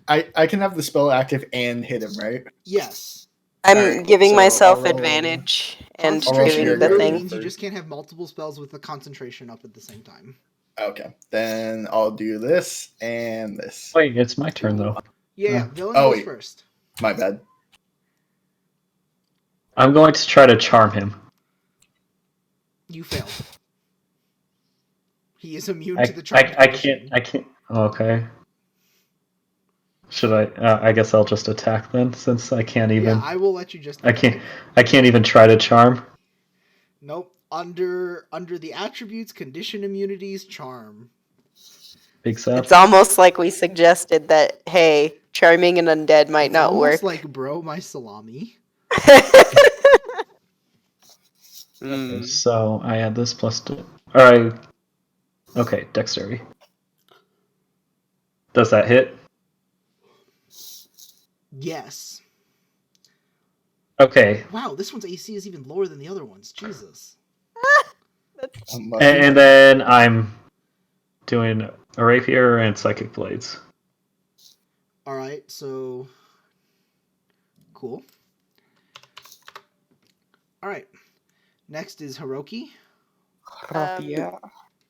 I can have the spell active and hit him, right? Yes. I'm Alright, giving so myself I'll roll- advantage and I'll roll doing your the guy. thing. means you just can't have multiple spells with the concentration up at the same time. Okay, then I'll do this and this. Wait, it's my turn though. Yeah, villain Oh, goes wait. first. My bad. I'm going to try to charm him. You failed. He is immune I, to the charm. I can't. Okay. Should I? I guess I'll just attack then, since I can't even. Yeah, I will let you just. I can't even try to charm. Nope. Under the attributes, condition immunities, charm. Big Sap. It's almost like we suggested that, hey, charming an undead might It's not almost work. like bro, my salami. Okay, so I add this plus two. Alright. Okay, dexterity. Does that hit? Yes. Okay. Wow, this one's AC is even lower than the other ones. Jesus. And then I'm doing a rapier and psychic blades. All right, so cool. All right. Next is Hiroki. Yeah.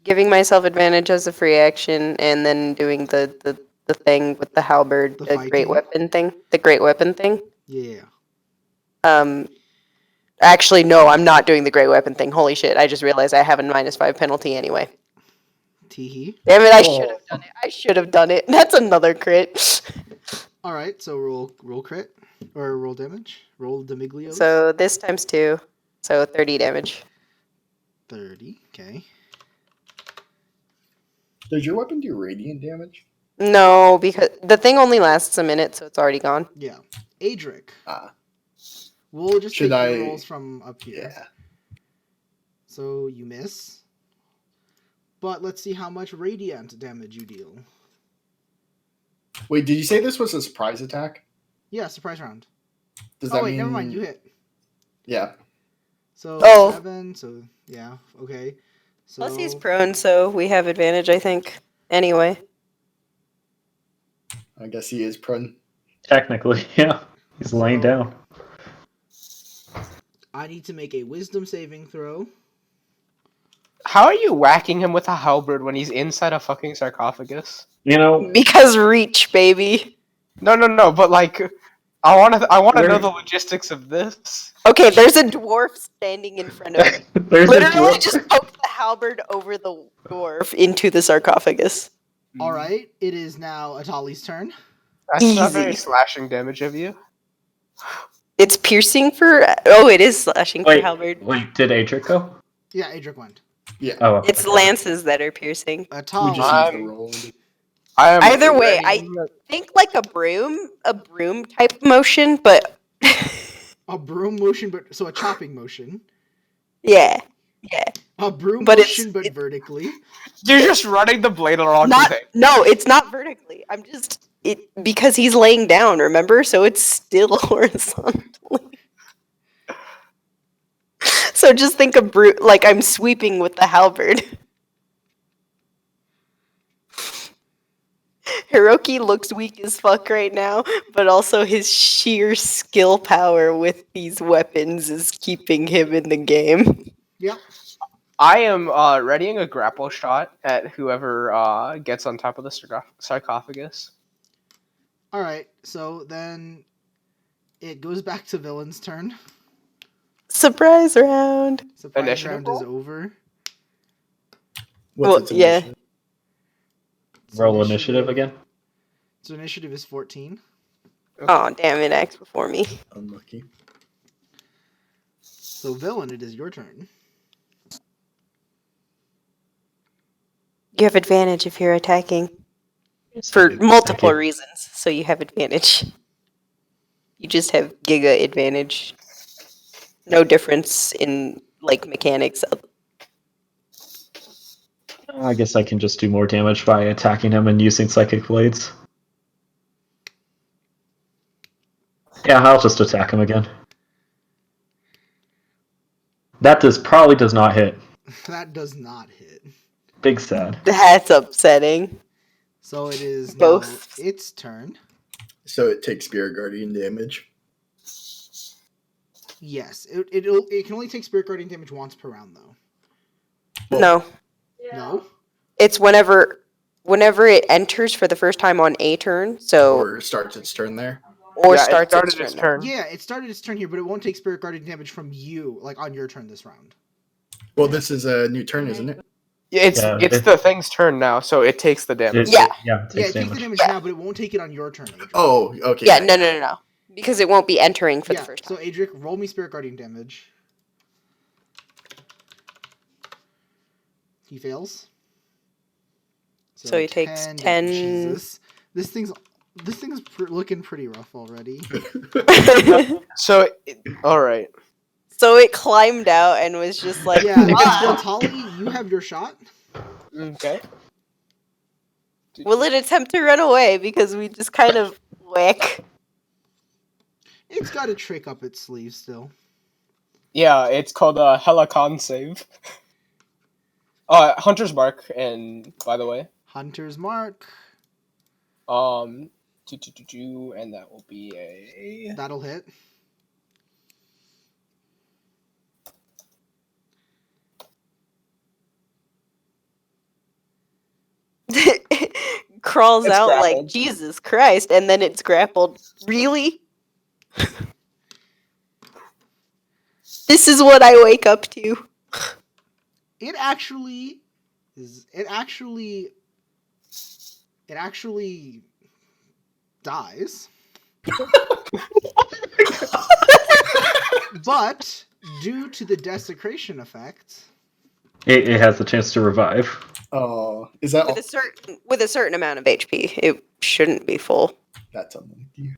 Giving myself advantage as a free action and then doing the thing with the halberd, The the fighting? great weapon thing. The great weapon thing. Yeah. Actually, no, I'm not doing the great weapon thing. Holy shit, I just realized I have a -5 penalty anyway. Teehee. Damn it, I Oh. should have done it. I should have done it. That's another crit. All right, so roll crit or roll damage. Roll Demiglios. So this times 2. So 30 damage. 30. Okay. Does your weapon do radiant damage? No, because the thing only lasts a minute, so it's already gone. Yeah. Adric. Ah, We'll just Should take your I- rolls from up here. yeah. So you miss. But let's see how much radiant damage you deal. Wait, did you say this was a surprise attack? Yeah, surprise round. Does Oh that wait, mean? never mind. You hit. Yeah. So Oh. 7. So yeah. Okay. So Plus he's prone, so we have advantage, I think. Anyway. I guess he is prone. Technically, yeah. He's laying So- down. I need to make a wisdom saving throw. How are you whacking him with a halberd when he's inside a fucking sarcophagus? You know, Because reach, baby. No, but like, I want to know Where- the logistics of this. Okay, there's a dwarf standing in front of me. there's a Literally dwarf. just poke the halberd over the dwarf into the sarcophagus. All right. It is now Atali's turn. That's not very Easy. slashing damage of you. It's piercing for... Oh, it is slashing for Wait, halberd. wait, did Adric go? Yeah, Adric went. Yeah. Oh, It's lances that are piercing. We Atali. just used the roll. I am Either way, ready- Think like a broom type motion, but... A broom motion, but so a chopping motion. yeah. A broom But it's- motion, but it- vertically. You're just running the blade along Not, the thing. no, it's not vertically. I'm just... because he's laying down, remember? So it's still horizontally. So just think of like I'm sweeping with the halberd. Hiroki looks weak as fuck right now, but also his sheer skill power with these weapons is keeping him in the game. Yep. I am readying a grapple shot at whoever gets on top of the sarcophagus. All right, so then it goes back to Villain's turn. Surprise round. Surprise Initiative round roll? is over. What's Well, its yeah. initiative? So Roll initiative again. So initiative is 14. Oh, damn it, acts before me. Unlucky. So Villain, it is your turn. You have advantage if you're attacking. Yes, I For do. multiple Thank you. reasons, so you have advantage. You just have giga advantage. No difference in, like, mechanics. I guess I can just do more damage by attacking him and using Psychic Blades. Yeah, I'll just attack him again. That probably does not hit. That does not hit. Big sad. That's upsetting. So it is Both. now its turn. So it takes Spirit Guardian damage. Yes, it can only take Spirit Guardian damage once per round, though. Well, No, No? it's whenever it enters for the first time on a turn, so Or starts its turn there. or Yeah, it starts started its its turn. turn. Yeah, it started its turn here, but it won't take Spirit Guardian damage from you, like on your turn this round. Well, this is a new turn, isn't it? Yeah, it's Yeah, it's it- the thing's turn now, so it takes the damage. Yeah. Yeah, it Yeah, takes it takes damage. the damage Yeah. now, but it won't take it on your turn, Adric. Oh, okay. Yeah, no, because it won't be entering for yeah, the first so time. Adric, roll me Spirit Guardian damage. He fails. So he takes 10. Jesus. This thing's looking pretty rough already. So, all right. So it climbed out and was just like, Yeah, "Ah." Tali, you have your shot. Okay. Will it attempt to run away because we just kind of whack? It's got a trick up its sleeve still. Yeah, it's called a Helicon save. Hunter's Mark, and by the way, Hunter's Mark. and that will be a. That'll hit. Crawls It's out like grappled. Jesus Christ, and then it's grappled. Really? This is what I wake up to. It actually is. It actually dies. But due to the desecration effect, It has the chance to revive. Oh, is that all? With a certain amount of HP, it shouldn't be full. That's unlucky.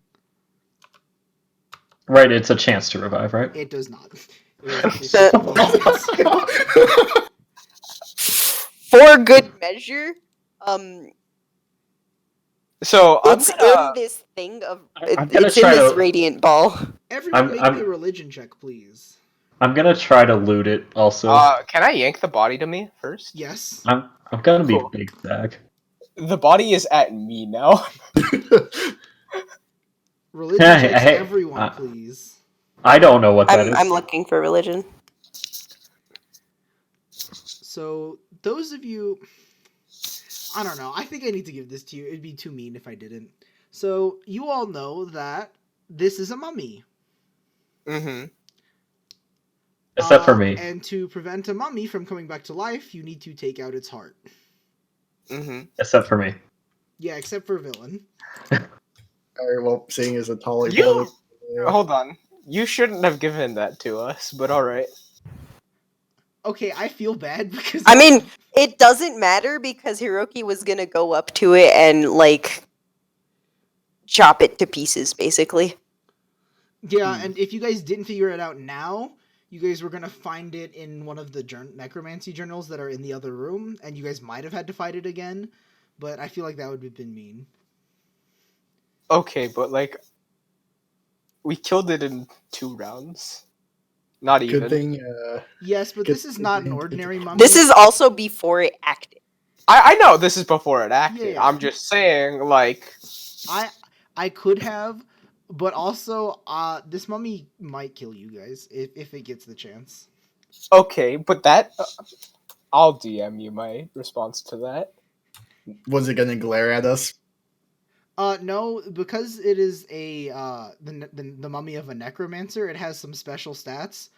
Right, it's a chance to revive, right? it does not. It For good measure, So I'm it's gonna. in this thing of I'm gonna it's in try this to- radiant ball. Everyone make I'm- me a religion check, please. I'm gonna try to loot it also. Can I yank the body to me first? Yes. I'm gonna be Cool. big bag. The body is at me now. Religion Hey, checks, hey, everyone, please. I don't know what that is. I'm looking for religion. So those of you, I don't know. I think I need to give this to you. It'd be too mean if I didn't. So you all know that this is a mummy. Mm-hmm. Except for me. And to prevent a mummy from coming back to life, you need to take out its heart. Mm-hmm. Except for me. Yeah, except for villain. Alright, well, seeing as a taller You- body, Hold on. You shouldn't have given that to us, but all right. Okay, I feel bad because I mean, it doesn't matter because Hiroki was gonna go up to it and like chop it to pieces, basically. yeah, and if you guys didn't figure it out now, you guys were gonna find it in one of the necromancy journals that are in the other room, and you guys might have had to fight it again. But I feel like that would have been mean. Okay, but like, we killed it in 2 rounds. Not even. good thing. Yes, but Good this is not an thing. ordinary mummy. This is also before it acted. I know this is before it acted. Yeah. I'm just saying, like, I could have, but also this mummy might kill you guys if it gets the chance. Okay, but that I'll DM you my response to that. Was it gonna glare at us? No, because it is a the mummy of a necromancer. It has some special stats.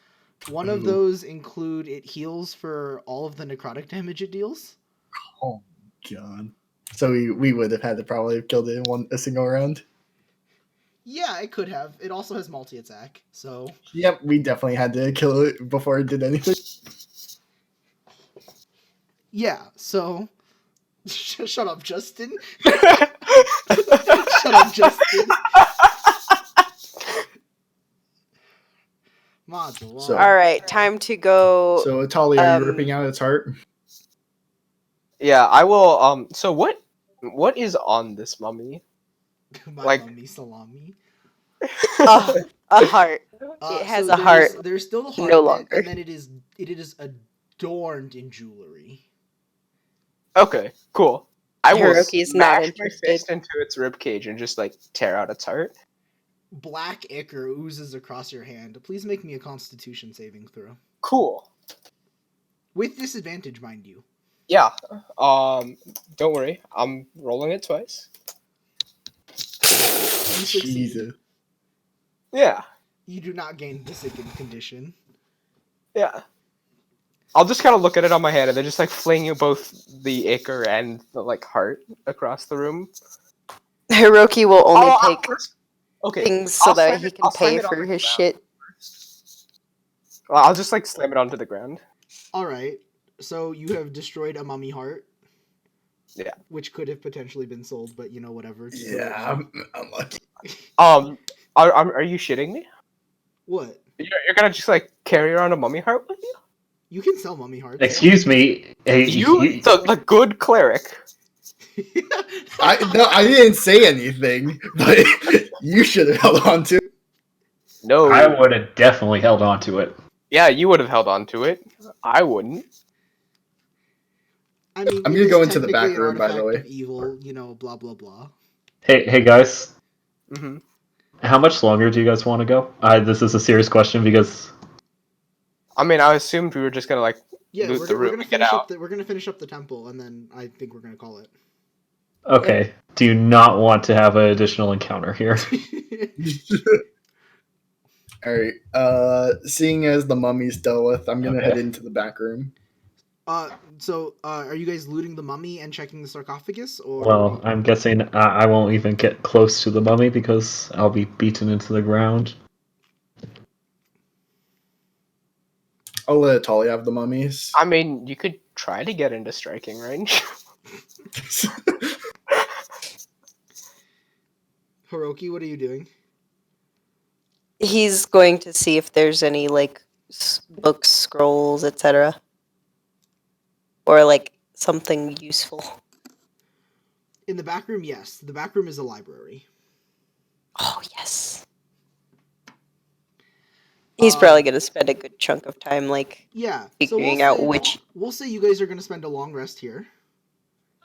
One of Ooh. those include it heals for all of the necrotic damage it deals. Oh god. So we would have had to probably have killed it in a single round. Yeah, it could have. It also has multi attack. So Yep, we definitely had to kill it before it did anything. yeah. So shut up, Justin. Shut up, Justin. Mods, So- All right, time to go. So Tali, are you Um, ripping out its heart? Yeah, I will. So what is on this mummy? My like- mummy salami. a heart. It has a heart. There's still the heart no bit, longer. and then it is adorned in jewelry. Okay, cool. I will Hiroki's smash not my interested. fist into its rib cage and just like tear out its heart. Black ichor oozes across your hand. Please make me a Constitution saving throw Cool. with disadvantage, mind you. Yeah. Don't worry. I'm rolling it twice. You succeed. Jesus. Yeah. You do not gain the sickened condition. Yeah. I'll just kind of look at it on my hand and then just like fling both the ichor and the like heart across the room. Hiroki will only Oh, take okay. things so I'll that slam he it- can I'll slam pay it on for the his ground. shit. Well, I'll just like slam it onto the ground. All right. So you have destroyed a mummy heart. Yeah. Which could have potentially been sold, but you know, whatever. Just Yeah, I'm unlucky. Are you shitting me? What? You're gonna just like carry around a mummy heart with you? You can sell mummy hearts. yeah. Excuse me. Hey, You, the good cleric. I didn't say anything, but you should have held on to it. No. I would have definitely held on to it. Yeah, you would have held on to it. I wouldn't. I mean, I'm it gonna is go into the technically back an room, by the artifact way. of evil, you know, blah blah blah. Hey guys. Mm-hmm. How much longer do you guys want to go? This is a serious question because I mean, I assumed we were just gonna like Yeah, loot we're, the we're room gonna and get finish out. up. We're gonna finish up the temple, and then I think we're gonna call it. okay, do you not want to have an additional encounter here? All right. Seeing as the mummy's dealt with, I'm gonna Okay. head into the back room. So are you guys looting the mummy and checking the sarcophagus, or? Well, I'm guessing I won't even get close to the mummy because I'll be beaten into the ground. I'll let Tali have the mummies. I mean, you could try to get into striking range. Hiroki, what are you doing? He's going to see if there's any like books, scrolls, etc. Or like something useful. In the back room, yes. The back room is a library. Oh yes. He's probably gonna spend a good chunk of time like Yeah. figuring out say, which. We'll say you guys are gonna spend a long rest here,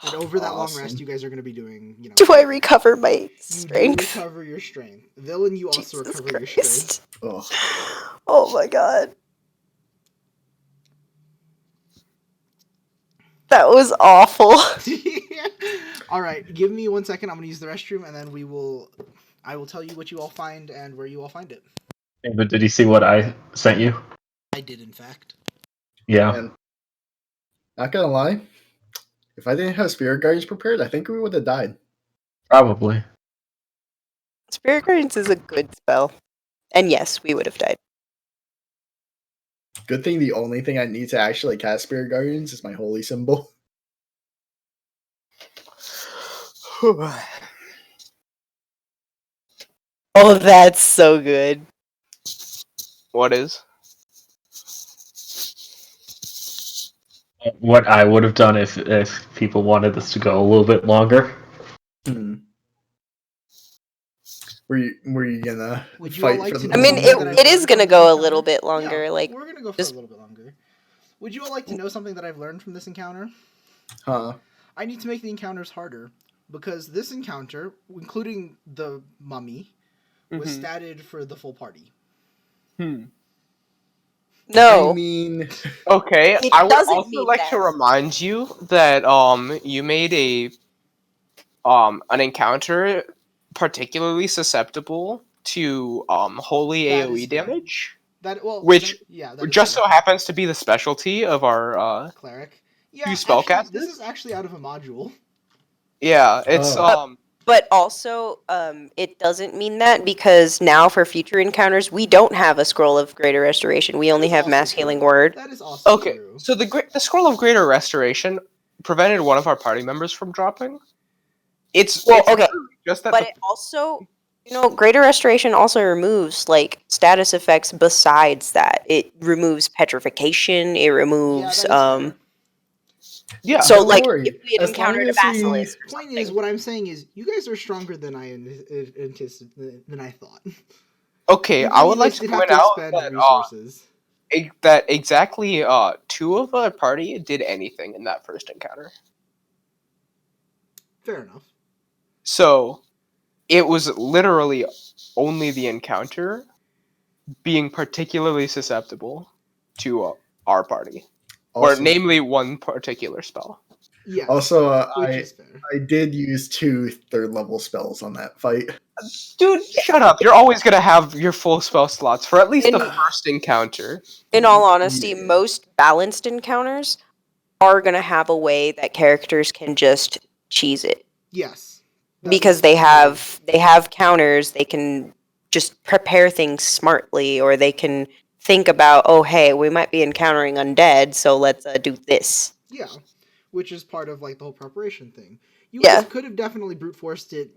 and over that long Awesome. rest, you guys are gonna be doing, you know. Do I recover my You do strength? recover your strength. Villain, you also Jesus recover your strength. Christ. Ugh. Oh my god. That was awful. All right, give me 1 second. I'm gonna use the restroom, and then I will tell you what you all find and where you all find it. Hey, but did you see what I sent you? I did, in fact. Yeah. And not gonna lie, if I didn't have spirit guardians prepared, I think we would have died. Probably. Spirit Guardians is a good spell. And yes, we would have died. Good thing the only thing I need to actually cast spirit guardians is my holy symbol. Oh, that's so good. What is? What I would have done if people wanted this to go a little bit longer. Hmm. Were you gonna Would you all fight like for to the I mean, know something that I've it is learned gonna from go this a little encounter? bit longer. Yeah, Like, we're gonna go for just- a little bit longer. Would you all like to know something that I've learned from this encounter? Huh? I need to make the encounters harder because this encounter, including the mummy, was Mhm. statted for the full party. Hmm. No. I mean, Okay, It I would doesn't also mean like to that. remind you that you made an encounter particularly susceptible to holy That AoE is fair. damage, That well, which that is just fair. so happens to be the specialty of our Cleric. Yeah, two actually, this spellcasters. is actually out of a module. Yeah, it's Oh. But also, it doesn't mean that because now for future encounters, we don't have a scroll of greater restoration. We only That is have also mass true. healing word. That is also okay. true. So the scroll of greater restoration prevented one of our party members from dropping. It's Well, it's okay, literally just that but it also, greater restoration also removes like status effects besides that. It removes petrification. It Yeah, removes that is fair. yeah. So don't like worry. if we had As long encountered a as he, basilisk or Point something. is, what I'm saying is, you guys are stronger than I anticipated than I thought. Okay, You I would like guys to did have point to out expend that resources. that exactly two of our party did anything in that first encounter. Fair enough. So it was literally only the encounter being particularly susceptible to our party, or also, namely one particular spell. Yes. also which I is fair. I did use 2 third-level spells on that fight. Dude, shut up! You're always gonna have your full spell slots for at least the In- first encounter. In all honesty, Yeah. most balanced encounters are gonna have a way that characters can just cheese it. Yes. That Because is they true. have counters, they can just prepare things smartly, or they can think about, oh hey, we might be encountering undead, so let's do this. Yeah, which is part of like the whole preparation thing. You Yeah. guys could have definitely brute forced it.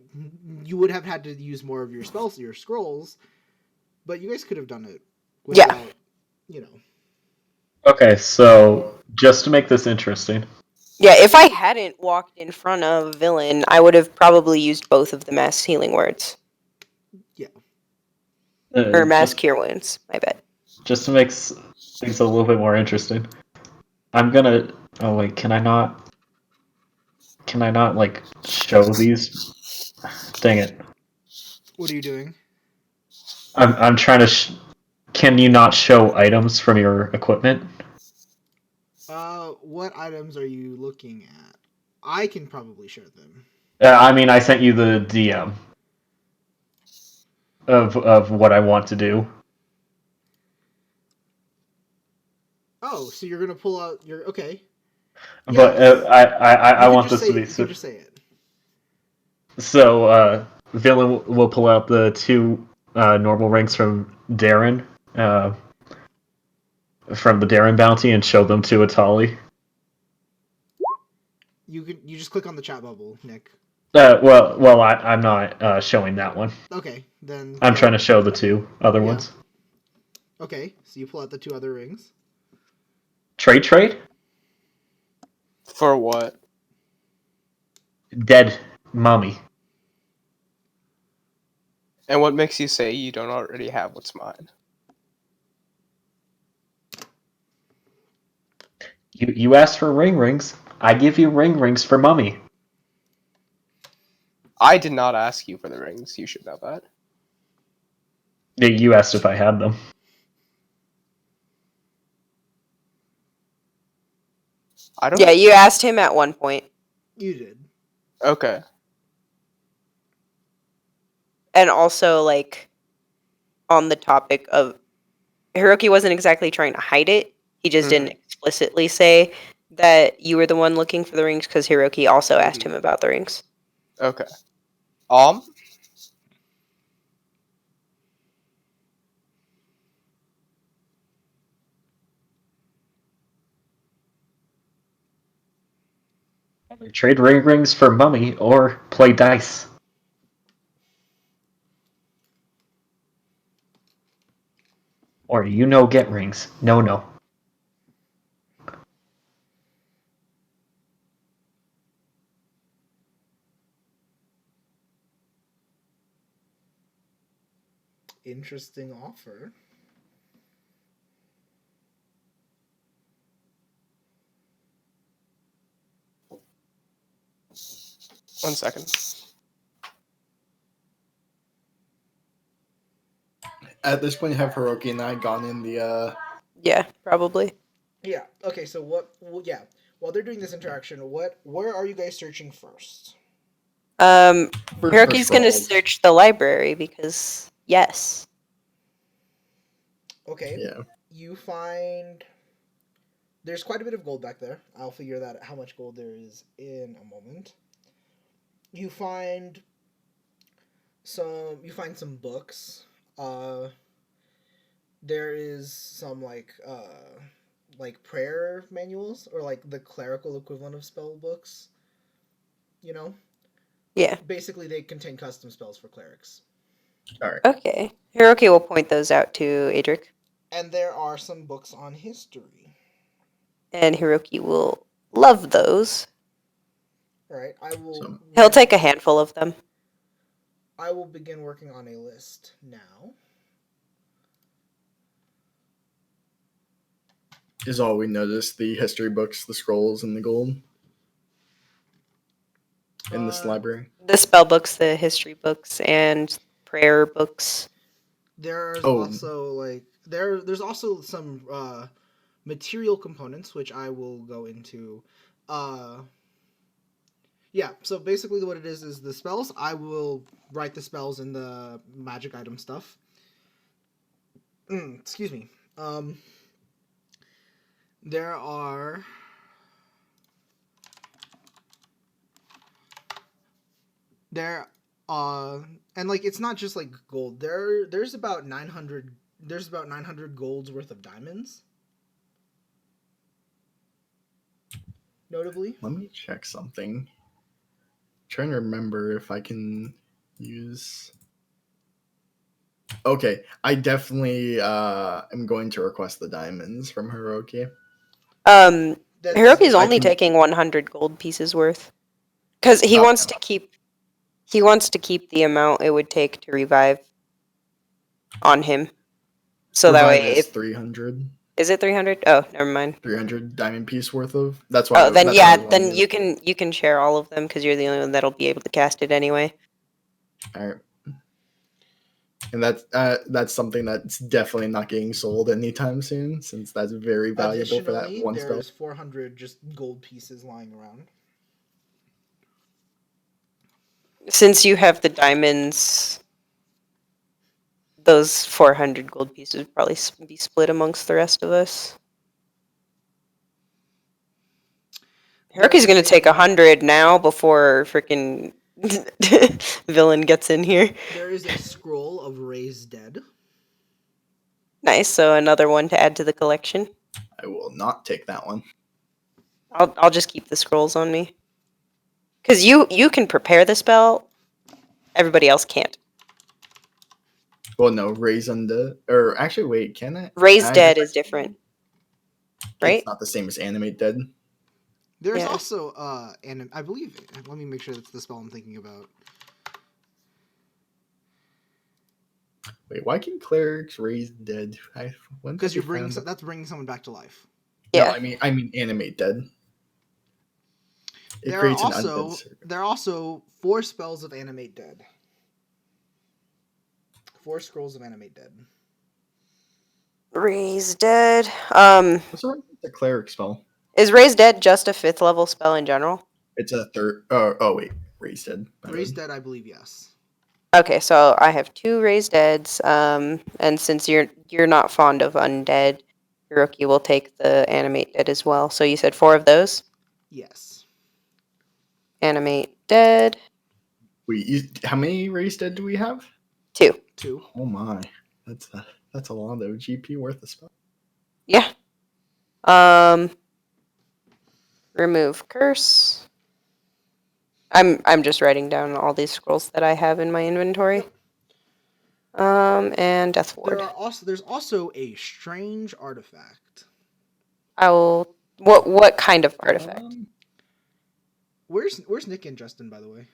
You would have had to use more of your spells, your scrolls, but you guys could have done it Yeah. without, you know. Okay, so just to make this interesting, Yeah, if I hadn't walked in front of a villain, I would have probably used both of the mass healing words. Or mass just, cure wounds, my bad. just to make things a little bit more interesting, I'm gonna. Oh wait, can I not? Can I not like show these? Dang it! What are you doing? I'm trying to. Can you not show items from your equipment? What items are you looking at? I can probably share them. I mean, I sent you the DM of what I want to do. Oh, so you're gonna pull out your okay. But Yes. I want this to You be can just say it. so. Villain will pull out the 2 normal rings from Darren, from the Darren bounty, and show them to Atali. You just click on the chat bubble, Nick. Well, I'm not showing that one. Okay, then. I'm go. trying to show the 2 other Yeah. ones. Okay, so you pull out the 2 other rings. Trade? For what? Dead mummy. And what makes you say you don't already have what's mine? You asked for rings. I give you rings for mummy. I did not ask you for the rings. You should know that. Yeah, you asked if I had them. I don't. Yeah, you asked him at one point. You did. Okay. And also, like, on the topic of Hiroki wasn't exactly trying to hide it. He just didn't explicitly say that you were the one looking for the rings because Hiroki also asked him about the rings. Okay. Trade rings for mummy or play dice. Or get rings. No. Interesting offer. One second. At this point, have Hiroki and I gone in the Yeah, probably. Yeah. Okay. So what? Well, yeah. While they're doing this interaction, where are you guys searching first? First for Hiroki's gonna scrolls. search the library because yes. Okay. Yeah. You find there's quite a bit of gold back there. I'll figure that how much gold there is in a moment. You find some books. There is some like prayer manuals or like the clerical equivalent of spell books. You know, Yeah. basically they contain custom spells for clerics. All right. Okay. Hiroki will point those out to Adric, And there are some books on history. and Hiroki will love those. All right, I will. So- He'll take a handful of them. I will begin working on a list now. Is all we noticed the history books, the scrolls, and the gold in this library? The spell books, the history books, and prayer books. There's Oh. also like there's also some material components which I will go into. Yeah, so basically what it is the spells. I will write the spells in the magic item stuff. Excuse me. There are and like it's not just like gold. There's about 900 golds worth of diamonds. Notably. Let me check something. Trying to remember if I can use. Okay, I definitely am going to request the diamonds from Hiroki. That's- Hiroki's I only can- taking 100 gold pieces worth, because he Oh, wants yeah. to keep. He wants to keep the amount it would take to revive on him. So that way, Revive is if 300. is it 300? Oh, never mind. 300 diamond piece worth of. That's why. Oh, then that's yeah, why I was then wondering. you can share all of them because you're the only one that'll be able to cast it anyway. All right. And that's something that's definitely not getting sold anytime soon, since that's very valuable for that Additionally, one spell. there's 400 just gold pieces lying around. Since you have the diamonds, those 400 gold pieces would probably be split amongst the rest of us. Hiroki's gonna take 100 now before freaking villain gets in here. There is a scroll of Raised Dead. Nice, so another one to add to the collection. I will not take that one. I'll just keep the scrolls on me. Because you can prepare the spell, everybody else can't. Well, no, raise undead. Or actually, wait, can it? Raise I dead guess is different, right? It's not the same as animate dead. There's Yeah. also and I believe let me make sure that's the spell I'm thinking about. Wait, why can clerics raise dead? Because you're bringing that's bringing someone back to life. No, Yeah. I mean animate dead. It There are creates an also undead servant. there are also 4 spells of Animate Dead. 4 scrolls of Animate Dead. Raise dead. What's wrong with the cleric spell? Is raise dead just a 5th level spell in general? It's a third. Oh wait, raise dead. My Raised bad. Dead, I believe, yes. Okay, so I have 2 raised deads. And since you're not fond of undead, Hiroki will take the animate dead as well. So you said 4 of those? Yes. Animate dead. How many raise dead do we have? 2. 2. Oh my, that's a lot of GP worth of spell. Yeah. Remove curse. I'm just writing down all these scrolls that I have in my inventory. And Death Ward. There's also a strange artifact. I will. What kind of artifact? Where's Nick and Justin, by the way?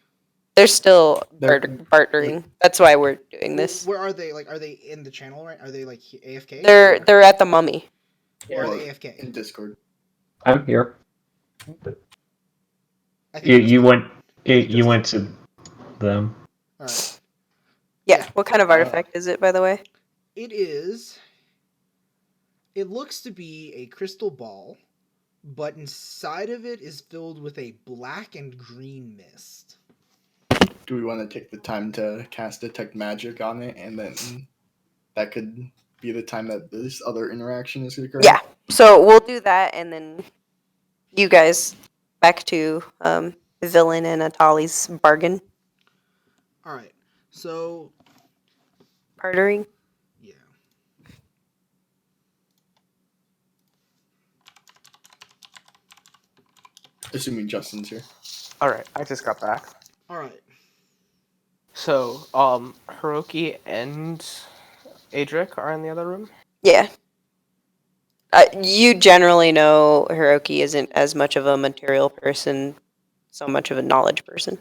They're still They're- bartering. That's why we're doing this. Where are they? Like, are they in the channel? Right? Are they like AFK? They're at the mummy. Or are Or they AFK? in Discord. I'm here. I think You, it was you Nick. went. You went to them. All right. Yeah. What kind of artifact is it, by the way? It is It looks to be a crystal ball, but inside of it is filled with a black and green mist. Do we want to take the time to cast detect magic on it, and then that could be the time that this other interaction is occurring? Yeah. So we'll do that, and then you guys back to Villain and Atali's bargain All right. So bartering. yeah. Assuming Justin's here. All right, I just got back. All right. So, Hiroki and Adric are in the other room. Yeah. You generally know Hiroki isn't as much of a material person, so much of a knowledge person.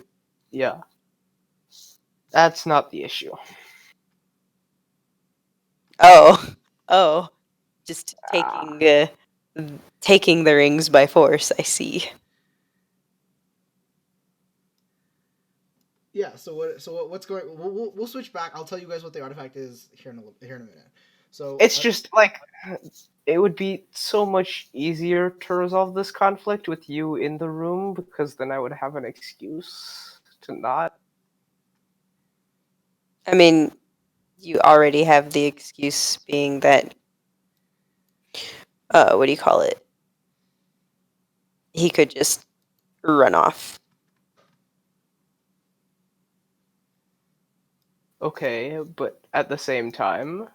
Yeah. That's not the issue. Oh, just taking the rings by force. I see. Yeah. What's going? We'll switch back. I'll tell you guys what the artifact is here in a minute. So It's just like it would be so much easier to resolve this conflict with you in the room because then I would have an excuse to not. I mean, you already have the excuse being that. What do you call it? He could just run off. Okay, but at the same time,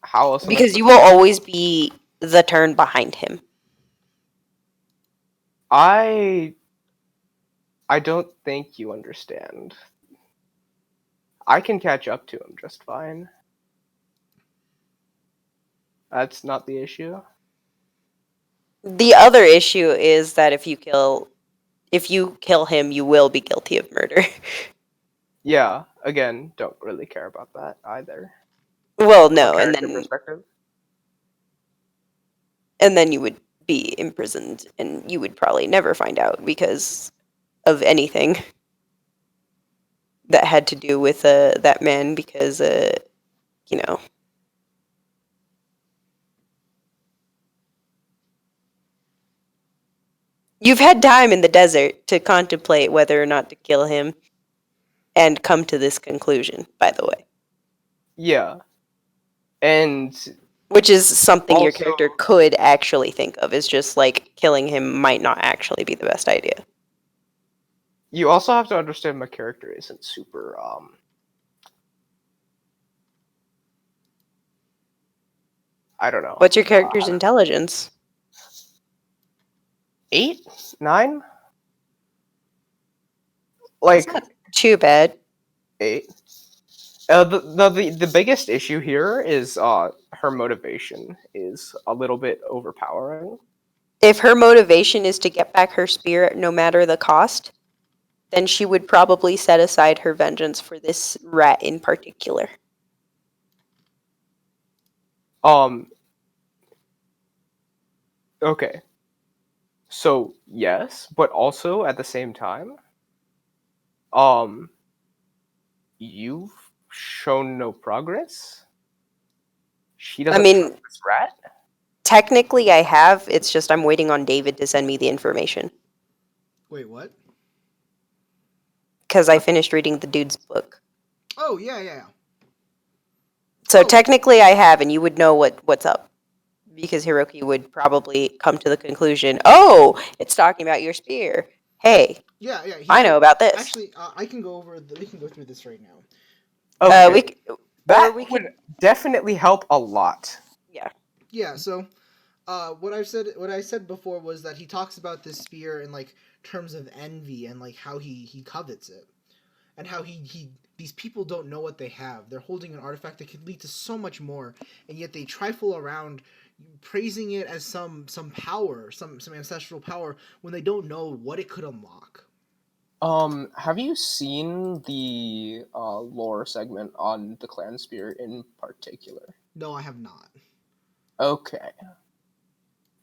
how else? am I Because you will always be the turn behind him. I don't think you understand. I can catch up to him just fine. That's not the issue. The other issue is that if you kill him, you will be guilty of murder. Yeah, again, don't really care about that either. Well, From a no, and character then perspective. you would be imprisoned, and you would probably never find out because of anything that had to do with that man. Because you know, you've had time in the desert to contemplate whether or not to kill him, and come to this conclusion. By the way. Yeah. And Which is something your Also- character could actually think of. Is just like killing him might not actually be the best idea. you also have to understand my character isn't super I don't know. What's your character's intelligence? 8? 9? Like Too bad. 8. The biggest issue here is her motivation is a little bit overpowering. If her motivation is to get back her spirit no matter the cost, then she would probably set aside her vengeance for this rat in particular. Okay. So, yes, but also at the same time, you've shown no progress. She doesn't mean- trust this rat. Technically, I have. It's just I'm waiting on David to send me the information. Wait, what? Because I finished reading the dude's book. Oh yeah. So Oh. technically I have, and you would know what's up. Because Hiroki would probably come to the conclusion, oh, it's talking about your spear. Hey, Yeah. I know about this. Actually, I can go over. We can go through this right now. Okay. that we would definitely help a lot. Yeah. So, what I said before was that he talks about this spear in like terms of envy and like how he covets it, and how he these people don't know what they have. They're holding an artifact that could lead to so much more, and yet they trifle around praising it as some power, some ancestral power, when they don't know what it could unlock. Have you seen the lore segment on the clan spirit in particular? No, I have not. Okay.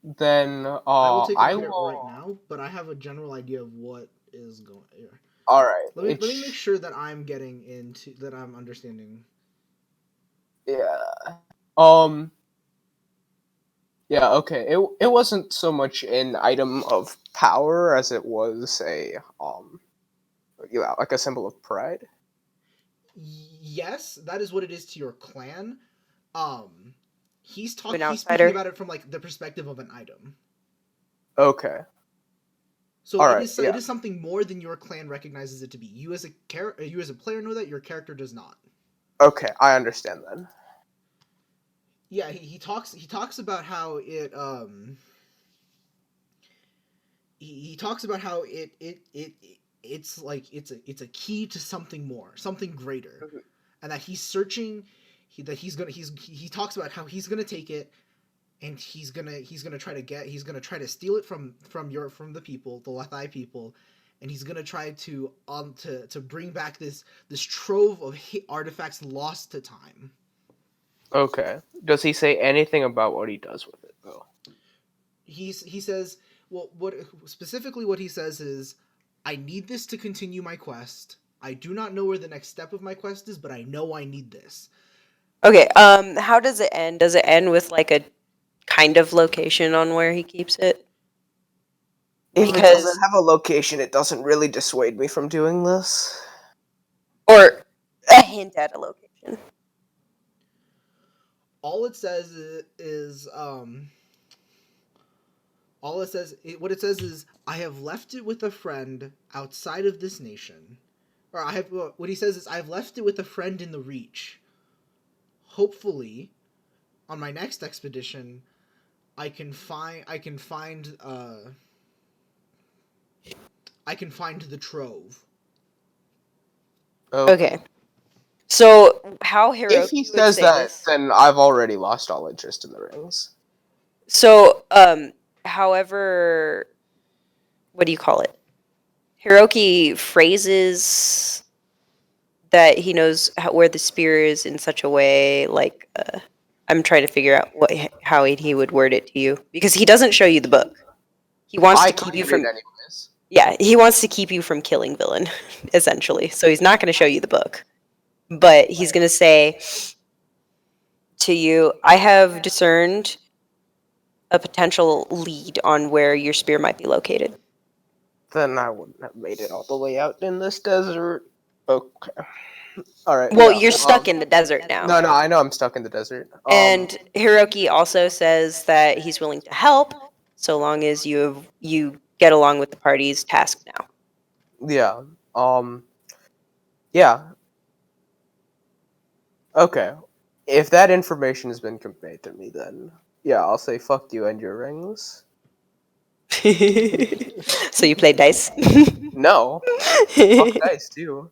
Then I will take a I look at it will. right now, but I have a general idea of what is going here. All right. Let me make sure that I'm getting into that I'm understanding. Yeah. Yeah, okay. It wasn't so much an item of power as it was a like a symbol of pride. Yes, that is what it is to your clan. He's To an speaking outsider. about it from like the perspective of an item. Okay. So Alright, it yeah. is something more than your clan recognizes it to be. You as a player know that, your character does not. Okay, I understand then. Yeah, he talks about how it he talks about how it's like it's a key to something more, something greater, Mhm. and that he's searching. He talks about how he's gonna take it, and he's gonna try to steal it from the people, the Lethai people, and he's gonna try to bring back this trove of artifacts lost to time. Okay. Does he say anything about what he does with it though? He says, well, what specifically what he says is, I need this to continue my quest. I do not know where the next step of my quest is, but I know I need this. Okay. How does it end? Does it end with like a kind of location on where he keeps it? If it Because doesn't have a location, it doesn't really dissuade me from doing this. or a hint at a location. All it says what it says is, I have left it with a friend outside of this nation. Or what he says is, I have left it with a friend in the Reach. Hopefully, on my next expedition, I can find the trove. Okay. So how If Hiroki he would says say that, this? then I've already lost all interest in the rings. So however, what do you call it? Hiroki phrases that he knows where the spear is in such a way, like I'm trying to figure out how he would word it to you, because he doesn't show you the book. He wants to keep you from. anyways. Yeah, he wants to keep you from killing villain, essentially. So he's not going to show you the book, but he's going to say to you, "I have discerned a potential lead on where your spear might be located." Then I wouldn't have made it all the way out in this desert. Okay. Alright. Well, yeah, you're stuck in the desert now. No, I know I'm stuck in the desert. And Hiroki also says that he's willing to help so long as you get along with the party's task now. Yeah. Yeah. Okay. If that information has been conveyed to me, then yeah, I'll say fuck you and your rings. So you play dice? No. Fuck dice too.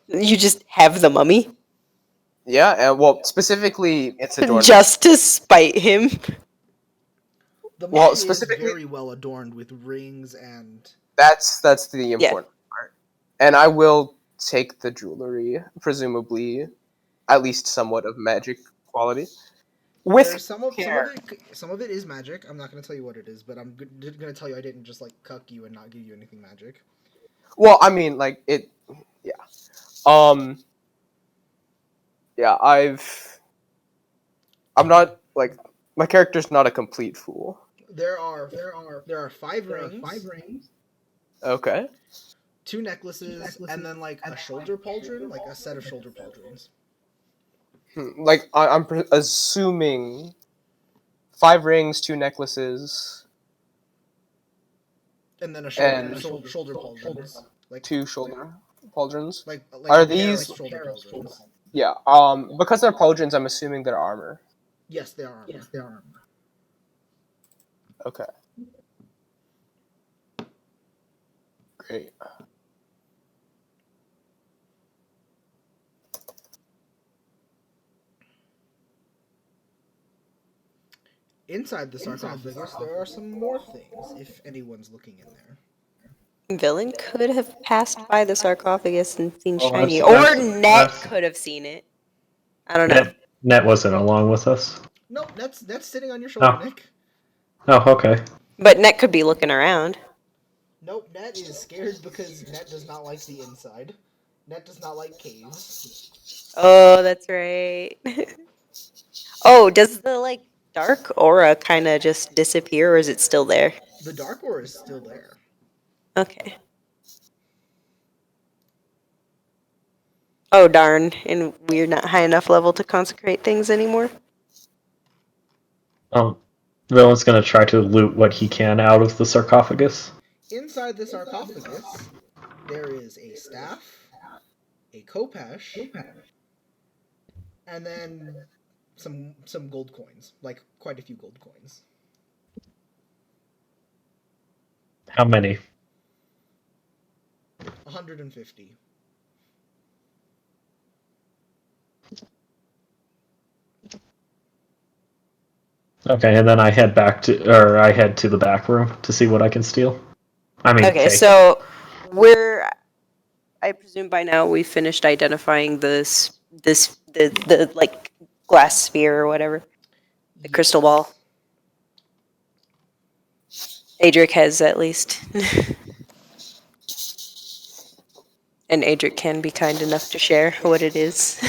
You just have the mummy? Yeah, and well, specifically, it's adorned. Just to spite him? The Well, mummy specifically- is very well adorned with rings and. That's the important part. And I will take the jewelry, presumably, at least somewhat of magic quality. With Some of it is magic. I'm not going to tell you what it is, but I'm going to tell you I didn't just like cuck you and not give you anything magic. well, I mean, like it. Yeah. Yeah, I'm not like my character's not a complete fool. There are 5 rings. Okay. 2 necklaces, and then like a shoulder pauldron, like a set of shoulder pauldrons. Like I'm assuming 5 rings, 2 necklaces, And then And- shoulder pauldrons. Like 2 shoulder pauldrons. like Are a pair of these- shoulder pauldrons? Yeah. Because they're pauldrons, I'm assuming they're armor. Yes, they are. Okay. Great. Inside the sarcophagus, there are some more things, if anyone's looking in there. Villain could have passed by the sarcophagus and seen Oh, shiny. that's- Or Net that's- could have seen it. I don't know. Net wasn't along with us. Nope, that's sitting on your shoulder, Oh. Nick. Oh, okay. But Net could be looking around. Nope, Net is scared because Net does not like the inside. Net does not like caves. Oh, that's right. Oh, does dark aura kind of just disappear, or is it still there? The dark aura is still there. Okay. Oh darn! And we're not high enough level to consecrate things anymore. Villain's gonna try to loot what he can out of the sarcophagus. Inside the sarcophagus, there is a staff, a khopesh, and then some gold coins, like quite a few gold coins. How many? 150. Okay, and then I head to the back room to see what I can steal. I mean, Okay, take. so I presume by now we finished identifying the like glass sphere or whatever, the crystal ball. Adric has at least. And Adric can be kind enough to share what it is.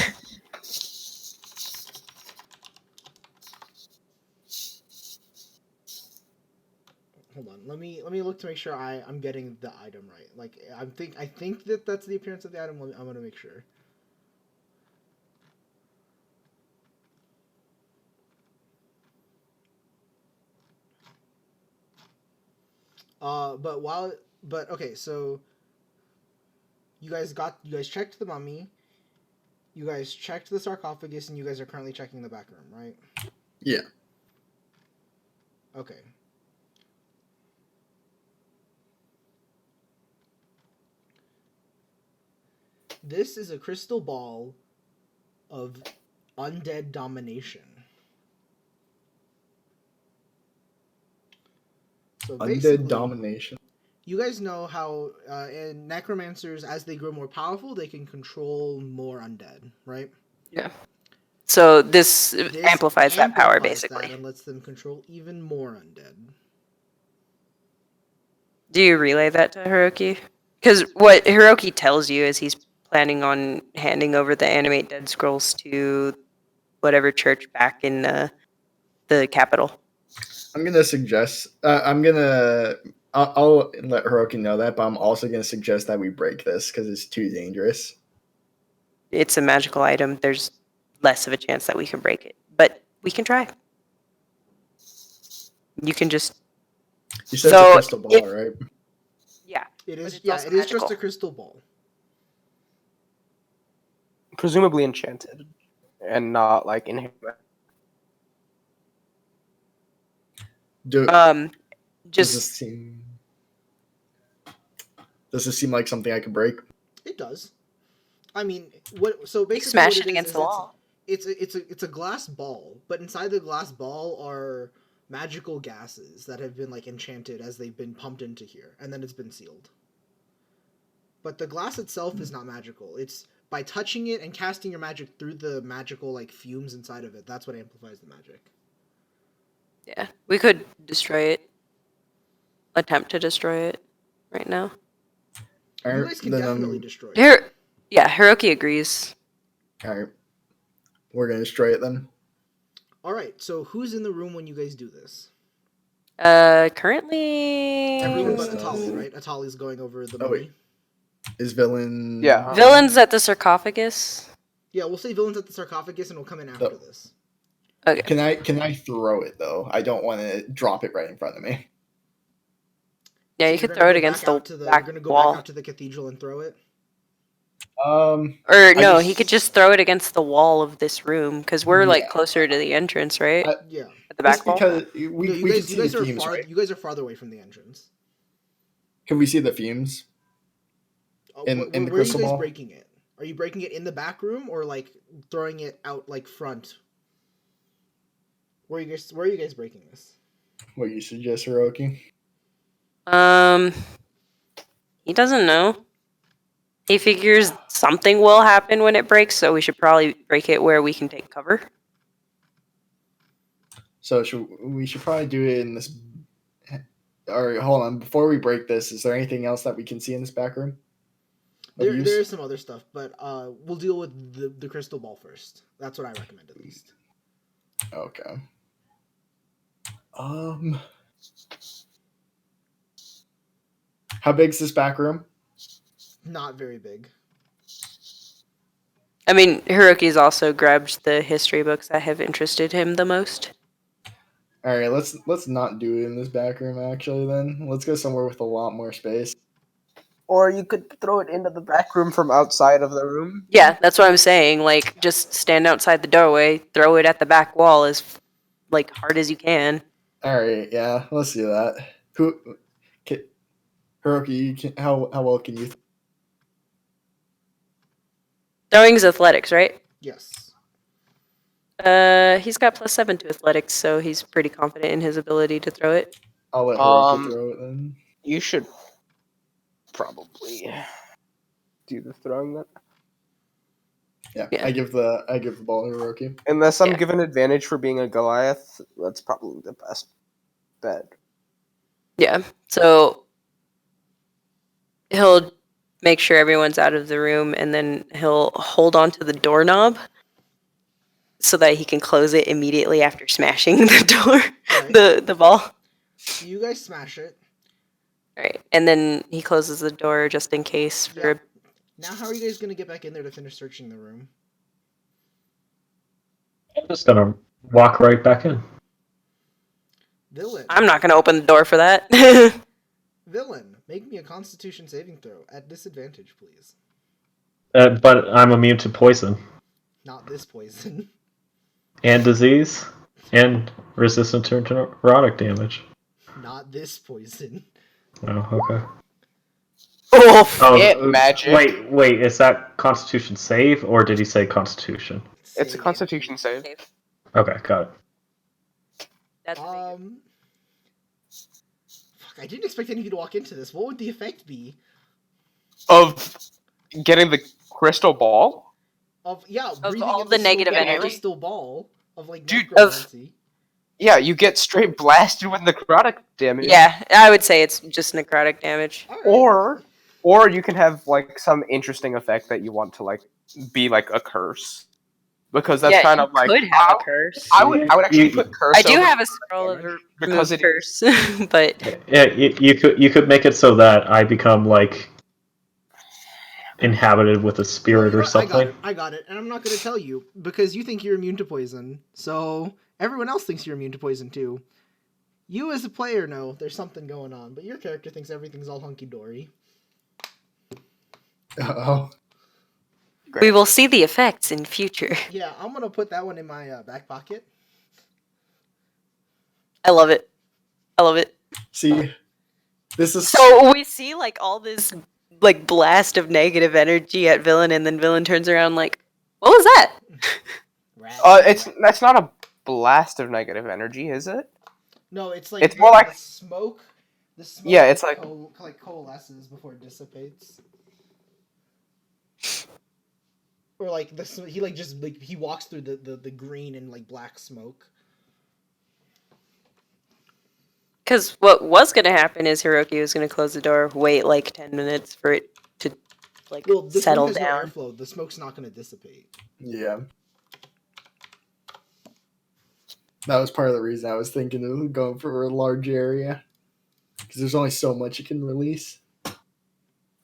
Hold on. Let me look to make sure I'm getting the item right. Like I think that that's the appearance of the item. I'm gonna make sure. But okay, so you guys checked the mummy, you guys checked the sarcophagus, and you guys are currently checking the back room, right? Yeah. Okay. This is a crystal ball of undead domination. So basically, Undead domination. you guys know how in necromancers, as they grow more powerful, they can control more undead, right? Yeah. So this This amplifies that power, amplifies basically. that and lets them control even more undead. Do you relay that to Hiroki? Because what Hiroki tells you is he's planning on handing over the animate dead scrolls to whatever church back in the capital. I'm gonna suggest. I'll let Hiroki know that, but I'm also gonna suggest that we break this because it's too dangerous. It's a magical item. There's less of a chance that we can break it, but we can try. You can just You said So, it's a crystal ball, right? yeah. It is, it's yeah, also it is just magical. a crystal ball. Presumably enchanted, and not like inherent. Does Just this seem? Does this seem like something I could break? It does. I mean, what? So like basically, smash what it it against is the wall. it's a glass ball, but inside the glass ball are magical gases that have been like enchanted as they've been pumped into here, and then it's been sealed. But the glass itself is not magical. It's by touching it and casting your magic through the magical like fumes inside of it. That's what amplifies the magic. Yeah, we could destroy it. Attempt to destroy it right now. You guys can definitely destroy it. Here, yeah, Hiroki agrees. All right. We're gonna destroy it then. All right. So who's in the room when you guys do this? Currently, Everyone but Just, Atali, right? Atali's going over the Oh, mummy. wait. Is villain? Yeah. Villains at the sarcophagus. Yeah, we'll say villains at the sarcophagus, and we'll come in after this. Okay. Can I throw it though? I don't want to drop it right in front of me. Yeah, So you you're could gonna throw it go against back the out to back You're gonna go wall. back out to the cathedral and throw it. Or I no, just- he could just throw it against the wall of this room because we're like Yeah. closer to the entrance, right? Yeah. At the back Just wall. because No, we you can guys, see you guys the are fumes, far. right? You guys are farther away from the entrance. Can we see the fumes? In the Where are you crystal guys ball? breaking it? Are you breaking it in the back room or like throwing it out like front? Where are you guys breaking this? What you suggest, Hiroki? He doesn't know. He figures something will happen when it breaks, so we should probably break it where we can take cover. So we should probably do it in this. Or hold on, before we break this, is there anything else that we can see in this back room? There is some other stuff, but we'll deal with the crystal ball first. That's what I recommend at least. Okay. How big's this back room? Not very big. I mean, Hiroki's also grabbed the history books that have interested him the most. All right, let's not do it in this back room. Actually, then let's go somewhere with a lot more space. Or you could throw it into the back room from outside of the room. Yeah, that's what I'm saying. Like, just stand outside the doorway, throw it at the back wall as like hard as you can. All right, yeah, let's do that. Hiroki, how well can you? Throwing's athletics, right? Yes. He's got +7 to athletics, so he's pretty confident in his ability to throw it. I'll let Hiroki throw it then. You should probably do the throwing then. Yeah, Yeah. I give the ball to Hiroki. Unless I'm Yeah. given advantage for being a Goliath, that's probably the best bet. Yeah. So he'll make sure everyone's out of the room, and then he'll hold onto the doorknob so that he can close it immediately after smashing the door, Right. the ball. You guys smash it. Right, and then he closes the door just in case for. Yeah. Now, how are you guys gonna get back in there to finish searching the room? I'm just gonna walk right back in. Villain. I'm not gonna open the door for that. Villain, make me a Constitution saving throw at disadvantage, please. But I'm immune to poison Not this poison. and disease and resistant to neurotic damage. Not this poison. Oh, okay. Oh, Oh, Get magic. Wait. Is that Constitution save or did he say Constitution? It's a Save. Constitution save. Okay, got it. That's Fuck, I didn't expect any of you to walk into this. What would the effect be? Of getting the crystal ball? Of breathing all in the smoke negative of a energy? crystal ball of like Dude, necromancy. Yeah, you get straight blasted with necrotic damage. Yeah, I would say it's just necrotic damage. Alright. Or you can have like some interesting effect that you want to like be like a curse. Because that's kind of like could have a curse. I would actually put curse. I do over have a scroll of because remove it curse, but Yeah, you could make it so that I become like inhabited with a spirit or something. I got it, and I'm not going to tell you because you think you're immune to poison. So everyone else thinks you're immune to poison too. You as a player know there's something going on, but your character thinks everything's all hunky dory. Oh, we will see the effects in future. Yeah, I'm gonna put that one in my back pocket. I love it. I love it. see, this is So we see like all this like blast of negative energy at Villain, and then Villain turns around like, "What was that?" Rat. That's not a blast of negative energy, is it? No, it's like It's more like- the smoke. The smoke Yeah, it's like- coalesces before it dissipates. Or like he like just like he walks through the green and like black smoke. Because what was going to happen is Hiroki was going to close the door, wait like 10 minutes for it to like Well, this settle room has down. no airflow. The smoke's not going to dissipate. yeah. That was part of the reason I was thinking of going for a large area because there's only so much you can release.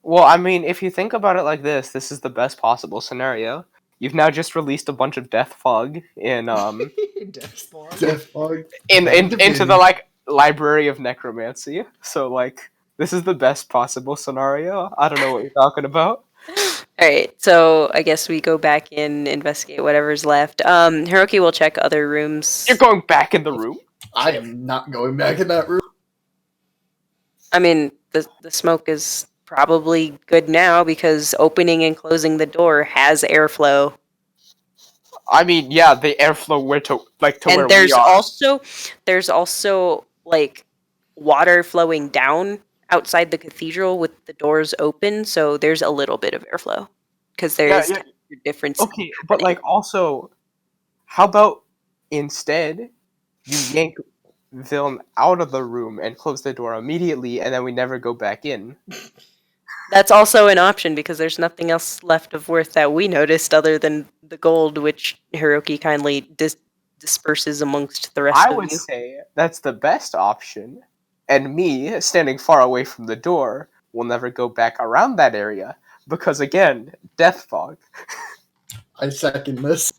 Well, I mean, if you think about it like this is the best possible scenario. You've now just released a bunch of death fog in Death spawn. Death fog. into the like library of necromancy. So like this is the best possible scenario. I don't know what you're talking about. All right, so I guess we go back in, investigate whatever's left. Hiroki will check other rooms. You're going back in the room? I am not going back in that room. I mean, the smoke is probably good now because opening and closing the door has airflow. I mean, yeah, the airflow where to where And there's we are. there's also like water flowing down outside the cathedral with the doors open, so there's a little bit of airflow because there's yeah. temperature difference. Okay, but like also, how about instead you yank Vilm out of the room and close the door immediately, and then we never go back in? That's also an option because there's nothing else left of worth that we noticed other than the gold, which Hiroki kindly disperses amongst the rest I of would you. say that's the best option, and me, standing far away from the door, will never go back around that area, because again, death fog. I second this.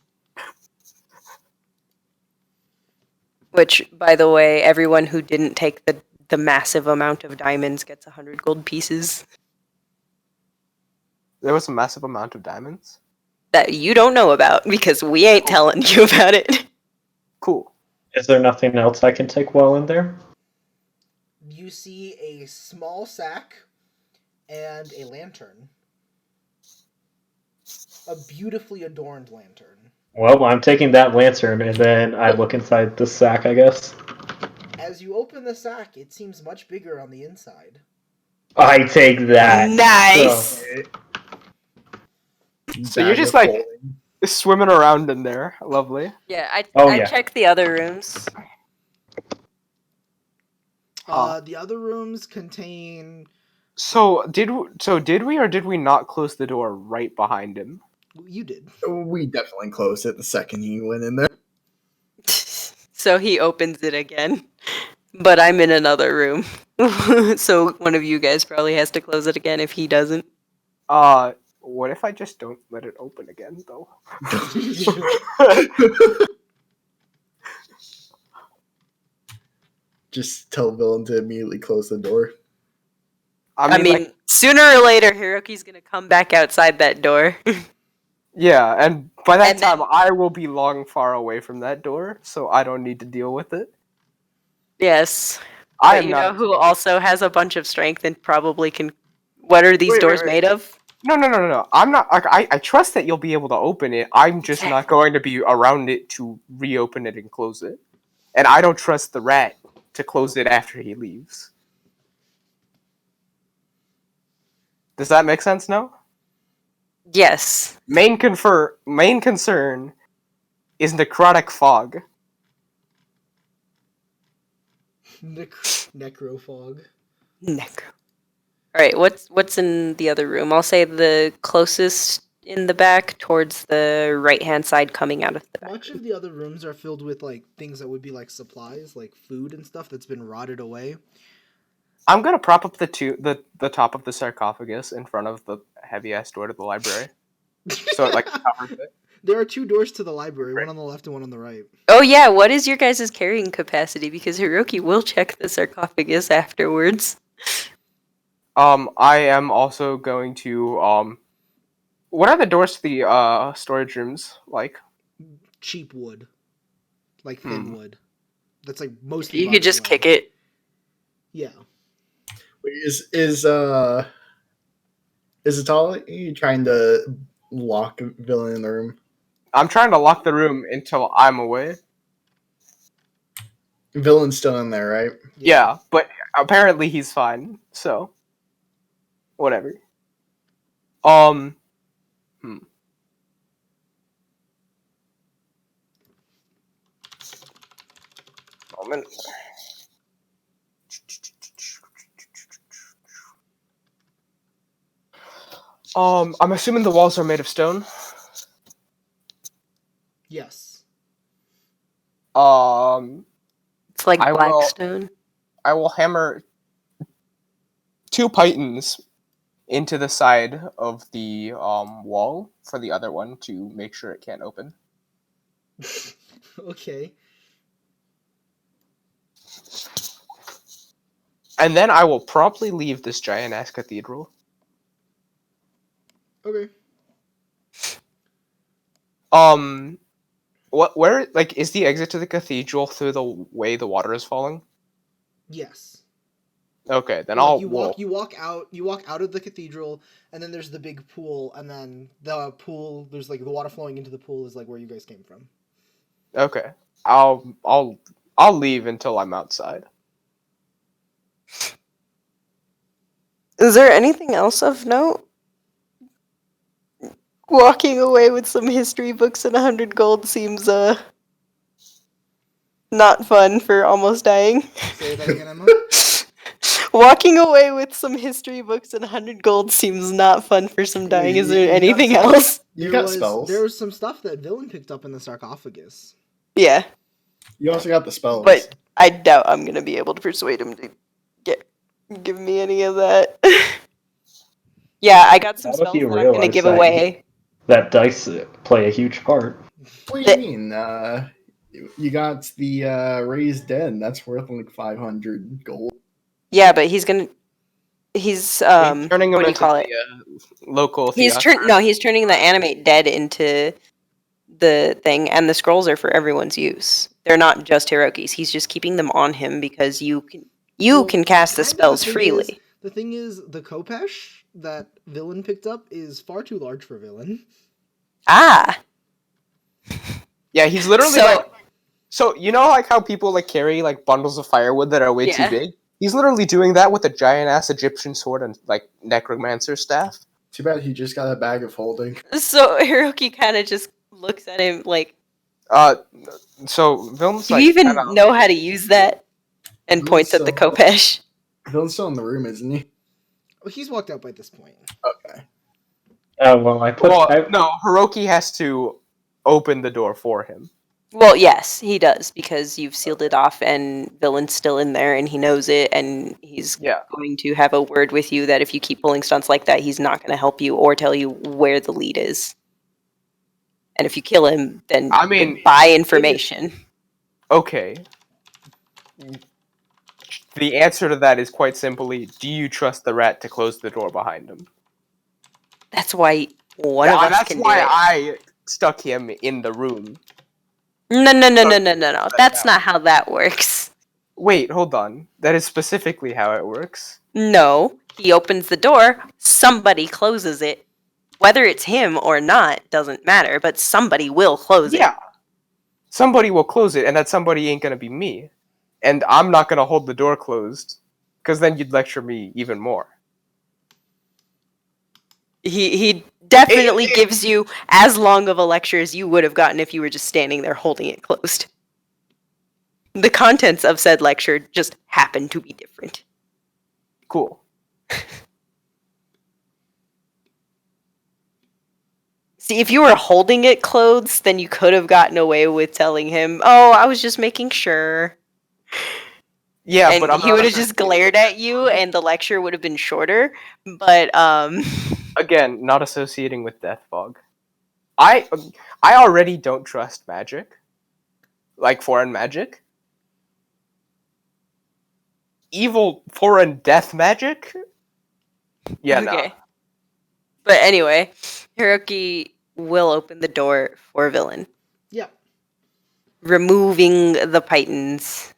Which, by the way, everyone who didn't take the massive amount of diamonds gets 100 gold pieces There was a massive amount of diamonds. that you don't know about because we ain't telling you about it. Cool. Is there nothing else I can take while in there? You see a small sack and a lantern. A beautifully adorned lantern. Well, I'm taking that lantern, and then I look inside the sack, I guess. As you open the sack, it seems much bigger on the inside. I take that. Nice! So you're just like swimming around in there. Lovely. Yeah, I Yeah. checked the other rooms. The other rooms contain. So did we or did we not close the door right behind him? You did. We definitely closed it the second he went in there. So he opens it again. But I'm in another room. So one of you guys probably has to close it again if he doesn't. What if I just don't let it open again though? Just tell Villain to immediately close the door. I mean, like, sooner or later, Hiroki's gonna come back outside that door. yeah, and by that And then- time I will be long far away from that door, so I don't need to deal with it. Yes. I But am you not. know who also has a bunch of strength and probably can... What are these Wait, doors wait. made of? No. I'm not. Like, I trust that you'll be able to open it. I'm just not going to be around it to reopen it and close it. And I don't trust the rat to close it after he leaves. Does that make sense? No. Yes. Main concern is necrotic fog. Necrofog. Necro. Alright, what's in the other room? I'll say the closest in the back towards the right-hand side coming out of the back. Much of the other rooms are filled with like things that would be like supplies, like food and stuff that's been rotted away. I'm gonna prop up the top of the sarcophagus in front of the heavy ass door to the library, so it like covers it. There are two doors to the library, one on the left and one on the right. Oh yeah, what is your guys' carrying capacity? Because Hiroki will check the sarcophagus afterwards. I am also going to what are the doors to the storage rooms like? Cheap wood. Like thin wood. That's like mostly. You could just kick it. Yeah. Wait, is Atali trying to lock Villain in the room? I'm trying to lock the room until I'm away. Villain's still in there, right? Yeah, but apparently he's fine. So whatever. Moment. I'm assuming the walls are made of stone. Yes. It's like I will- Blackstone. I will hammer 2 pythons into the side of the wall for the other one to make sure it can't open. Okay. And then I will promptly leave this giant ass cathedral. Okay. Where like is the exit to the cathedral through the way the water is falling? Yes. Okay, then Like, I'll you walk out of the cathedral, and then there's the big pool, and then the pool, there's like the water flowing into the pool is like where you guys came from. Okay. I'll leave until I'm outside. Is there anything else of note? Walking away with some history books and 100 gold seems not fun for almost dying. Say that again, Emma. Walking away with some history books and 100 gold seems not fun for some dying. Is there anything else? You got spells. There was some stuff that Villain picked up in the sarcophagus. Yeah, You also got the spells. but I doubt I'm gonna be able to persuade him to give me any of that. Yeah, I got some Not if spells you that I'm gonna realize give that away. that dice play a huge part. What do you mean? You got the raised den. That's worth like 500 gold. Yeah, but he's gonna. He's Turning them what do you into call the it? local He's theater. he's turning the animate dead into the thing, and the scrolls are for everyone's use. They're not just Hiroki's. He's just keeping them on him because you Well, can cast the kind of spells thing freely. The thing is, the Kopesh that Villain picked up is far too large for Villain. Ah, Yeah, he's literally so like. So you know like how people like carry like bundles of firewood that are way Yeah. too big? He's literally doing that with a giant ass Egyptian sword and like necromancer staff. Too bad he just got a bag of holding. so Hiroki kind of just looks at him like, Uh, so Vilm's "Do like you even kinda- know how to use that?" And Villain's points at the still- Kopesh. Villain's still in the room, isn't he? Well, he's walked out by this point. Okay. Well, no, Hiroki has to open the door for him. Well, yes, he does because you've sealed it off, and Villain's still in there, and he knows it, and he's Yeah. going to have a word with you that if you keep pulling stunts like that, he's not going to help you or tell you where the lead is. And if you kill him, then I mean, buy information. Okay. The answer to that is quite simply: do you trust the rat to close the door behind him? That's why one of us That's can why do it. I stuck him in the room. No. That's not how that works. Wait, hold on. That is specifically how it works. No, he opens the door, somebody closes it. Whether it's him or not doesn't matter, but somebody will close it. Yeah. Somebody will close it, and that somebody ain't gonna be me. And I'm not gonna hold the door closed, because then you'd lecture me even more. He definitely gives you as long of a lecture as you would have gotten if you were just standing there holding it closed. The contents of said lecture just happen to be different. Cool. See, if you were holding it closed, then you could have gotten away with telling him, "Oh, I was just making sure." Yeah, And but I'm he not would have just glared at you, and the lecture would have been shorter. But again, not associating with Death Fog. I already don't trust magic, like foreign magic. Evil foreign death magic. Yeah, okay. no. But anyway, Hiroki will open the door for Villain, Yeah. removing the pythons.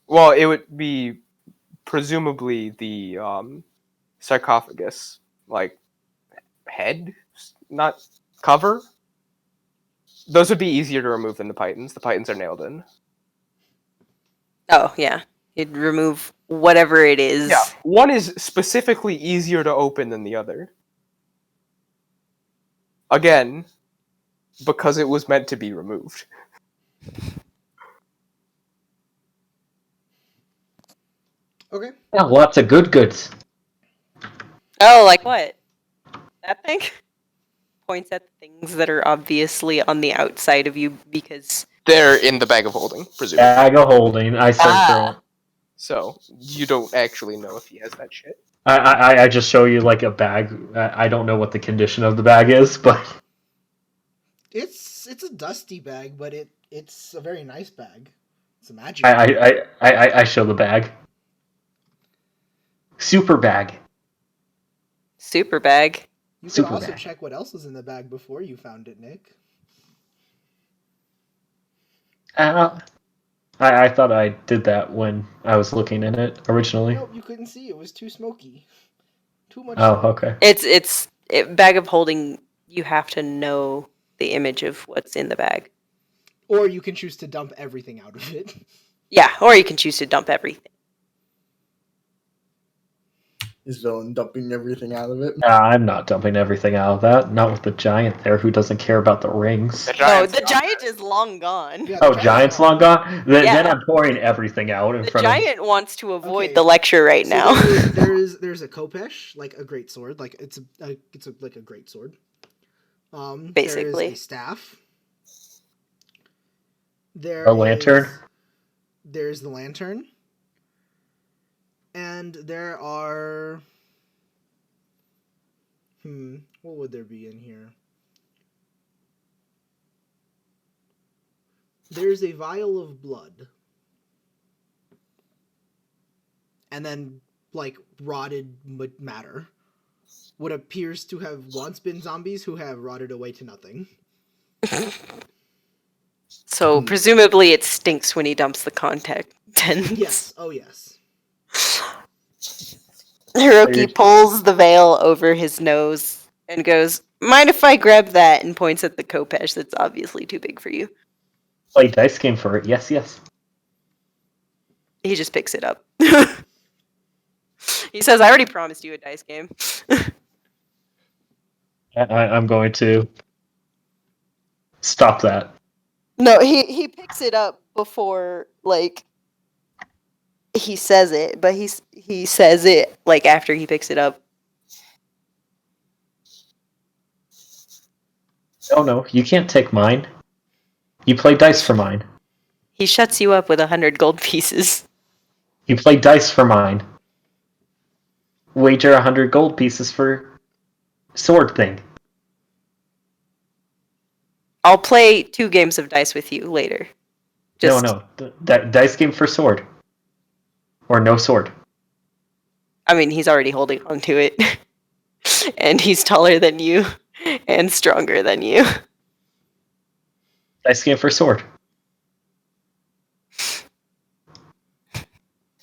Well, it would be presumably the sarcophagus, like head, not cover. Those would be easier to remove than the pythons. The pythons are nailed in. Oh yeah, he'd remove whatever it is. Yeah, one is specifically easier to open than the other. Again, because it was meant to be removed. Okay. Yeah, lots of good goods. Oh, like what? That thing? Points at things that are obviously on the outside of you because They're in the bag of holding, presumably. Bag of holding. I start Ah. throwing. So you don't actually know if he has that shit. I just show you like a bag. I don't know what the condition of the bag is, but It's a dusty bag, but it's a very nice bag. It's a magic. I show the bag. Super bag. super bag. You could super also bag. check what else was in the bag before you found it, Nick. I thought I did that when I was looking in it originally. Nope, you couldn't see. It was too smoky. Too much. Oh, smoke. okay. It's bag of holding. You have to know the image of what's in the bag. Or you can choose to dump everything out of it. Yeah, or you can choose to dump everything. Is Villain dumping everything out of it? I'm not dumping everything out of that. Not with the giant there who doesn't care about the rings. The No, giant's the not giant is long gone. Yeah, Oh, the giant's long gone? Then I'm pouring everything out in The front of giant wants to avoid Okay, the lecture right So now. there's a Kopesh, like a great sword, like it's like a great sword. There Basically. is a staff. There A lantern? There's the lantern. And there are... what would there be in here? There's a vial of blood. And then, like, rotted matter. What appears to have once been zombies who have rotted away to nothing. So presumably it stinks when he dumps the contents. Yes, oh yes. Hiroki pulls the veil over his nose and goes, "Mind if I grab that?" and points at the Khopesh that's obviously too big for you. Play dice game for it. Yes, yes. He just picks it up. He says, "I already promised you a dice game." I'm going to stop that. No, he picks it up before, like, he says it, but he says it, like, after he picks it up. No, you can't take mine. You play dice for mine. He shuts you up with 100 gold pieces. You play dice for mine. Wager 100 gold pieces for sword thing. I'll play 2 games of dice with you later. No. Dice game for sword. Or no sword. I mean, he's already holding on to it. And he's taller than you. And stronger than you. Dice game for sword.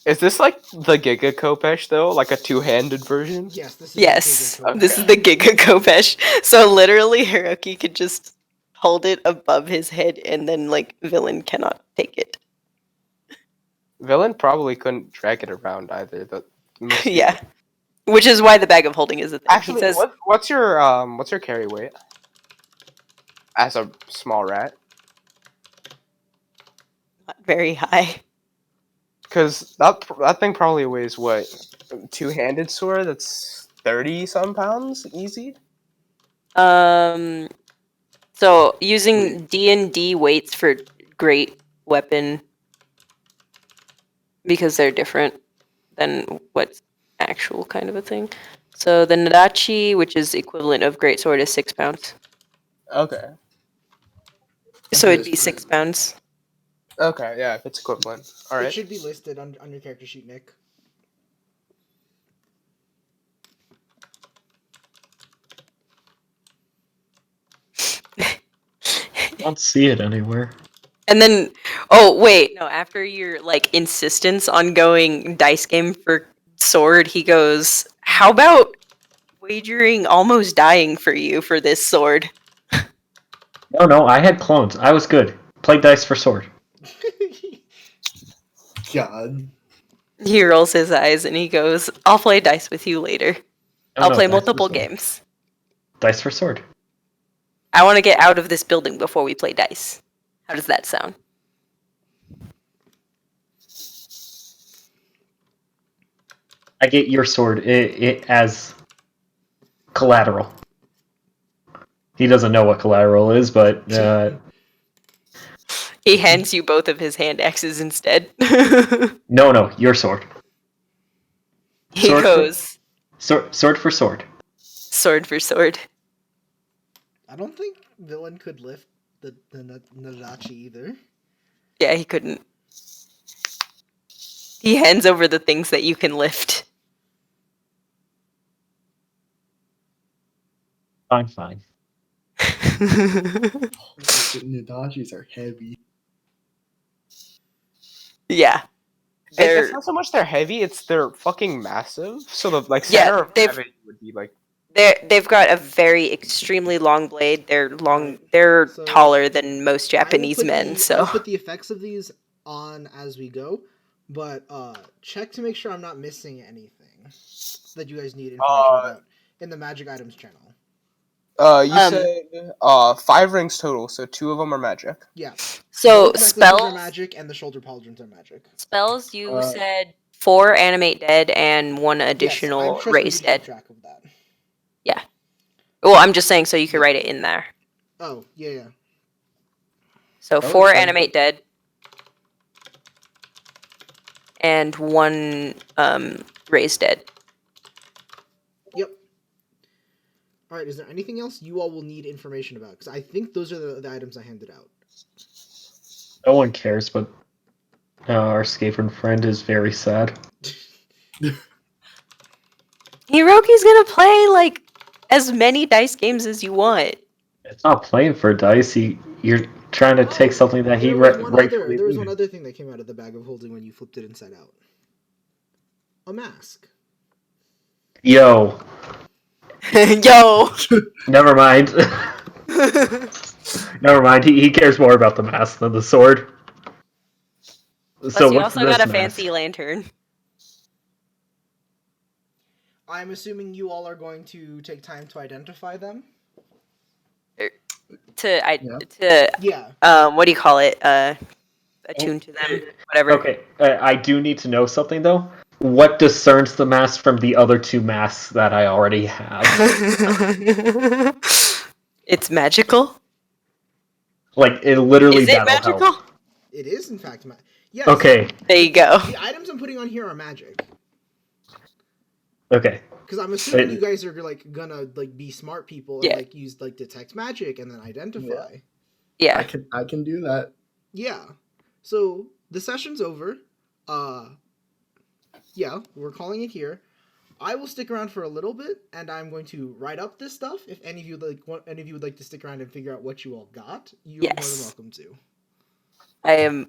Is this like the Giga Khopesh though? Like a two-handed version? Yes, this is Yes, the Giga this is the Giga Khopesh. So literally, Hiroki could just hold it above his head, and then, like, Villain cannot take it. Villain probably couldn't drag it around either. Yeah. Which is why the bag of holding is a thing. Actually, He says, what's your carry weight? As a small rat? not very high. Because that thing probably weighs what? Two-handed sword? That's 30-some pounds? Easy? So using D&D weights for great weapon, because they're different than what's actual kind of a thing. So the Nadachi, which is equivalent of great sword, is 6 pounds. Okay. So it'd be 6 pounds. Okay, yeah, if it's equivalent. It Alright. should be listed on your character sheet, Nick. I don't see it anywhere. And then, oh wait, no, after your, like, insistence on going dice game for sword, he goes, "How about wagering almost dying for you for this sword?" No, I had clones. I was good. Play dice for sword. God. He rolls his eyes and he goes, "I'll play dice with you later. I'll play dice for multiple sword. games. Dice for sword. I want to get out of this building before we play dice." How does that sound? I get your sword it as collateral. He doesn't know what collateral is, but He hands you both of his hand axes instead. no, your sword. He Sword for- goes, Sword for sword. sword for sword. I don't think Villain could lift the Nadachi either. Yeah, he couldn't. He hands over the things that you can lift. Fine. Nadachis are heavy. Yeah. It's not so much they're heavy, it's they're fucking massive. So the Yeah, center of they've- gravity would be like They've got a very extremely long blade. They're long. They're So, taller than most I will Japanese put men. I will So put the effects of these on as we go, but check to make sure I'm not missing anything that you guys need information about in the magic items channel. you Um, said 5 rings total, so 2 of them are magic. Yeah. so Both necklaces are spells. magic and the shoulder pauldrons are magic. Spells. You Uh, said 4 animate dead and 1 additional yes, I'm trusting raise you to keep dead. track of that. Well, I'm just saying so you can write it in there. Oh, yeah. So was 4 fun. animate dead. And 1 raise dead. Yep. All right. Is there anything else you all will need information about? Because I think those are the items I handed out. No one cares, but our Skaven friend is very sad. Hiroki's gonna play like as many dice games as you want. It's not playing for dice. You're trying to take something that he rightfully There was one looted. other thing that came out of the bag of holding when you flipped it inside out. A mask. Yo, Yo. never mind. Never mind. He cares more about the mask than the sword. Plus, So you what's also this got a mask? fancy lantern. I'm assuming you all are going to take time to identify them. To Yeah. what do you call it? Attune to them, whatever. Okay, I do need to know something though. What discerns the mask from the other 2 masks that I already have? It's magical. Like, it literally Is it that'll magical? help. It is, in fact, yes. Okay, There you go. The items I'm putting on here are magic. okay. Because I'm assuming It- you guys are like gonna like be smart people and Yeah. like use like detect magic and then identify. Yeah. I can do that. Yeah. So the session's over. Yeah, we're calling it here. I will stick around for a little bit, and I'm going to write up this stuff. If any of you would like to stick around and figure out what you all got, you're more than Yes. welcome to. I am